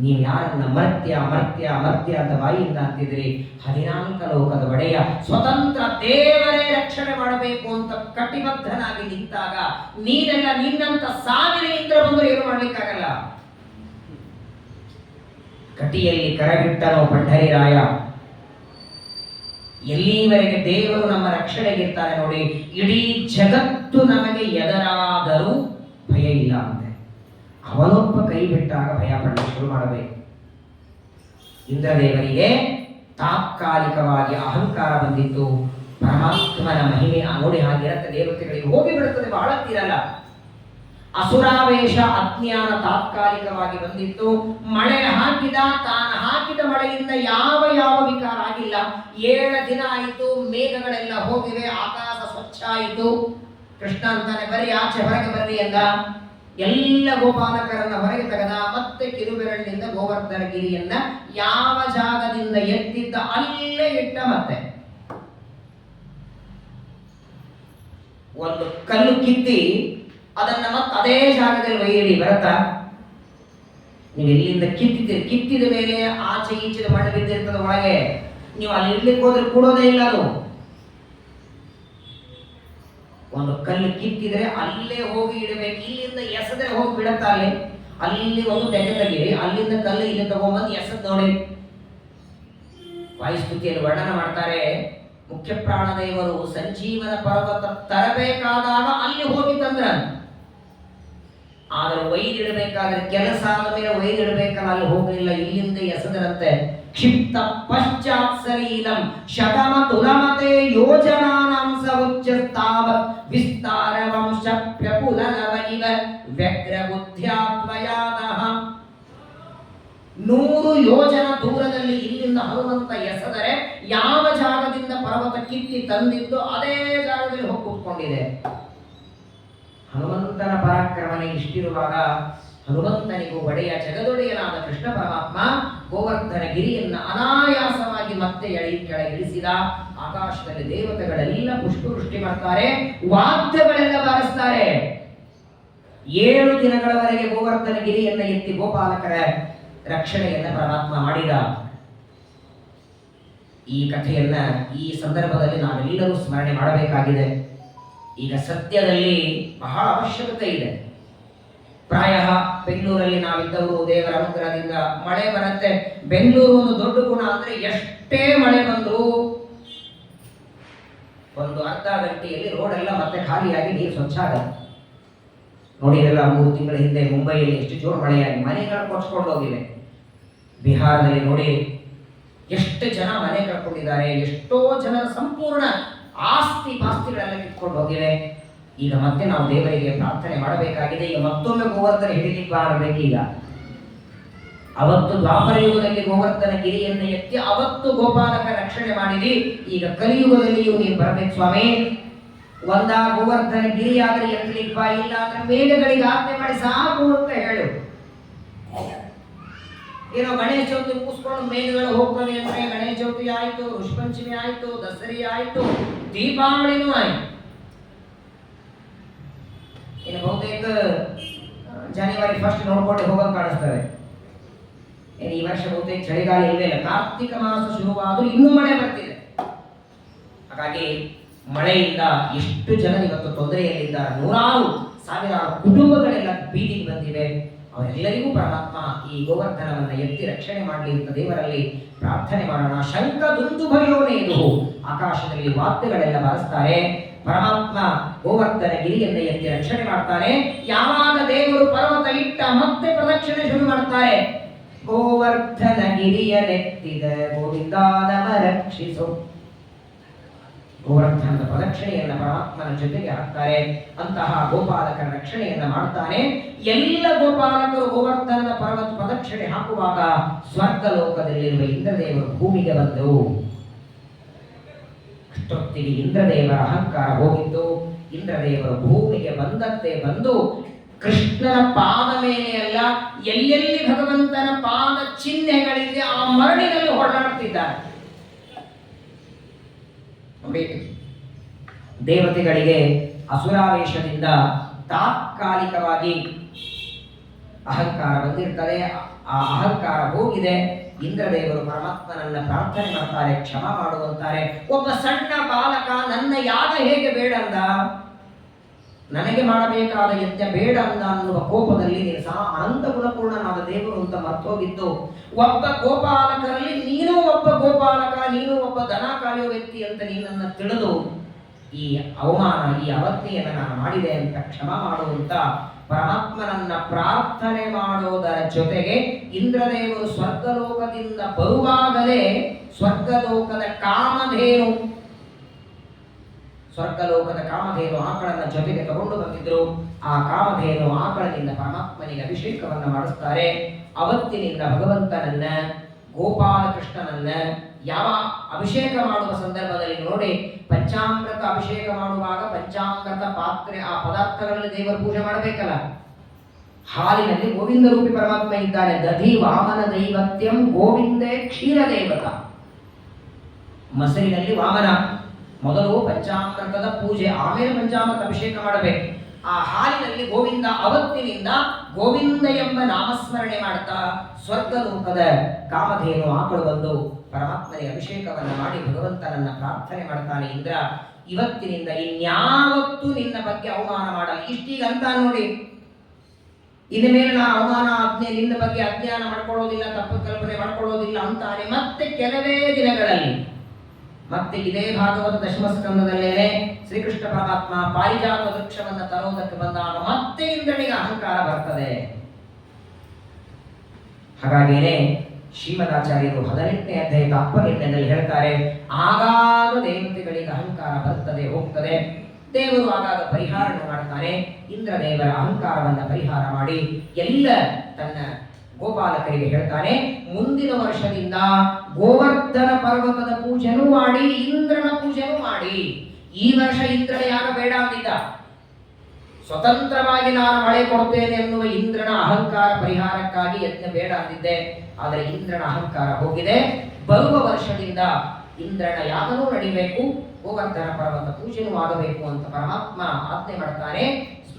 ನೀವು ಯಾರನ್ನ ಮರ್ತ್ಯ ಮರ್ತ್ಯ ಮರ್ತ್ಯ ಅಂತ ಬಾಯಿಯಿಂದ ಅಂತಿದ್ರಿ. 14 ಲೋಕದ ಒಡೆಯ ಸ್ವತಂತ್ರ ದೇವರೇ ರಕ್ಷಣೆ ಮಾಡಬೇಕು ಅಂತ ಕಟಿಬದ್ಧನಾಗಿ ನಿಂತಾಗ ನೀನೆಲ್ಲ ನಿನ್ನಂತ 1000 ಇಂದ್ರ ಬಂದು ಏನು ಮಾಡ್ಲಿಕ್ಕಾಗಲ್ಲ. ಕಟಿಯಲ್ಲಿ ಕರಗಿಟ್ಟನೋ ಪಂಢರಿರಾಯ. ಎಲ್ಲಿವರೆಗೆ ದೇವರು ನಮ್ಮ ರಕ್ಷಣೆಗಿರ್ತಾರೆ ನೋಡಿ, ಇಡೀ ಜಗತ್ತು ನಮಗೆ ಎದುರಾದರೂ ಭಯ ಇಲ್ಲ ಅಂತೆ. ಅವನೊಬ್ಬ ಕೈ ಬಿಟ್ಟಾಗ ಭಯ ಪಡಲು ಶುರು ಮಾಡಬೇಕು. ಇಂದ್ರದೇವರಿಗೆ ತಾತ್ಕಾಲಿಕವಾಗಿ ಅಹಂಕಾರ ಬಂದಿತ್ತು. ಪರಮಾತ್ಮನ ಮಹಿಮೆ ನೋಡಿ ಹಾಗಿರತ್ತೆ. ದೇವತೆಗಳಿಗೆ ಹೋಗಿ ಬಿಡುತ್ತದೆ, ಬಹಳತ್ತಿರಲ್ಲ. ಅಸುರಾವೇಶ ಅಜ್ಞಾನ ತಾತ್ಕಾಲಿಕವಾಗಿ ಬಂದಿತ್ತು. ಮಳೆ ಹಾಕಿದ, ತಾನು ಹಾಕಿದ ಮಳೆಯಿಂದ ಯಾವ ವಿಕಾರ ಆಗಿಲ್ಲ. 7 ದಿನ ಆಯಿತು, ಮೇಘಗಳೆಲ್ಲ ಹೋಗಿವೆ, ಆಕಾಶ ಸ್ವಚ್ಛ ಆಯಿತು. ಕೃಷ್ಣ ಅಂತಾನೆ, ಬರ್ರಿ ಆಚೆ ಹೊರಗೆ ಬರ್ರಿ ಎಂದ. ಎಲ್ಲ ಗೋಪಾಲಕರನ್ನ ಹೊರಗೆ ತೆಗೆದ. ಮತ್ತೆ ಕಿರುಬೆರಳಿನಿಂದ ಗೋವರ್ಧನ ಗಿರಿಯನ್ನ ಯಾವ ಜಾಗದಿಂದ ಎತ್ತಿದ್ದ ಅಲ್ಲೇ ಇಟ್ಟ. ಮತ್ತೆ ಒಂದು ಕಲ್ಲು ಕಿತ್ತಿ ಅದನ್ನ ಮತ್ತೆ ಅದೇ ಜಾಗದಲ್ಲಿ ಒಯ್ಯಿಡಿ ಬರತ್ತಾ? ನೀವು ಎಲ್ಲಿಂದ ಕಿತ್ತಿದ್ದೀರಿ, ಕಿತ್ತಿದ ಮೇಲೆ ಆಚೆ ಈಚೆ ಮಣ್ಣು ಬಿದ್ದಿರ್ತದ ಒಳಗೆ, ನೀವು ಅಲ್ಲಿ ಇಡ್ಲಿಕ್ಕೆ ಹೋದ್ರೆ ಕೂಡೋದೇ ಇಲ್ಲ ಅದು. ಒಂದು ಕಲ್ಲು ಕಿತ್ತಿದ್ರೆ ಅಲ್ಲೇ ಹೋಗಿ ಇಡಬೇಕು. ಇಲ್ಲಿಂದ ಎಸದ್ರೆ ಹೋಗಿ ಬಿಡತ್ತಾ? ಅಲ್ಲಿ ಒಂದು ತೆಗೆದಿರಿ, ಅಲ್ಲಿಂದ ಕಲ್ಲು ಇಲ್ಲಿ ತಗೊಂಡ್ಬಂದು ಎಸದ್ ನೋಡಿ. ವಾಯುಸ್ತುತಿಯಲ್ಲಿ ವರ್ಣನ ಮಾಡ್ತಾರೆ, ಮುಖ್ಯ ಪ್ರಾಣದೇವರು ಸಂಜೀವನ ಪರ್ವತ ತರಬೇಕಾದಾಗ ಅಲ್ಲಿ ಹೋಗಿ ತಂದ್ರ. ಆದ್ರೆ ಒಯ್ದಿಡಬೇಕಾದ್ರೆ ಕೆಲಸ ಆದ ಮೇಲೆ ಒಯ್ದಿಡಬೇಕಲ್ಲ, ಅಲ್ಲಿ ಹೋಗಲಿಲ್ಲ, ಇಲ್ಲಿಂದ ಎಸದರಂತೆ. ಕ್ಷಿಪ್ತ ಪಶ್ಚಾತ್ ಸಲೀಲಂ ಶತಮ ತುಲಮತೆ ಯೋಜನಾನಾಂ ಸವುಚ್ಯಸ್ತಾವತ್ ವಿಸ್ತಾರ ವಂಶ ಪ್ರಪುಲನವೈವ ವ್ಯಗ್ರ ಬುದ್ಧ್ಯಾತ್ಮಯಾದಃ. 100 ಯೋಜನ ದೂರದಲ್ಲಿ ಇಲ್ಲಿಂದ ಹನುಮಂತ ಎಸದರೆ ಯಾವ ಜಾಗದಿಂದ ಪರ್ವತ ಕಿತ್ತಿ ತಂದಿದ್ದು ಅದೇ ಜಾಗದಲ್ಲಿ ಹೋಗಿ ಕೂತ್ಕೊಂಡಿದೆ. ಹನುಮಂತನ ಪರಾಕ್ರಮನೆ ಇಷ್ಟಿರುವಾಗ ಹನುಮಂತನಿಗೂ ಒಡೆಯ ಜಗದೊಡೆಯನಾದ ಕೃಷ್ಣ ಪರಮಾತ್ಮ ಗೋವರ್ಧನ ಗಿರಿಯನ್ನ ಅನಾಯಾಸವಾಗಿ ಮತ್ತೆ ಕೆಳಗಿಳಿಸಿದ. ಆಕಾಶದಲ್ಲಿ ದೇವತೆಗಳೆಲ್ಲ ಪುಷ್ಪವೃಷ್ಟಿ ಮಾಡ್ತಾರೆ, ವಾದ್ಯಗಳೆಲ್ಲ ಬಾರಿಸ್ತಾರೆ. 7 ದಿನಗಳವರೆಗೆ ಗೋವರ್ಧನ ಗಿರಿಯನ್ನ ಎತ್ತಿ ಗೋಪಾಲಕರ ರಕ್ಷಣೆಯನ್ನ ಪರಮಾತ್ಮ ಮಾಡಿದ. ಈ ಕಥೆಯನ್ನ ಈ ಸಂದರ್ಭದಲ್ಲಿ ನಾವೆಲ್ಲರೂ ಸ್ಮರಣೆ ಮಾಡಬೇಕಾಗಿದೆ. ಈಗ ಸದ್ಯದಲ್ಲಿ ಬಹಳ ಅವಶ್ಯಕತೆ ಇದೆ. ಪ್ರಾಯ ಬೆಂಗಳೂರಲ್ಲಿ ನಾವಿದ್ದವರು ದೇವರ ಅನುಗ್ರಹದಿಂದ ಮಳೆ ಬರುತ್ತೆ. ಬೆಂಗಳೂರು ಒಂದು ದೊಡ್ಡ ಗುಣ ಅಂದ್ರೆ ಎಷ್ಟೇ ಮಳೆ ಬಂದರೂ ಒಂದು ಅರ್ಧ ಗಂಟೆಯಲ್ಲಿ ರೋಡ್ ಎಲ್ಲ ಮತ್ತೆ ಖಾಲಿಯಾಗಿ ನೀರು ಸ್ವಚ್ಛ ಆಗಲ್ಲ. ನೋಡಿರಲ್ಲ, 3 ತಿಂಗಳ ಹಿಂದೆ ಮುಂಬೈಯಲ್ಲಿ ಎಷ್ಟು ಜೋರು ಮಳೆಯಾಗಿ ಮನೆಗಳು ಕೊಚ್ಕೊಂಡು ಹೋಗಿವೆ. ಬಿಹಾರದಲ್ಲಿ ನೋಡಿ ಎಷ್ಟು ಜನ ಮನೆ ಕಳ್ಕೊಂಡಿದ್ದಾರೆ, ಎಷ್ಟೋ ಜನರ ಸಂಪೂರ್ಣ ಆಸ್ತಿ ಪಾಸ್ತಿಗಳೆಲ್ಲ ಕಿತ್ಕೊಂಡು ಹೋಗಿವೆ. ಈಗ ಮತ್ತೆ ನಾವು ದೇವರಿಗೆ ಪ್ರಾರ್ಥನೆ ಮಾಡಬೇಕಾಗಿದೆ. ಈಗ ಮತ್ತೊಮ್ಮೆ ಗೋವರ್ಧನ ಹಿಡಿಲಿಕ್ಕೆ ಬಾರಬೇಕೀಗ. ಅವತ್ತು ದ್ವಾಪರ ಯುಗದಲ್ಲಿ ಗೋವರ್ಧನ ಗಿರಿಯನ್ನು ಎತ್ತಿ ಅವತ್ತು ಗೋಪಾಲಕ ರಕ್ಷಣೆ ಮಾಡಿದಿ. ಈಗ ಕಲಿಯುಗದಲ್ಲಿಯೂ ನೀವು ಬರಬೇಕು ಸ್ವಾಮಿ. ಒಂದ ಗೋವರ್ಧನ ಗಿರಿ ಆದ್ರೆ ಎತ್ತಲಿಕ್ಕೆ ಬಾ, ಇಲ್ಲ ಅಂದ್ರೆ ಮೇಘಗಳಿಗೆ ಆಜ್ಞೆ ಮಾಡಿ ಸಾಕು ಅಂತ ಹೇಳು. ಏನೋ ಗಣೇಶ ಚೌತಿ ಮುಗಿಸ್ಕೊಂಡು ಮೇಘಗಳು ಹೋಗ್ತವೆ ಅಂದ್ರೆ ಗಣೇಶ ಚೌತಿ ಆಯ್ತು, ಋಷಿಪಂಚಮಿ ಆಯ್ತು, ದಸರಿ ಆಯ್ತು, ದೀಪಾವಳಿನೂ ಆಯ್ತು. ಇನ್ನು ಬಹುತೇಕ ಜನವರಿ 1 ನೋಡ್ಕೊಂಡು ಹೋಗೋದು ಕಾಣಿಸ್ತವೆ. ಈ ವರ್ಷ ಬಹುತೇಕ ಚಳಿಗಾಲ ಇಲ್ಲೇ ಇಲ್ಲ. ಕಾರ್ತಿಕ ಮಾಸ ಶುರುವಾದರೂ ಇನ್ನೂ ಮಳೆ ಬರ್ತಿದೆ. ಹಾಗಾಗಿ ಮಳೆಯಿಂದ ಎಷ್ಟು ಜನ ಇವತ್ತು ತೊಂದರೆಯಲ್ಲಿದ್ದಾರೆ. 100,000 ಕುಟುಂಬಗಳೆಲ್ಲ ಬೀದಿಗೆ ಬಂದಿವೆ. ಅವರೆಲ್ಲರಿಗೂ ಪರಮಾತ್ಮ ಈ ಗೋವರ್ಧನವನ್ನ ಎತ್ತಿ ರಕ್ಷಣೆ ಮಾಡಲಿ ಅಂತ ದೇವರಲ್ಲಿ ಪ್ರಾರ್ಥನೆ ಮಾಡೋಣ. ಶಂಕ ದುಂದುಭಯೋನೇ ಇದು. ಆಕಾಶದಲ್ಲಿ ವಾದ್ಯಗಳೆಲ್ಲ ಬಾರಿಸ್ತಾರೆ. ಪರಮಾತ್ಮ ಗೋವರ್ಧನ ಗಿರಿಯನ್ನ ಎತ್ತಿ ರಕ್ಷಣೆ ಮಾಡ್ತಾನೆ. ಯಾವಾಗ ದೇವರು ಪರ್ವತ ಇಟ್ಟ ಮತ್ತೆ ಪ್ರದಕ್ಷಿಣೆ ಶುರು ಮಾಡ್ತಾರೆ. ಗೋವರ್ಧನ ಗಿರಿಯನೆತ್ತಿದ ಗೋವಿಂದಾನವ ರಕ್ಷಿಸು. ಗೋವರ್ಧನದ ಪ್ರದಕ್ಷಿಣೆಯನ್ನ ಪರಮಾತ್ಮನ ಜೊತೆಗೆ ಹಾಕ್ತಾರೆ. ಅಂತಹ ಗೋಪಾಲಕರ ರಕ್ಷಣೆಯನ್ನ ಮಾಡ್ತಾನೆ. ಎಲ್ಲ ಗೋಪಾಲಕರು ಗೋವರ್ಧನದ ಪರ್ವತ ಪ್ರದಕ್ಷಿಣೆ ಹಾಕುವಾಗ ಸ್ವರ್ಗ ಲೋಕದಲ್ಲಿರುವ ಇಂದ್ರದೇವರು ಭೂಮಿಗೆ ಬಂದರು. ಅಷ್ಟೊತ್ತಿಗೆ ಇಂದ್ರದೇವರ ಅಹಂಕಾರ ಹೋಗಿದ್ದು. ಇಂದ್ರದೇವರು ಭೂಮಿಗೆ ಬಂದದ್ದೇ ಬಂದು ಕೃಷ್ಣನ ಪಾದ ಮೇಲೆ ಅಲ್ಲ, ಎಲ್ಲೆಲ್ಲಿ ಭಗವಂತನ ಪಾದ ಚಿಹ್ನೆಗಳಿದೆ ಆ ಮರಳಿನಲ್ಲಿ ಹೊರನಾಡ್ತಿದ್ದಾರೆ. ದೇವತೆಗಳಿಗೆ ಅಸುರಾವೇಶದಿಂದ ತಾತ್ಕಾಲಿಕವಾಗಿ ಅಹಂಕಾರ ಬಂದಿರ್ತದೆ. ಆ ಅಹಂಕಾರ ಹೋಗಿದೆ. ಇಂದ್ರದೇವರು ಪರಮಾತ್ಮನನ್ನ ಪ್ರಾರ್ಥನೆ ಮಾಡ್ತಾರೆ, ಕ್ಷಮಾ ಮಾಡುವಂತಾರೆ. ಒಬ್ಬ ಸಣ್ಣ ಬಾಲಕ ನನ್ನ ಯಾಗ ಹೇಗೆ ಬೇಡ ಅಂದ, ನನಗೆ ಮಾಡಬೇಕಾದ ಯಜ್ಞ ಬೇಡ ಅಂದ ಅನ್ನುವ ಕೋಪದಲ್ಲಿ ನೀನು ಸಹ ಅನಂತ ಗುಣಪೂರ್ಣನಾದ ದೇವರು ಅಂತ ಮರ್ತೋಗಿದ್ದು. ಒಬ್ಬ ಗೋಪಾಲಕರಲ್ಲಿ ನೀನು ಒಬ್ಬ ಗೋಪಾಲಕ, ನೀನು ಒಬ್ಬ ದನ ಕಾಯುವ ವ್ಯಕ್ತಿ ಅಂತ ನೀನನ್ನ ತಿಳಿದು ಈ ಅವಮಾನ, ಈ ಅವಜ್ಞೆಯನ್ನು ನಾನು ಮಾಡಿದೆ ಅಂತ ಕ್ಷಮಾ ಮಾಡುವಂತ ಪರಮಾತ್ಮನನ್ನ ಪ್ರಾರ್ಥನೆ ಮಾಡೋದರ ಜೊತೆಗೆ ಇಂದ್ರದೇವರು ಸ್ವರ್ಗಲೋಕದಿಂದ ಬರುವಾಗಲೇ ಸ್ವರ್ಗಲೋಕದ ಕಾಮಧೇನು ಆಕಳನ್ನ ಜೊತೆಗೆ ತಗೊಂಡು ಬಂದಿದ್ರು. ಆ ಕಾಮಧೇನು ಆಕಳದಿಂದ ಪರಮಾತ್ಮನಿಗೆ ಅಭಿಷೇಕವನ್ನ ಮಾಡಿಸ್ತಾರೆ. ಅವತ್ತಿನಿಂದ ಭಗವಂತನನ್ನ, ಗೋಪಾಲಕೃಷ್ಣನನ್ನ ಯಾವ ಅಭಿಷೇಕ ಮಾಡುವ ಸಂದರ್ಭದಲ್ಲಿ ನೋಡಿ, ಪಂಚಾಮೃತ ಅಭಿಷೇಕ ಮಾಡುವಾಗ ಪಂಚಾಮೃತ ಪಾತ್ರೆ, ಆ ಪದಾರ್ಥಗಳಲ್ಲಿ ದೇವರ ಪೂಜೆ ಮಾಡಬೇಕಲ್ಲ. ಹಾಲಿನಲ್ಲಿ ಗೋವಿಂದ ರೂಪಿ ಪರಮಾತ್ಮ ಇದ್ದಾನೆ. ದಧಿ ವಾಮನ ದೈವತ್ಯಂ ಗೋವಿಂದೇ ಕ್ಷೀರ ದೇವತ. ಮೊಸರಿನಲ್ಲಿ ವಾಮನ, ಮೊದಲು ಪಂಚಾಮೃತದ ಪೂಜೆ, ಆಮೇಲೆ ಪಂಚಾಮೃತ ಅಭಿಷೇಕ ಮಾಡಬೇಕು. ಆ ಹಾಲಿನಲ್ಲಿ ಗೋವಿಂದ. ಅವತ್ತಿನಿಂದ ಗೋವಿಂದ ಎಂಬ ನಾಮಸ್ಮರಣೆ ಮಾಡ್ತಾ ಸ್ವರ್ಗಲೋಕದ ಕಾಮಧೇನು ಆಕಳು ಬಂದು ಪರಮಾತ್ಮನಿಗೆ ಅಭಿಷೇಕವನ್ನು ಮಾಡಿ ಭಗವಂತನನ್ನ ಪ್ರಾರ್ಥನೆ ಮಾಡ್ತಾನೆ. ಇಂದ್ರ, ಇವತ್ತಿನಿಂದ ಇನ್ಯಾವತ್ತೂ ನಿನ್ನ ಬಗ್ಗೆ ಅವಮಾನ ಮಾಡಲ್ಲ. ಇಷ್ಟೀಗ ಅಂತ ನೋಡಿ, ಇನ್ನು ಮೇಲೆ ನಾನು ಅವಮಾನ ಆಜ್ಞೆ ನಿನ್ನ ಬಗ್ಗೆ ಅಜ್ಞಾನ ಮಾಡ್ಕೊಳ್ಳೋದಿಲ್ಲ, ತಪ್ಪು ಕಲ್ಪನೆ ಮಾಡ್ಕೊಳ್ಳೋದಿಲ್ಲ ಅಂತಾನೆ. ಮತ್ತೆ ಕೆಲವೇ ದಿನಗಳಲ್ಲಿ ಮತ್ತೆ ಇದೇ ಭಾಗವತ ದಶಮಸ್ಕಂದದಲ್ಲೇನೆ ಶ್ರೀಕೃಷ್ಣ ಪರಮಾತ್ಮ ಪಾರಿಜಾತ ವೃಕ್ಷವನ್ನು ತರೋದಕ್ಕೆ ಬಂದಾಗ ಮತ್ತೆ ಇಂದ್ರನಿಗೆ ಅಹಂಕಾರ ಬರ್ತದೆ. ಹಾಗಾಗಿಯೇ ಶ್ರೀಮದಾಚಾರ್ಯರು 18ನೇ ಅಧ್ಯಾಯ ತಾತ್ಪರ್ಯದಲ್ಲಿ ಹೇಳ್ತಾರೆ, ಆಗಾಗ ದೇವತೆಗಳಿಗೆ ಅಹಂಕಾರ ಬರ್ತದೆ ಹೋಗ್ತದೆ. ದೇವರು ಆಗಾಗ ಪರಿಹಾರ ಮಾಡ್ತಾನೆ. ಇಂದ್ರದೇವರ ಅಹಂಕಾರವನ್ನು ಪರಿಹಾರ ಮಾಡಿ ಎಲ್ಲ ತನ್ನ ಗೋಪಾಲಕರಿಗೆ ಹೇಳ್ತಾನೆ, ಮುಂದಿನ ವರ್ಷದಿಂದ ಗೋವರ್ಧನ ಪರ್ವತದ ಪೂಜೆನೂ ಮಾಡಿ, ಇಂದ್ರನ ಪೂಜೆನೂ ಮಾಡಿ. ಈ ವರ್ಷ ಇಂದ್ರನ ಯಾಗ ಬೇಡ ಅಂದಿದ್ದ, ಸ್ವತಂತ್ರವಾಗಿ ನಾನು ಮಳೆ ಕೊಡ್ತೇನೆ ಎನ್ನುವ ಇಂದ್ರನ ಅಹಂಕಾರ ಪರಿಹಾರಕ್ಕಾಗಿ ಯಜ್ಞ ಬೇಡ ಅಂದಿದ್ದೆ. ಆದರೆ ಇಂದ್ರನ ಅಹಂಕಾರ ಹೋಗಿದೆ. ಬರುವ ವರ್ಷದಿಂದ ಇಂದ್ರನ ಯಾಗನೂ ನಡಿಬೇಕು, ಗೋವರ್ಧನ ಪರ್ವತ ಪೂಜೆನೂ ಆಗಬೇಕು ಅಂತ ಪರಮಾತ್ಮ ಆಜ್ಞೆ ಮಾಡ್ತಾನೆ.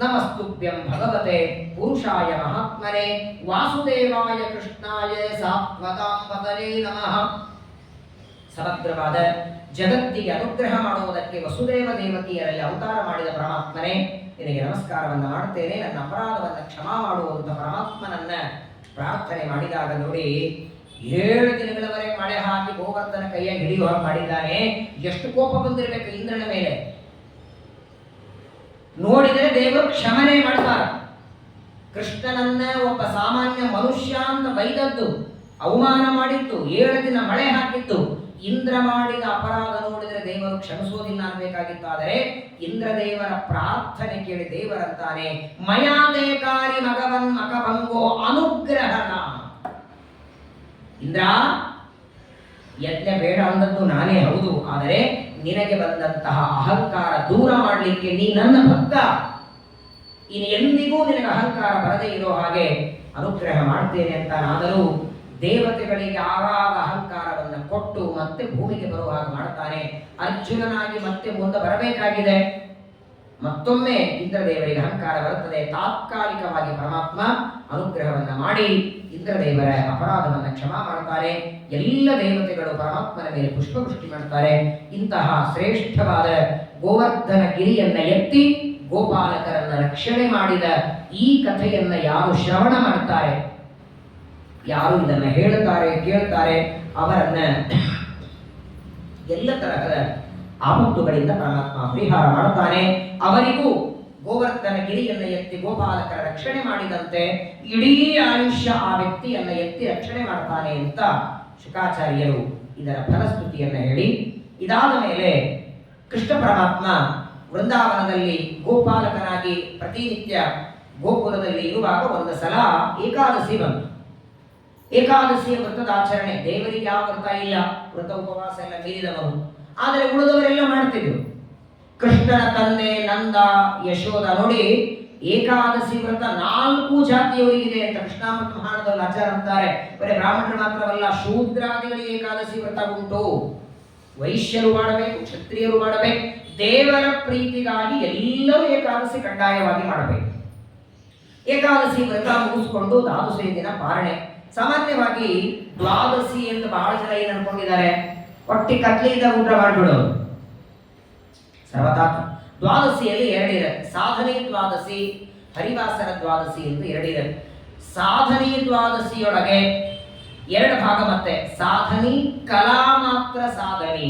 ನಮಸ್ತುಭ್ಯಂ ಭಗವತೆ ಪುರುಷಾಯ ಮಹಾತ್ಮನೆ ವಾಸುದೇವಾಯ ಕೃಷ್ಣಾಯ ಸಾತ್ವತಾಂಬತರೇ ನಮಃ. ಸಮಗ್ರವಾದ ಜಗತ್ತಿಗೆ ಅನುಗ್ರಹ ಮಾಡುವುದಕ್ಕೆ ವಸುದೇವ ದೇವಕಿಯರಲ್ಲಿ ಅವತಾರ ಮಾಡಿದ ಪರಮಾತ್ಮನೇ, ನಿನಗೆ ನಮಸ್ಕಾರವನ್ನು ಮಾಡುತ್ತೇನೆ, ನನ್ನ ಅಪರಾಧವನ್ನು ಕ್ಷಮಾ ಮಾಡುವಂತ ಪರಮಾತ್ಮನನ್ನ ಪ್ರಾರ್ಥನೆ ಮಾಡಿದಾಗ ನೋಡಿ, 7 ದಿನಗಳವರೆಗೆ ಮಳೆ ಹಾಕಿ ಗೋವರ್ಧನ ಕೈಯ ಹಿಡಿಯುವ ಮಾಡಿದ್ದಾನೆ. ಎಷ್ಟು ಕೋಪ ಬಂದಿರಬೇಕು ಇಂದ್ರನ ಮೇಲೆ. ನೋಡಿದರೆ ದೇವರು ಕ್ಷಮನೆ ಮಾಡ್ತಾರೆ. ಕೃಷ್ಣನನ್ನ ಒಬ್ಬ ಸಾಮಾನ್ಯ ಮನುಷ್ಯ ಅಂತ ಬೈದದ್ದು, ಅವಮಾನ ಮಾಡಿದ್ದು, 7 ದಿನ ಮಳೆ ಹಾಕಿದ್ದು, ಇಂದ್ರ ಮಾಡಿದ ಅಪರಾಧ ನೋಡಿದರೆ ದೇವರು ಕ್ಷಮಿಸೋದಿಲ್ಲ ಅನ್ಬೇಕಾಗಿತ್ತಾದರೆ ಇಂದ್ರದೇವರ ಪ್ರಾರ್ಥನೆ ಕೇಳಿ ದೇವರಂತಾನೆ, ಮಯಾದೇಕಾರಿ ಮಗವನ್ ಮಕಭಂಗೋ ಅನುಗ್ರಹನ. ಇಂದ್ರ, ಯಜ್ಞ ಬೇಡ ಅಂದದ್ದು ನಾನೇ ಹೌದು, ಆದರೆ ನಿನಗೆ ಬಂದಂತಹ ಅಹಂಕಾರ ದೂರ ಮಾಡಲಿಕ್ಕೆ ನೀ ನನ್ನ ಭಕ್ತ, ಇನ್ನು ಎಂದಿಗೂ ನಿನಗೆ ಅಹಂಕಾರ ಬರದೇ ಇರೋ ಹಾಗೆ ಅನುಗ್ರಹ ಮಾಡ್ತೇನೆ ಅಂತ. ಆದರೂ ದೇವತೆಗಳಿಗೆ ಆಗಾಗ ಅಹಂಕಾರವನ್ನು ಕೊಟ್ಟು ಮತ್ತೆ ಭೂಮಿಗೆ ಬರುವ ಹಾಗೆ ಮಾಡ್ತಾನೆ. ಅರ್ಜುನನಾಗಿ ಮತ್ತೆ ಮುಂದೆ ಬರಬೇಕಾಗಿದೆ. ಮತ್ತೊಮ್ಮೆ ಇಂದ್ರದೇವರಿಗೆ ಅಹಂಕಾರ ಬರುತ್ತದೆ. ತಾತ್ಕಾಲಿಕವಾಗಿ ಪರಮಾತ್ಮ ಅನುಗ್ರಹವನ್ನ ಮಾಡಿ ಇಂದ್ರದೇವರ ಅಪರಾಧವನ್ನು ಕ್ಷಮಾ ಮಾಡ್ತಾರೆ. ಎಲ್ಲ ದೇವತೆಗಳು ಪರಮಾತ್ಮನ ಮೇಲೆ ಪುಷ್ಪವೃಷ್ಟಿ ಮಾಡ್ತಾರೆ. ಇಂತಹ ಶ್ರೇಷ್ಠವಾದ ಗೋವರ್ಧನ ಗಿರಿಯನ್ನ ಎತ್ತಿ ಗೋಪಾಲಕರನ್ನ ರಕ್ಷಣೆ ಮಾಡಿದ ಈ ಕಥೆಯನ್ನ ಯಾರು ಶ್ರವಣ ಮಾಡ್ತಾರೆ, ಯಾರು ಇದನ್ನ ಹೇಳುತ್ತಾರೆ ಕೇಳ್ತಾರೆ, ಅವರನ್ನ ಎಲ್ಲ ತರಹದ ಆಪತ್ತುಗಳಿಂದ ಪರಮಾತ್ಮ ಪರಿಹಾರ ಮಾಡುತ್ತಾನೆ. ಅವರಿಗೂ ಗೋವರ್ಧನ ಗಿರಿಯನ್ನ ಎತ್ತಿ ಗೋಪಾಲಕರ ರಕ್ಷಣೆ ಮಾಡಿದಂತೆ ಇಡೀ ಆಯುಷ್ಯ ಆ ವ್ಯಕ್ತಿಯನ್ನ ಎತ್ತಿ ರಕ್ಷಣೆ ಮಾಡ್ತಾನೆ ಅಂತ ಶುಕಾಚಾರ್ಯರು ಇದರ ಫಲಸ್ತುತಿಯನ್ನ ಹೇಳಿ, ಇದಾದ ಮೇಲೆ ಕೃಷ್ಣ ಪರಮಾತ್ಮ ವೃಂದಾವನದಲ್ಲಿ ಗೋಪಾಲಕನಾಗಿ ಪ್ರತಿನಿತ್ಯ ಗೋಕುಲದಲ್ಲಿ ಇರುವಾಗ ಒಂದು ಸಲ ಏಕಾದಶಿ ಬಂತು. ಏಕಾದಶಿಯ ವ್ರತದ ಆಚರಣೆ, ದೇವರಿಗೆ ಯಾವ ವ್ರತ ಇಲ್ಲ, ವ್ರತ ಉಪವಾಸ ಎಲ್ಲ ಮೀರಿದವರು, ಆದರೆ ಉಳಿದವರೆಲ್ಲ ಮಾಡ್ತಿದ್ರು. ಕೃಷ್ಣನ ತಂದೆ ನಂದ ಯಶೋಧ ನೋಡಿ, ಏಕಾದಶಿ ವ್ರತ 4 ಜಾತಿಯವರಿಗಿದೆ ಅಂತ ಕೃಷ್ಣಾಮೃತ ಮಹಾಣದಲ್ಲಿ ಆಚಾರ ಅಂತಾರೆ. ಬರೀ ಬ್ರಾಹ್ಮಣರು ಮಾತ್ರವಲ್ಲ, ಶೂದ್ರಾದಿಗಳಿಗೆ ಏಕಾದಶಿ ವ್ರತ ಉಂಟು. ವೈಶ್ಯರು ಮಾಡಬೇಕು, ಕ್ಷತ್ರಿಯರು ಮಾಡಬೇಕು. ದೇವರ ಪ್ರೀತಿಗಾಗಿ ಎಲ್ಲರೂ ಏಕಾದಶಿ ಕಡ್ಡಾಯವಾಗಿ ಮಾಡಬೇಕು. ಏಕಾದಶಿ ವ್ರತ ಮುಗಿಸ್ಕೊಂಡು ದ್ವಾದಶಿ ದಿನ ಪಾರಣೆ. ಸಾಮಾನ್ಯವಾಗಿ ದ್ವಾದಶಿ ಎಂದು ಬಹಳ ಜನ ಏನು ಅನ್ಕೊಂಡಿದ್ದಾರೆ, ಹೊಟ್ಟೆ ಕತ್ಲೆಯಿಂದ ಊಟ ಮಾಡಿಬಿಡೋದು. ಸರ್ವತಾ ದ್ವಾದಶಿಯಲ್ಲಿ 2 ಇರುತ್ತೆ. ಸಾಧನೆ ದ್ವಾದಶಿ, ಹರಿವಾಸರ ದ್ವಾದಶಿ ಎಂದು 2 ಇರುತ್ತೆ. ಸಾಧನೆ ದ್ವಾದಶಿಯೊಳಗೆ 2 ಭಾಗ. ಮತ್ತೆ ಸಾಧನಿ ಕಲಾ ಮಾತ್ರ ಸಾಧನಿ.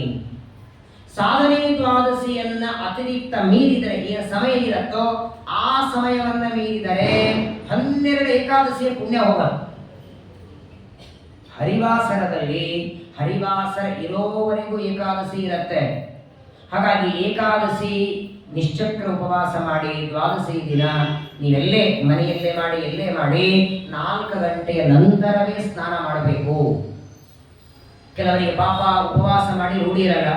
ಸಾಧನೆ ದ್ವಾದಶಿಯನ್ನ ಅತಿರಿಕ್ತ ಮೀರಿದರೆ ಏನು ಸಮಯ ಇರುತ್ತೋ ಆ ಸಮಯವನ್ನ ಮೀರಿದರೆ 12 ಏಕಾದಶಿಯ ಪುಣ್ಯ ಹೋಗಲ್ಲ. ಹರಿವಾಸರದಲ್ಲಿ ಹರಿವಾಸರ ಇರೋವರೆಗೂ ಏಕಾದಶಿ ಇರುತ್ತೆ. ಹಾಗಾಗಿ ಏಕಾದಶಿ ನಿಶ್ಚಕ್ರ ಉಪವಾಸ ಮಾಡಿ ದ್ವಾದಶಿ ದಿನ ನೀವೆಲ್ಲೇ ಮನೆಯಲ್ಲೇ ಮಾಡಿ, ಎಲ್ಲೇ ಮಾಡಿ 4 ಗಂಟೆಯ ನಂತರವೇ ಸ್ನಾನ ಮಾಡಬೇಕು. ಕೆಲವರಿಗೆ ಪಾಪ ಉಪವಾಸ ಮಾಡಿ ರೂಢಿ ಇರಲ್ಲ,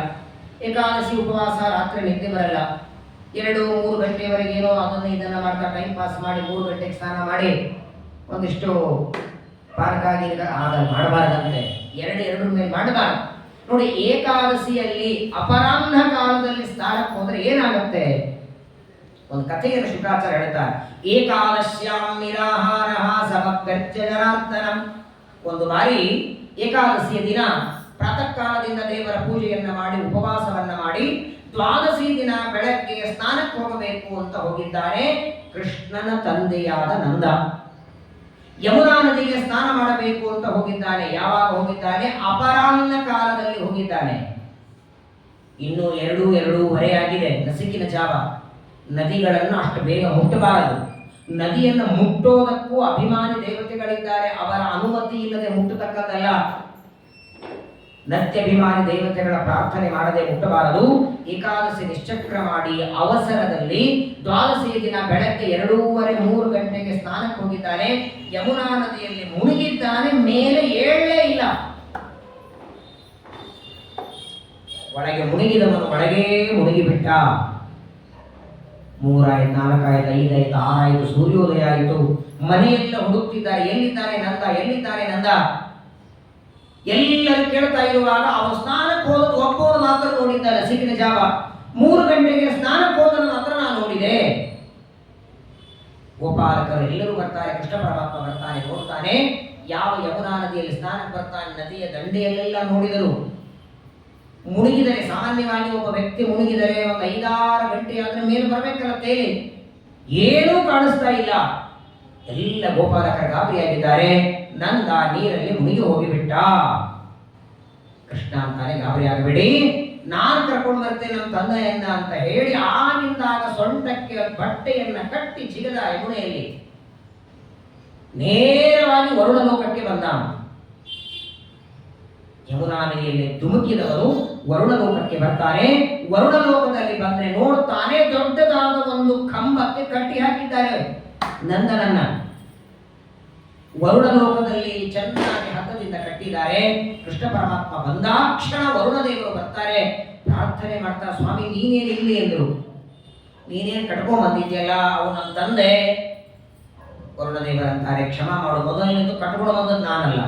ಏಕಾದಶಿ ಉಪವಾಸ ರಾತ್ರಿ ನಿದ್ದೆ ಬರಲ್ಲ, 2-3 ಗಂಟೆವರೆಗೆ ಏನೋ ಅದನ್ನು ಇದನ್ನು ಮಾಡ್ತಾ ಟೈಮ್ ಪಾಸ್ ಮಾಡಿ 3 ಗಂಟೆಗೆ ಸ್ನಾನ ಮಾಡಿ ಒಂದಿಷ್ಟು ಪಾನಕ ಗೀನಕ ಅದನ್ನು ಮಾಡಬಾರ್ದಂತೆ. 2 ಮೇಲೆ ಮಾಡಬಾರ್ದು. ನೋಡಿ, ಏಕಾದಶಿಯಲ್ಲಿ ಅಪರಾಹ್ನ ಕಾಲದಲ್ಲಿ ಸ್ನಾನಕ್ಕೆ ಹೋದ್ರೆ ಏನಾಗುತ್ತೆ? ಒಂದು ಕಥೆಯನ್ನು ಶುಕಾಚಾರ್ಯ ಹೇಳ್ತಾರೆ. ಏಕಾದಶ್ಯಾಂ ನಿರಾಹಾರ ಸಮಗ್ರಜ್ಯ ಜನಾರ್ದನಂ. ಒಂದು ಬಾರಿ ಏಕಾದಶಿಯ ದಿನ ಪ್ರಾತಃ ಕಾಲದಿಂದ ದೇವರ ಪೂಜೆಯನ್ನ ಮಾಡಿ ಉಪವಾಸವನ್ನ ಮಾಡಿ ದ್ವಾದಶಿ ದಿನ ಬೆಳಗ್ಗೆ ಸ್ನಾನಕ್ಕೆ ಹೋಗಬೇಕು ಅಂತ ಹೋಗಿದ್ದಾನೆ ಕೃಷ್ಣನ ತಂದೆಯಾದ ನಂದ. ಯಮುನಾ ನದಿಗೆ ಸ್ನಾನ ಮಾಡಬೇಕು ಅಂತ ಹೋಗಿದ್ದಾನೆ. ಯಾವಾಗ ಹೋಗಿದ್ದಾನೆ? ಅಪರಾಹ್ನ ಕಾಲದಲ್ಲಿ ಹೋಗಿದ್ದಾನೆ. ಇನ್ನು 2-2:30 ಆಗಿದೆ, ನಸುಕಿನ ಜಾವ. ನದಿಗಳನ್ನು ಅಷ್ಟು ಬೇಗ ಮುಟ್ಟಬಾರದು. ನದಿಯನ್ನು ಮುಟ್ಟೋದಕ್ಕೂ ಅಭಿಮಾನಿ ದೇವತೆಗಳಿದ್ದಾರೆ, ಅವರ ಅನುಮತಿ ಇಲ್ಲದೆ ಮುಟ್ಟತಕ್ಕದ್ದಲ್ಲ. ನತ್ಯಭಿಮಾನಿ ದೇವತೆಗಳ ಪ್ರಾರ್ಥನೆ ಮಾಡದೆ ಮುಟ್ಟಬಾರದು. ಏಕಾದಶಿ ನಿಶ್ಚಕ್ರ ಮಾಡಿ ಅವಸರದಲ್ಲಿ ದ್ವಾದಶಿ ದಿನ ಬೆಳಗ್ಗೆ 2:30-3 ಗಂಟೆಗೆ ಸ್ನಾನಕ್ಕೆ ಹೋಗಿದ್ದಾನೆ. ಯಮುನಾ ನದಿಯಲ್ಲಿ ಮುಳುಗಿದ್ದಾನೆ, ಮೇಲೆ ಏಳಲೇ ಇಲ್ಲ. ಒಳಗೆ ಮುಳುಗಿದವನು ಒಳಗೇ ಮುಳುಗಿಬಿಟ್ಟ. 3 ಆಯ್ತು, 4 ಆಯ್ತು, 5 ಆಯ್ತು, 6 ಆಯ್ತು, ಸೂರ್ಯೋದಯ ಆಯಿತು. ಮನೆಯೆಲ್ಲ ಹುಡುಕ್ತಿದ್ದಾರೆ, ಎಲ್ಲಿದ್ದಾನೆ ನಂದ, ಎಲ್ಲಿದ್ದಾನೆ ನಂದ. ಎಲ್ಲರೂ ಕೇಳ್ತಾ ಇರುವಾಗ ಅವನು ಸ್ನಾನಕ್ಕೆ ಹೋದದ್ದು ಒಬ್ಬರು ಮಾತ್ರ ನೋಡಿದ್ದಾನೆ. ಸಿಕ್ಕಿನ ಜಾವ 3 ಗಂಟೆಗೆ ಸ್ನಾನಕ್ಕೆ ಹೋದನ್ನು ಮಾತ್ರ ನಾನು ನೋಡಿದೆ. ಗೋಪಾಲಕರು ಎಲ್ಲರೂ ಬರ್ತಾರೆ, ಕೃಷ್ಣ ಪರಮಾತ್ಮ ಬರ್ತಾನೆ, ನೋಡ್ತಾನೆ. ಯಾವ ಯಮುನಾ ನದಿಯಲ್ಲಿ ಸ್ನಾನಕ್ಕೆ ಬರ್ತಾನೆ, ನದಿಯ ದಂಡೆಯಲ್ಲೆಲ್ಲ ನೋಡಿದರು. ಮುಳುಗಿದರೆ ಸಾಮಾನ್ಯವಾಗಿ ಒಬ್ಬ ವ್ಯಕ್ತಿ ಮುಳುಗಿದರೆ ಒಂದು 5-6 ಗಂಟೆ ಆದ್ರೆ ಮೇಲೆ ಬರಬೇಕಲ್ಲ ತೇಲಿ, ಏನೂ ಕಾಣಿಸ್ತಾ ಇಲ್ಲ. ಎಲ್ಲ ಗೋಪಾಲಕರ ಗಾಬರಿಯಾಗಿದ್ದಾರೆ. ನಂದ ನೀರಲ್ಲಿ ಮುಳುಗಿ ಹೋಗಿಬಿಟ್ಟ. ಕೃಷ್ಣ ಅಂತಾನೆ, ಗಾಬರಿ ಆಗಬೇಡಿ, ನಾನು ಕರ್ಕೊಂಡು ಬರ್ತೇನೆ ನಮ್ಮ ತಂದೆಯನ್ನ ಅಂತ ಹೇಳಿ ಆಗಿಂದಾಗ ಸೊಂಟಕ್ಕೆ ಬಟ್ಟೆಯನ್ನ ಕಟ್ಟಿ ಜಿಗದ ಯಮುನೆಯಲ್ಲಿ ನೇರವಾಗಿ ವರುಣ ಲೋಕಕ್ಕೆ ಬಂದ. ಯಮುನಾ ನದಿಯಲ್ಲಿ ಧುಮುಕಿದವರು ವರುಣ ಲೋಕಕ್ಕೆ ಬರ್ತಾರೆ. ವರುಣ ಲೋಕದಲ್ಲಿ ಬಂದ್ರೆ ನೋಡ್ತಾನೆ, ದೊಡ್ಡದಾದ ಒಂದು ಕಂಬಕ್ಕೆ ಕಟ್ಟಿ ಹಾಕಿದ್ದಾರೆ ನಂದನನ್ನ. ವರುಣ ಲೋಕದಲ್ಲಿ ಚೆನ್ನಾಗಿ ಹಗ್ಗದಿಂದ ಕಟ್ಟಿದ್ದಾರೆ. ಕೃಷ್ಣ ಪರಮಾತ್ಮ ಬಂದಾಕ್ಷಣ ವರುಣ ದೇವರು ಬರ್ತಾರೆ, ಪ್ರಾರ್ಥನೆ ಮಾಡ್ತಾರೆ, ಸ್ವಾಮಿ ನೀನೇನು ಇಲ್ಲಿ ಎಂದರು. ನೀನೇನು ಕಟ್ಕೊಂಡ್ ಬಂದಿದ್ಯಲ್ಲ, ಅವನು ನನ್ನ ತಂದೆ. ವರುಣ ದೇವರಂತಾರೆ, ಕ್ಷಮಾ ಮಾಡು, ಮೊದಲನೇದು ಕಟ್ಕೊಂಡು ಬಂದದ್ದು ನಾನಲ್ಲ,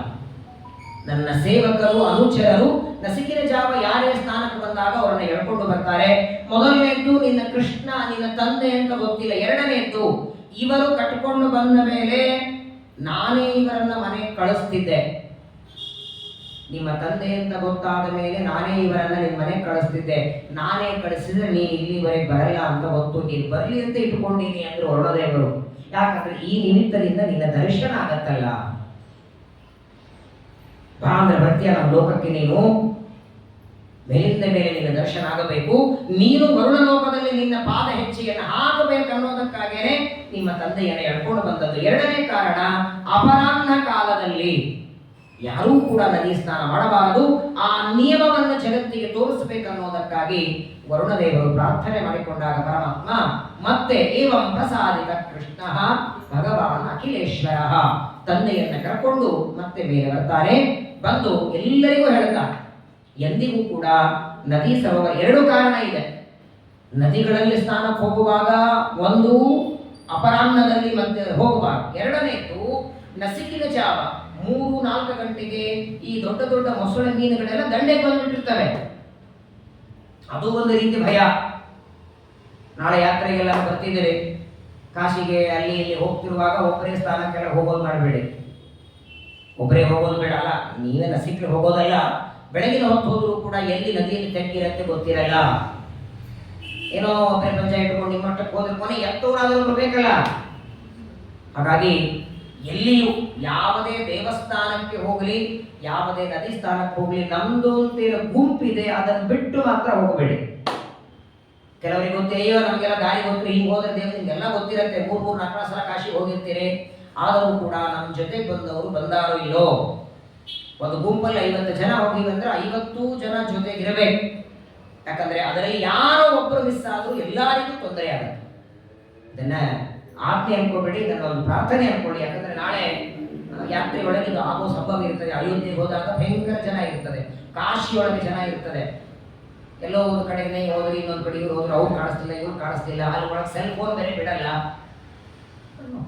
ನನ್ನ ಸೇವಕರು ಅನುಚರರು. ನಸುಕಿನ ಜಾವ ಯಾರೇ ಸ್ನಾನಕ್ಕೆ ಬಂದಾಗ ಅವರನ್ನ ಎಳ್ಕೊಂಡು ಬರ್ತಾರೆ. ಮೊದಲನೇದ್ದು ನಿನ್ನ ಕೃಷ್ಣ ನಿನ್ನ ತಂದೆ ಅಂತ ಗೊತ್ತಿಲ್ಲ. ಎರಡನೇದ್ದು ಇವರು ಕಟ್ಕೊಂಡು ಬಂದ ಮೇಲೆ ನಾನೇ ಇವರನ್ನ ಮನೆಗೆ ಕಳಿಸ್ತಿದ್ದೆ. ನಿಮ್ಮ ತಂದೆ ಅಂತ ಗೊತ್ತಾದ ಮೇಲೆ ನಾನೇ ಇವರನ್ನ ನಿಮ್ಮ ಮನೆಗೆ ಕಳಿಸ್ತಿದ್ದೆ. ನಾನೇ ಕಳಿಸಿದ್ರೆ ನೀನು ಇಲ್ಲಿವರೆಗೆ ಬರಲ್ಲ ಅಂತ ಗೊತ್ತು, ನೀನು ಬರಲಿ ಅಂತ ಇಟ್ಕೊಂಡಿನಿ ಅಂದ್ರು ವರುಣದೇವರು. ಯಾಕಂದ್ರೆ ಈ ನಿಮಿತ್ತದಿಂದ ನಿನ್ನ ದರ್ಶನ ಆಗತ್ತಲ್ಲ. ಬಾ ಅಂದ್ರೆ ಬರ್ತೀಯ ನಮ್ಮ ಲೋಕಕ್ಕೆ, ನೀನು ಮೇಲಿಂದ ಮೇಲೆ ನಿನ್ನ ದರ್ಶನ ಆಗಬೇಕು. ನೀನು ವರುಣ ಲೋಕದಲ್ಲಿ ನಿನ್ನ ಪಾದ ಹೆಜ್ಜೆಯನ್ನು ಹಾಕಬೇಕು ಅನ್ನೋದಕ್ಕಾಗೇನೆ ನಿಮ್ಮ ತಂದೆಯನ್ನು ಎಳ್ಕೊಂಡು ಬಂದದ್ದು. ಎರಡನೇ ಕಾರಣ, ಅಪರಾಹ್ನ ಕಾಲದಲ್ಲಿ ಯಾರೂ ಕೂಡ ನದಿ ಸ್ನಾನ ಮಾಡಬಾರದು. ಆ ನಿಯಮವನ್ನು ಜಗತ್ತಿಗೆ ತೋರಿಸಬೇಕನ್ನೋದಕ್ಕಾಗಿ ವರುಣದೇವರು ಪ್ರಾರ್ಥನೆ ಮಾಡಿಕೊಂಡಾಗ ಪರಮಾತ್ಮ ಮತ್ತೆ ಏವಂ ಪ್ರಸಾದಿತ ಕೃಷ್ಣ ಭಗವಾನ್ ಅಖಿಲೇಶ್ವರ ತಂದೆಯನ್ನ ಕರ್ಕೊಂಡು ಮತ್ತೆ ಮೇಲೆ ಬರ್ತಾರೆ. ಬಂದು ಎಲ್ಲರಿಗೂ ಹೇಳ್ತಾರೆ, ಎಂದಿಗೂ ಕೂಡ ನದಿ ಸರೋವರ 2 ಕಾರಣ ಇದೆ. ನದಿಗಳಲ್ಲಿ ಸ್ನಾನಕ್ಕೆ ಹೋಗುವಾಗ ಒಂದು ಅಪರಾಹ್ನದಲ್ಲಿ ಮತ್ತೆ ಹೋಗಬಾರದು. ಎರಡನೇದು ನಸುಕಿನ ಜಾವ 3-4 ಗಂಟೆಗೆ ಈ ದೊಡ್ಡ ದೊಡ್ಡ ಮೊಸಳೆ ಮೀನುಗಳೆಲ್ಲ ದಂಡೆಗೆ ಬಂದ್ಬಿಟ್ಟಿರ್ತವೆ. ಅದು ಒಂದು ರೀತಿ ಭಯ. ನಾಳೆ ಯಾತ್ರೆಗೆಲ್ಲ ಬರ್ತಿದ್ದೀರಿ, ಕಾಶಿಗೆ ಅಲ್ಲಿ ಇಲ್ಲಿ ಹೋಗ್ತಿರುವಾಗ ಒಬ್ಬರೇ ಸ್ನಾನಕ್ಕೆಲ್ಲ ಹೋಗೋದು ಮಾಡಬೇಡಿ. ಒಬ್ಬರೇ ಹೋಗೋದು ಬೇಡ ಅಲ್ಲ, ನೀವೇ ನಸಿಕ್ರೆ ಹೋಗೋದಲ್ಲ. ಬೆಳಗಿನ ಹೊತ್ತು ಹೋದ್ರು ಕೂಡ ಎಲ್ಲಿ ನದಿಯಲ್ಲಿ ತೆಗ್ಗಿರತ್ತೆ ಗೊತ್ತಿರಲ್ಲ. ಏನೋ ಒಬ್ಬರೇ ಪಂಚ ಇಟ್ಕೊಂಡು ನಿಮ್ಮ ಮಟ್ಟಕ್ಕೆ ಹೋದ್ರೆ ಕೊನೆ ಎತ್ತವರಾದರೂ ಬರಬೇಕಲ್ಲ. ಹಾಗಾಗಿ ಎಲ್ಲಿಯೂ ಯಾವುದೇ ದೇವಸ್ಥಾನಕ್ಕೆ ಹೋಗಲಿ, ಯಾವುದೇ ನದಿ ಸ್ಥಾನಕ್ಕೆ ಹೋಗಲಿ, ನಮ್ದು ಅಂತೀರ ಗುಂಪಿದೆ, ಅದನ್ನು ಬಿಟ್ಟು ಮಾತ್ರ ಹೋಗಬೇಡಿ. ಕೆಲವರಿಗೆ ಗೊತ್ತೇ, ಅಯ್ಯೋ ನಮಗೆಲ್ಲ ದಾರಿ ಗೊತ್ತು, ಹಿಂಗೆ ಹೋದ್ರೆ ದೇವ್ರು ನಿಮಗೆಲ್ಲ ಗೊತ್ತಿರತ್ತೆ, 3-4 ಸಲ ಕಾಶಿಗೆ ಹೋಗಿರ್ತೀರಿ. ಆದರೂ ಕೂಡ ನಮ್ಮ ಜೊತೆಗೆ ಬಂದವರು ಬಂದಾರೋ ಇಲ್ಲೋ, ಒಂದು ಗುಂಪಲ್ಲಿ 50 ಜನ ಹೋಗಿವಂದ್ರೆ 50 ಜನ ಜೊತೆಗಿರಬೇಕು. ಯಾಕಂದ್ರೆ ಅದರಲ್ಲಿ ಯಾರೋ ಒಬ್ಬರು ಮಿಸ್ ಆದರೂ ಎಲ್ಲರಿಗೂ ತೊಂದರೆ ಆಗುತ್ತೆ. ಇದನ್ನ ಆಜ್ಞೆ ಅನ್ಕೋಬೇಡಿ, ಇದನ್ನ ಒಂದು ಪ್ರಾರ್ಥನೆ ಅನ್ಕೊಳ್ಳಿ. ಯಾಕಂದ್ರೆ ನಾಳೆ ಯಾತ್ರೆ ಒಳಗೆ ಇದು ಆಗೋ ಸಂಭವ ಇರ್ತದೆ. ಅಯೋಧ್ಯೆಗೆ ಹೋದಾಗ ಭಯಂಕರ ಜನ ಇರ್ತದೆ, ಕಾಶಿಯೊಳಗೆ ಜನ ಇರ್ತದೆ. ಎಲ್ಲೋ ಒಂದು ಕಡೆಗೆ ಹೋದ್ರೆ ಇನ್ನೊಂದು ಕಡೆ ಇವ್ರು ಹೋದ್ರೆ ಅವ್ರು ಕಾಣಿಸ್ತಿಲ್ಲ ಇವ್ರು ಕಾಣಿಸ್ತಿಲ್ಲ, ಅಲ್ಲಿ ಒಳಗೆ ಸೆಲ್ ಫೋನ್ ಬೇರೆ ಬಿಡಲ್ಲ,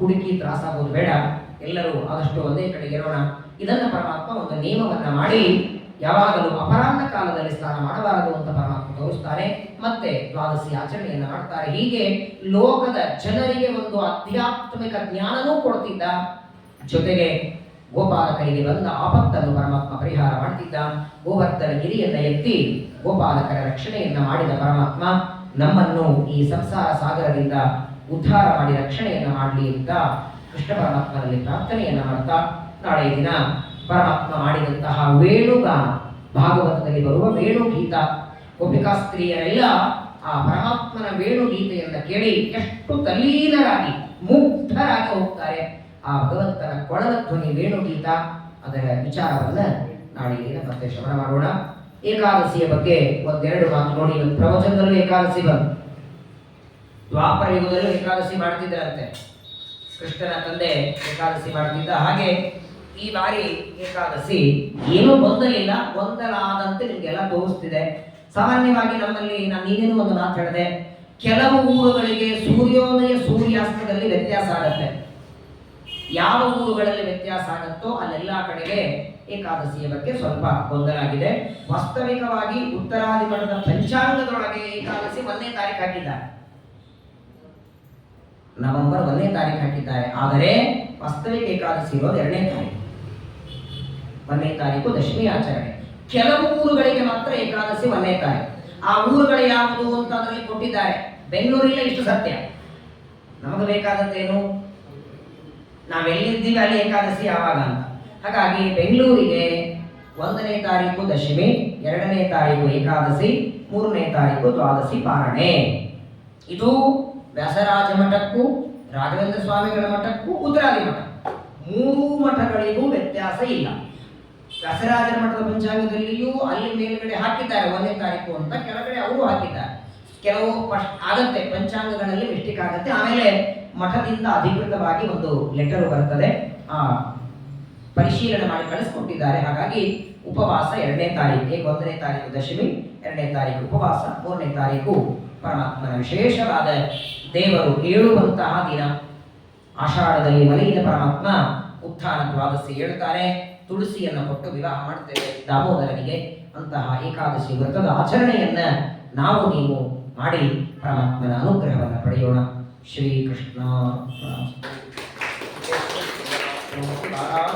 ಹುಡುಕಿ ತ್ರಾಸಾಗೋದು ಬೇಡ, ಎಲ್ಲರೂ ಆದಷ್ಟು ಒಂದೇ ಕಡೆಗೆ ಇರೋಣ. ಇದನ್ನ ಪರಮಾತ್ಮ ಒಂದು ನಿಯಮವನ್ನ ಮಾಡಿ ಯಾವಾಗಲೂ ಅಪರಾಹ್ನ ಕಾಲದಲ್ಲಿ ಸ್ನಾನ ಮಾಡಬಾರದು ಅಂತ ಪರಮಾತ್ಮ ತೋರಿಸ್ತಾರೆ. ಮತ್ತೆ ದ್ವಾದಶಿ ಆಚರಣೆಯನ್ನು ಮಾಡ್ತಾರೆ. ಹೀಗೆ ಲೋಕದ ಜನರಿಗೆ ಒಂದು ಆಧ್ಯಾತ್ಮಿಕ ಜ್ಞಾನನೂ ಕೊಡ್ತಿದ್ದ, ಜೊತೆಗೆ ಗೋಪಾಲಕರಿಗೆ ಬಂದ ಆಪತ್ತನ್ನು ಪರಮಾತ್ಮ ಪರಿಹಾರ ಮಾಡ್ತಿದ್ದ. ಗೋವರ್ಧನ ಗಿರಿಯನ್ನ ಎತ್ತಿ ಗೋಪಾಲಕರ ರಕ್ಷಣೆಯನ್ನ ಮಾಡಿದ ಪರಮಾತ್ಮ ನಮ್ಮನ್ನು ಈ ಸಂಸಾರ ಸಾಗರದಿಂದ ಉದ್ಧಾರ ಮಾಡಿ ರಕ್ಷಣೆಯನ್ನ ಮಾಡಲಿ ಅಂತ ಕೃಷ್ಣ ಪರಮಾತ್ಮನಲ್ಲಿ ಪ್ರಾರ್ಥನೆಯನ್ನ ಮಾಡ್ತಾ, ನಾಳೆ ದಿನ ಪರಮಾತ್ಮ ಮಾಡಿದಂತಹ ವೇಣುಗಾನ, ಭಾಗವತದಲ್ಲಿ ಬರುವ ವೇಣುಗೀತ, ಗೋಪಿಕಾ ಸ್ತ್ರೀಯರೆಲ್ಲ ಆ ಪರಮಾತ್ಮನ ವೇಣುಗೀತೆಯನ್ನ ಕೇಳಿ ಎಷ್ಟು ತಲ್ಲೀನರಾಗಿ ಮುಗ್ಧರಾಗಿ ಹೋಗ್ತಾರೆ. ಆ ಭಗವಂತನ ಕೊಳಲ ಧ್ವನಿ ವೇಣುಗೀತ, ಅದರ ವಿಚಾರವನ್ನ ನಾಳೆ ದಿನ ಮತ್ತೆ ಶ್ರವಣ ಮಾಡೋಣ. ಏಕಾದಶಿಯ ಬಗ್ಗೆ ಒಂದೆರಡು ಮಾತು ನೋಡಿ. ಪ್ರವಚನದಲ್ಲೂ ಏಕಾದಶಿ ಬಂತು, ದ್ವಾಪರ ಯುಗದಲ್ಲೂ ಏಕಾದಶಿ ಮಾಡ್ತಿದ್ದರಂತೆ. ಕೃಷ್ಣನ ತಂದೆ ಏಕಾದಶಿ ಮಾಡ್ತಿದ್ದ. ಹಾಗೆ ಈ ಬಾರಿ ಏಕಾದಶಿ ಏನೂ ಗೊಂದಲಿಲ್ಲ, ಗೊಂದಲ ಆದಂತೆ ನಿಮ್ಗೆಲ್ಲ ತೋರಿಸ್ತಿದೆ. ಸಾಮಾನ್ಯವಾಗಿ ನಮ್ಮಲ್ಲಿ ನಾನು ನೀನೇನು ಒಂದು ಮಾತು ಹೇಳಿದೆ, ಕೆಲವು ಊರುಗಳಿಗೆ ಸೂರ್ಯೋದಯ ಸೂರ್ಯಾಸ್ತದಲ್ಲಿ ವ್ಯತ್ಯಾಸ ಆಗುತ್ತೆ. ಯಾವ ಊರುಗಳಲ್ಲಿ ವ್ಯತ್ಯಾಸ ಆಗುತ್ತೋ ಅಲ್ಲೆಲ್ಲ ಕಡೆಗೆ ಏಕಾದಶಿಯ ಬಗ್ಗೆ ಸ್ವಲ್ಪ ಗೊಂದಲ ಆಗಿದೆ. ವಾಸ್ತವಿಕವಾಗಿ ಉತ್ತರಾದಿಮಠದ ಪಂಚಾಂಗದೊಳಗೆ ಏಕಾದಶಿ 1ನೇ ತಾರೀಕು ಹಾಕಿದ್ದಾರೆ, ನವೆಂಬರ್ 1ನೇ ತಾರೀಕು ಹಾಕಿದ್ದಾರೆ. ಆದರೆ ವಾಸ್ತವಿಕ ಏಕಾದಶಿ ಇರೋದು 2ನೇ ತಾರೀಕು. 1ನೇ ತಾರೀಕು ದಶಮಿ ಆಚರಣೆ. ಕೆಲವು ಊರುಗಳಿಗೆ ಮಾತ್ರ ಏಕಾದಶಿ 1ನೇ ತಾರೀಕು. ಆ ಊರುಗಳು ಯಾವುದು ಅಂತ ಅದರಲ್ಲಿ ಕೊಟ್ಟಿದ್ದಾರೆ. ಬೆಂಗಳೂರಿಲ್ಲ ಇಷ್ಟು ಸತ್ಯ, ನಮಗೆ ಬೇಕಾದದ್ದೇನು, ನಾವೆಲ್ಲಿದ್ದೀವಿ ಅಲ್ಲಿ ಏಕಾದಶಿ ಯಾವಾಗ ಅಂತ. ಹಾಗಾಗಿ ಬೆಂಗಳೂರಿಗೆ 1ನೇ ತಾರೀಕು ದಶಮಿ, 2ನೇ ತಾರೀಕು ಏಕಾದಶಿ, 3ನೇ ತಾರೀಕು ದ್ವಾದಶಿ ಪಾರಣೆ. ಇದು ವ್ಯಾಸರಾಜ ಮಠಕ್ಕೂ ರಾಘವೇಂದ್ರ ಸ್ವಾಮಿಗಳ ಮಠಕ್ಕೂ ಉತ್ತರಾದಿ ಮಠ 3 ಮಠಗಳಿಗೂ ವ್ಯತ್ಯಾಸ ಇಲ್ಲ. ವ್ಯಾಸರಾಜರ ಮಠದ ಪಂಚಾಂಗದಲ್ಲಿಯೂ ಅಲ್ಲಿ ಮೇಲ್ಗಡೆ ಹಾಕಿದ್ದಾರೆ 1ನೇ ತಾರೀಕು ಅಂತ, ಕೆಳಗಡೆ ಅವರು ಹಾಕಿದ್ದಾರೆ. ಕೆಲವು ಆಗತ್ತೆ ಪಂಚಾಂಗಗಳಲ್ಲಿ ಮಿಸ್ಟೇಕ್ ಆಗುತ್ತೆ, ಆಮೇಲೆ ಮಠದಿಂದ ಅಧಿಕೃತವಾಗಿ ಒಂದು ಲೆಟರ್ ಬರ್ತದೆ, ಆ ಪರಿಶೀಲನೆ ಮಾಡಿ ಕಳಿಸ್ಕೊಟ್ಟಿದ್ದಾರೆ. ಹಾಗಾಗಿ ಉಪವಾಸ 2ನೇ ತಾರೀಕು, 1ನೇ ತಾರೀಕು ದಶಮಿ, 2ನೇ ತಾರೀಕು ಉಪವಾಸ, 3ನೇ ತಾರೀಕು ಪರಮಾತ್ಮನ ವಿಶೇಷವಾದ ದೇವರು ಏಳುವಂತಹ ದಿನ. ಆಷಾಢದಲ್ಲಿ ಮಲಗಿದ ಪರಮಾತ್ಮ ಉತ್ಥಾನ ದ್ವಾದಶಿ ಹೇಳ್ತಾರೆ. ತುಳಸಿಯನ್ನು ಕೊಟ್ಟು ವಿವಾಹ ಮಾಡ್ತೇವೆ ದಾಮೋದರನಿಗೆ. ಅಂತಹ ಏಕಾದಶಿ ವ್ರತದ ಆಚರಣೆಯನ್ನ ನಾವು ನೀವು ಮಾಡಿ ಪರಮಾತ್ಮನ ಅನುಗ್ರಹವನ್ನು ಪಡೆಯೋಣ. ಶ್ರೀಕೃಷ್ಣ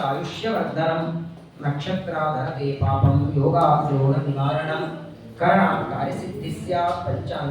ಆಯುಷ್ಯವರ್ಧನಂ ನಕ್ಷತ್ರಾಧರತೆ ಪಾಪಂ ಯೋಗಾಗ್ರೋಣ ನಿವಾರಣಂ ಕರ್ಣಾಂಕಾರಿ ಸಿದ್ಧಿ ಸ್ಯಾತ್ ಪಂಚಾಂಗ